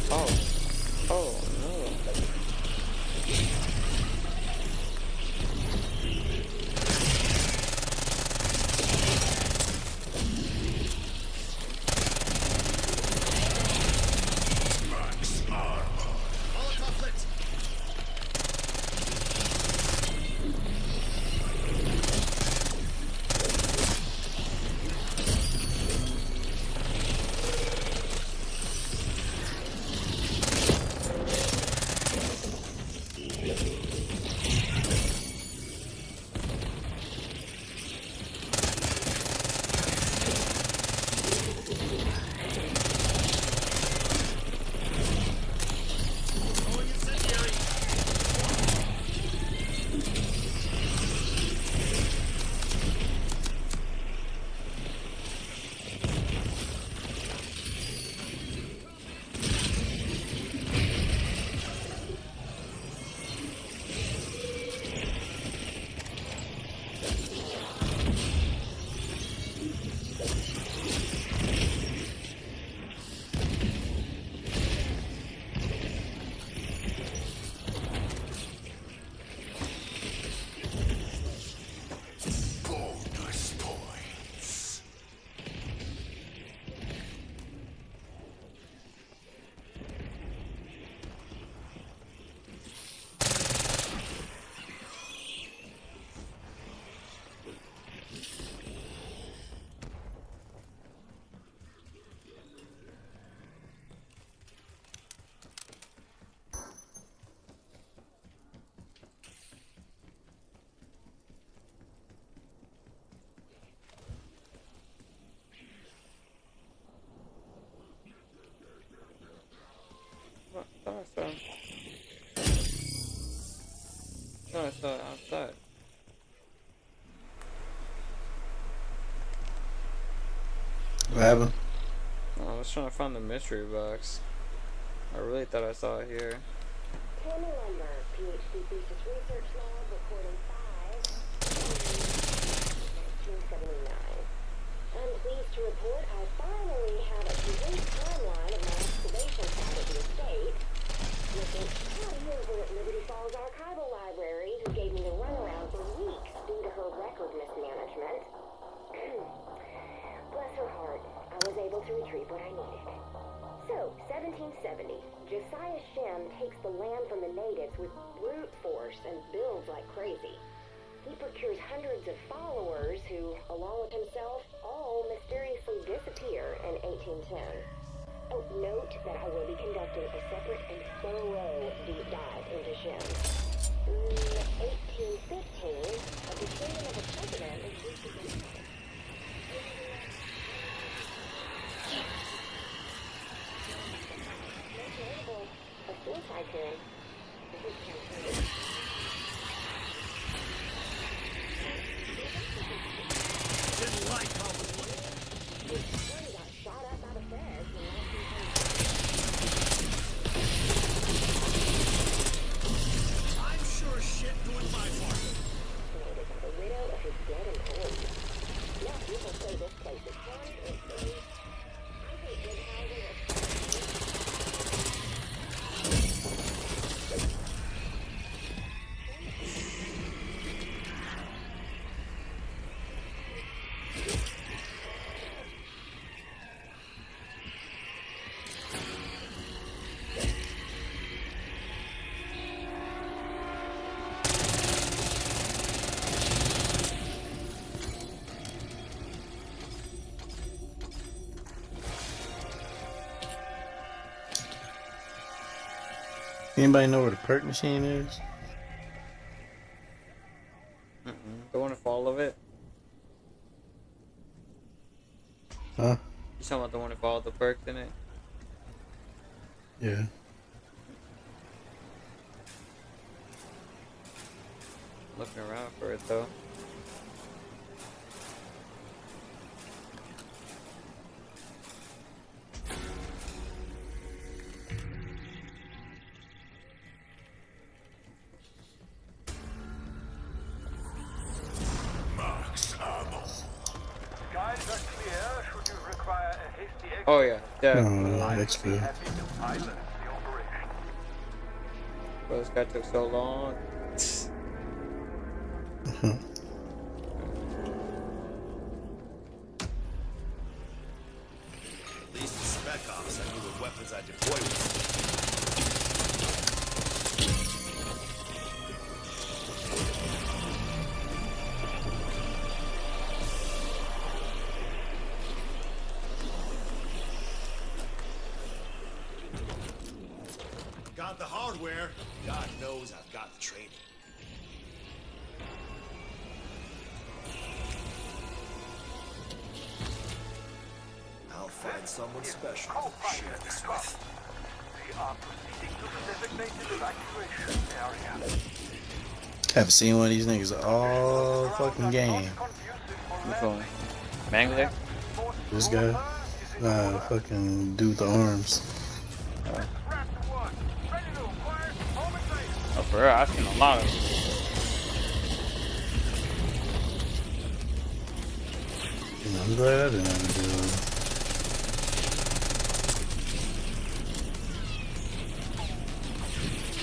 Oh. Oh, no. Max armor. Molotov lit. Throwing incendiary. Bonus points. What? I thought I saw it outside. What happened? Oh, I was trying to find the mystery box. I really thought I saw it here. Tammy Lumber, PhD thesis research log, recording 1979. I'm pleased to report I finally have a complete timeline of my excavation site at the estate. Mrs. Patty over at Liberty Falls Archival Library, who gave me the runaround for weeks due to her record mismanagement. Bless her heart, I was able to retrieve what I needed. So, 1770, Josiah Shem takes the land from the natives with brute force and builds like crazy. He procures hundreds of followers who, along with himself, all mysteriously disappear in 1810. Oh, note that I will be conducting a separate and thorough deep dive into Shem. 1815, a descendant of a president is recently... A fuel tycoon. Didn't like how it looked. His son got shot up by the feds in 1910. I'm sure shit doing my part. Vaccinated by the widow of his dead employee. Now people say this place is haunted and safe. I think good housing is Anybody know where the perk machine is? The one to follow of it? Huh? You talking about the one to follow the perks in it? Yeah. Looking around for it though. Max ammo. Skies are clear should you require a hasty exit. Oh yeah, Oh, definitely. I will be extra. happy to pilot the operation. Bro, this guy took so long. At least in Spec Ops, I knew the weapons I deployed was. Got the hardware. God knows I've got the training. I'll find someone special to share this with. We are proceeding to the designated evacuation area. Haven't seen one of these niggas all fucking game. Which one? Mangler? This guy, fucking dude with the arms. Oh, for real, I've seen a lot of them. I'm glad I didn't have to do it.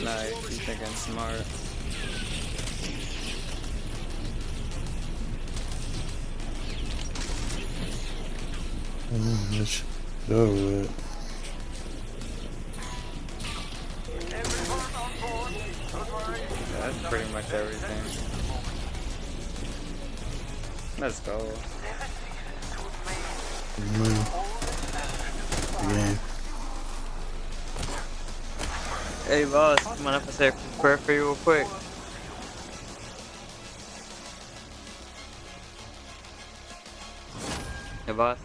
Nice, he's thinking smart. Let's go with it. Yeah, that's pretty much everything. Let's go. Game. Hey boss, mind if I say a prayer for you real quick? Hey boss.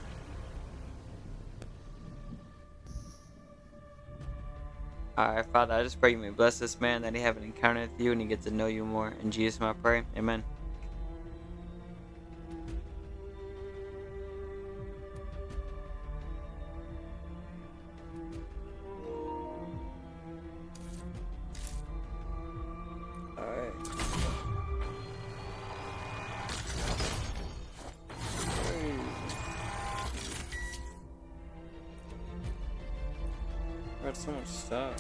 Alright, Father, I just pray you may bless this man, that he have an encounter with you and he gets to know you more. In Jesus' name I pray. Amen. Alright. Got so much stuff.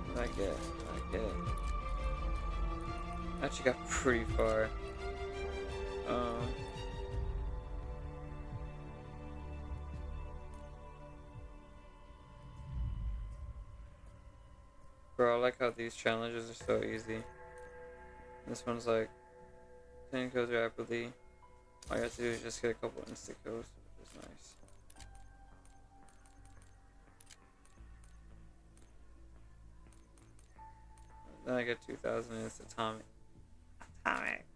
What did I get? What did I get? Actually got pretty far. Bro, I like how these challenges are so easy. This one's like 10 kills rapidly. All you have to do is just get a couple instant kills, which is nice. Then I get 2,000 and it's atomic. Atomic.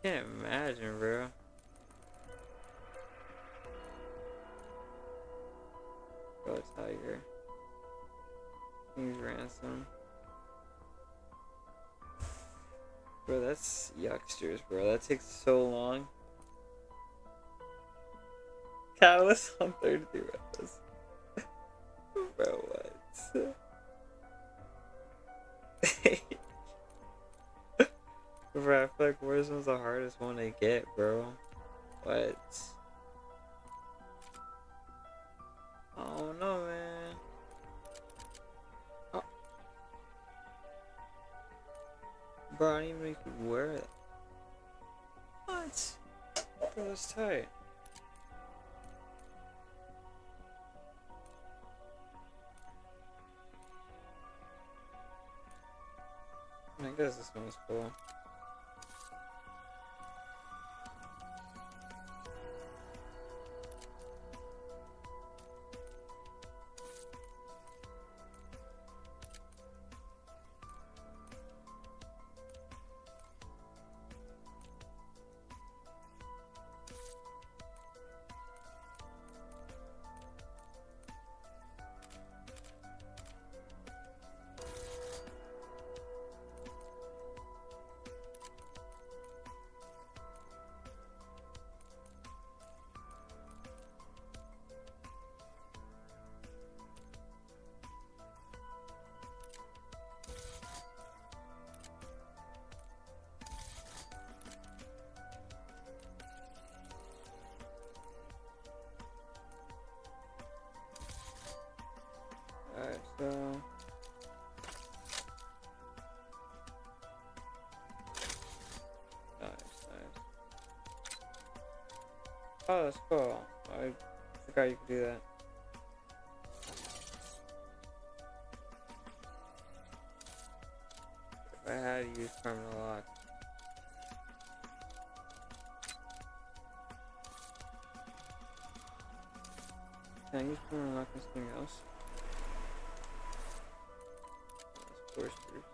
Can't imagine, bro. Go Tiger. King's Ransom. Bro, that's yucksters, bro. That takes so long. Catalyst on 33 rounds. Bro, what? Bro, I feel like Warzone's the hardest one to get, bro. What? Oh no, man. Oh. Bro, I didn't even know you could wear it. What? Bro, that's tight. I guess this one's cool. Alright, so nice. Oh, that's cool. I forgot you could do that. If I had used permanent lock. Can I use permanent lock on something else? Foresters.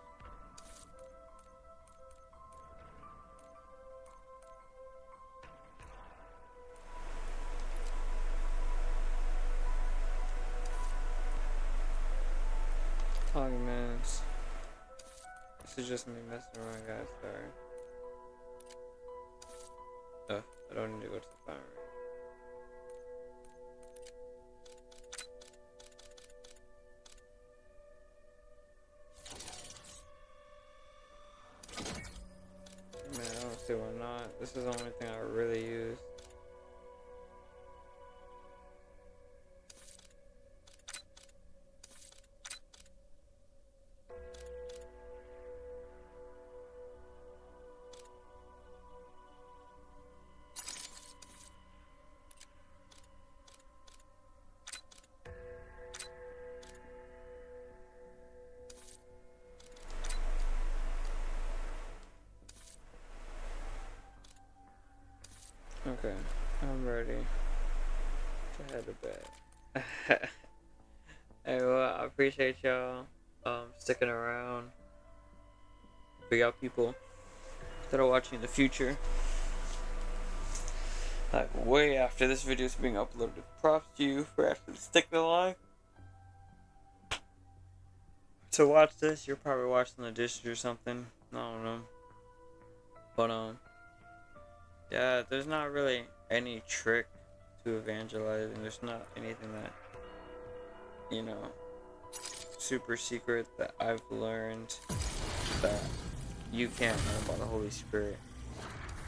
Oh man, this is just me messing around, guys. Sorry. Oh, I don't need to go to the fire. Man, I don't see why not. This is the only thing I really use. Okay, I'm ready to head to bed. Hey, well, I appreciate y'all sticking around. For y'all people that are watching in the future, like way after this video is being uploaded. Props to you for actually sticking alive to watch this. You're probably watching the dishes or something. I don't know, but yeah, there's not really any trick to evangelizing. There's not anything that, you know, super secret that I've learned that you can't learn by the Holy Spirit.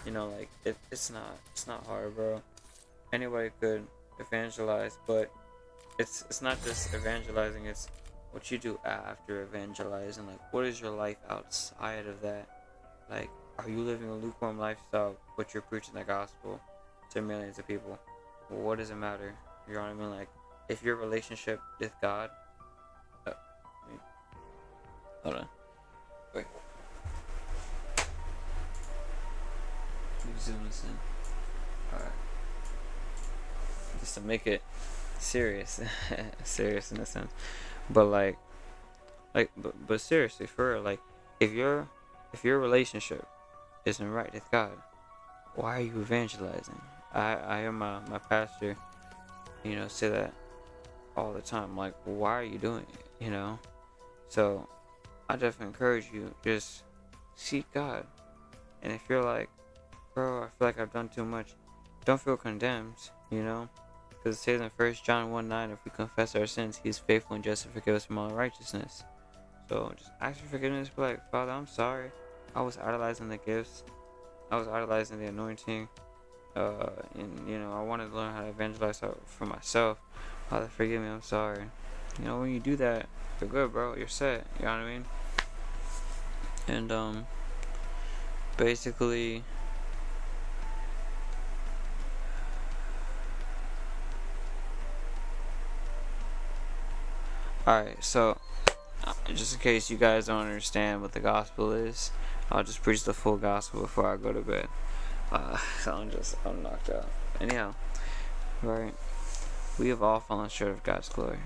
You know, like it's not hard, bro. Anybody could evangelize, but it's not just evangelizing, it's what you do after evangelizing. Like, what is your life outside of that? Like, are you living a lukewarm lifestyle, but you're preaching the gospel to millions of people? Well, what does it matter? You know what I mean? Like, if your relationship with God... hold on. Wait. Let me zoom this in. Alright. Just to make it serious. Serious in a sense. But but seriously, for real, like, if your relationship isn't right with God, why are you evangelizing? I hear my pastor, you know, say that all the time. Like, why are you doing it? You know? So I definitely encourage you, just seek God. And if you're like, bro, I feel like I've done too much, don't feel condemned, you know? Because it says in 1 John 1:9, if we confess our sins, He is faithful and just to forgive us from all unrighteousness. So just ask for forgiveness. Be like, Father, I'm sorry. I was idolizing the gifts. I was idolizing the anointing. And, you know, I wanted to learn how to evangelize for myself. Father, forgive me. I'm sorry. You know, when you do that, you're good, bro. You're set. You know what I mean? And, basically alright, so just in case you guys don't understand what the gospel is, I'll just preach the full gospel before I go to bed. So I'm knocked out. Anyhow, right, we have all fallen short of God's glory.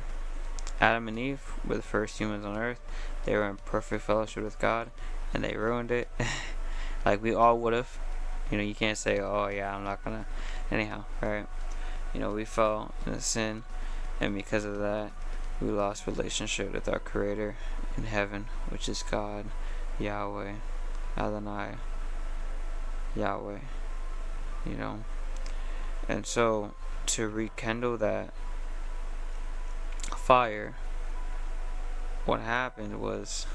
Adam and Eve were the first humans on earth. They were in perfect fellowship with God, and they ruined it. Like we all would have. You know, you can't say, oh yeah, I'm not gonna. Anyhow, right? You know, we fell into sin, and because of that, we lost relationship with our Creator in heaven, which is God, Yahweh, Adonai, Yahweh. You know, and so to rekindle that fire, what happened was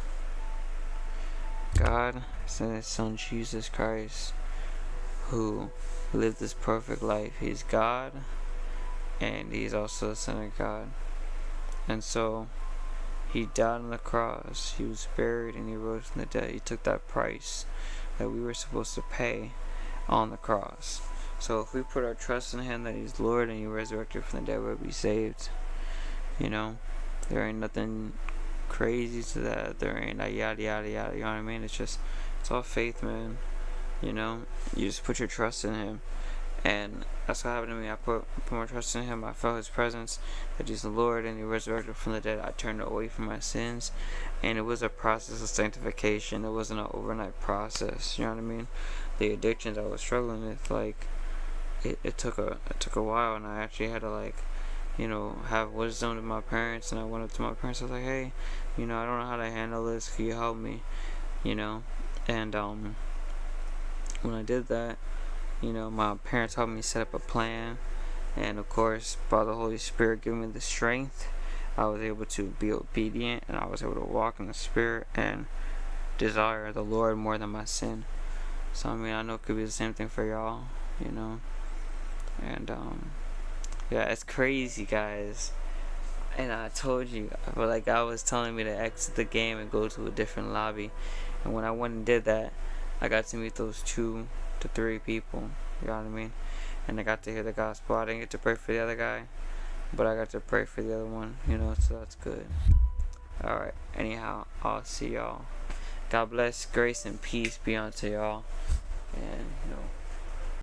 God sent His Son Jesus Christ, who lived this perfect life. He's God, and He's also the Son of God. And so He died on the cross, He was buried, and He rose from the dead. He took that price that we were supposed to pay on the cross. So if we put our trust in Him, that He's Lord and He resurrected from the dead, we'll be saved. You know, there ain't nothing crazy to that. There ain't like yada yada yada. You know what I mean? It's all faith, man. You know, you just put your trust in Him, and that's what happened to me. I put my trust in Him. I felt His presence, that He's the Lord and He resurrected from the dead. I turned away from my sins, and it was a process of sanctification. It wasn't an overnight process. You know what I mean? The addictions I was struggling with, like it took a while, and I actually had to like, you know, have wisdom to my parents. And I went up to my parents. I was like, hey, you know, I don't know how to handle this. Can you help me? You know, and when I did that, you know, my parents helped me set up a plan, and of course, by the Holy Spirit giving me the strength, I was able to be obedient, and I was able to walk in the Spirit and desire the Lord more than my sin. So I mean, I know it could be the same thing for y'all, you know, and yeah, it's crazy, guys. And I told you, but like God was telling me to exit the game and go to a different lobby, and when I went and did that, I got to meet those 2 to 3 people. You know what I mean? And I got to hear the gospel. I didn't get to pray for the other guy, but I got to pray for the other one. You know, so that's good. All right. Anyhow, I'll see y'all. God bless, grace, and peace be unto y'all. And you know.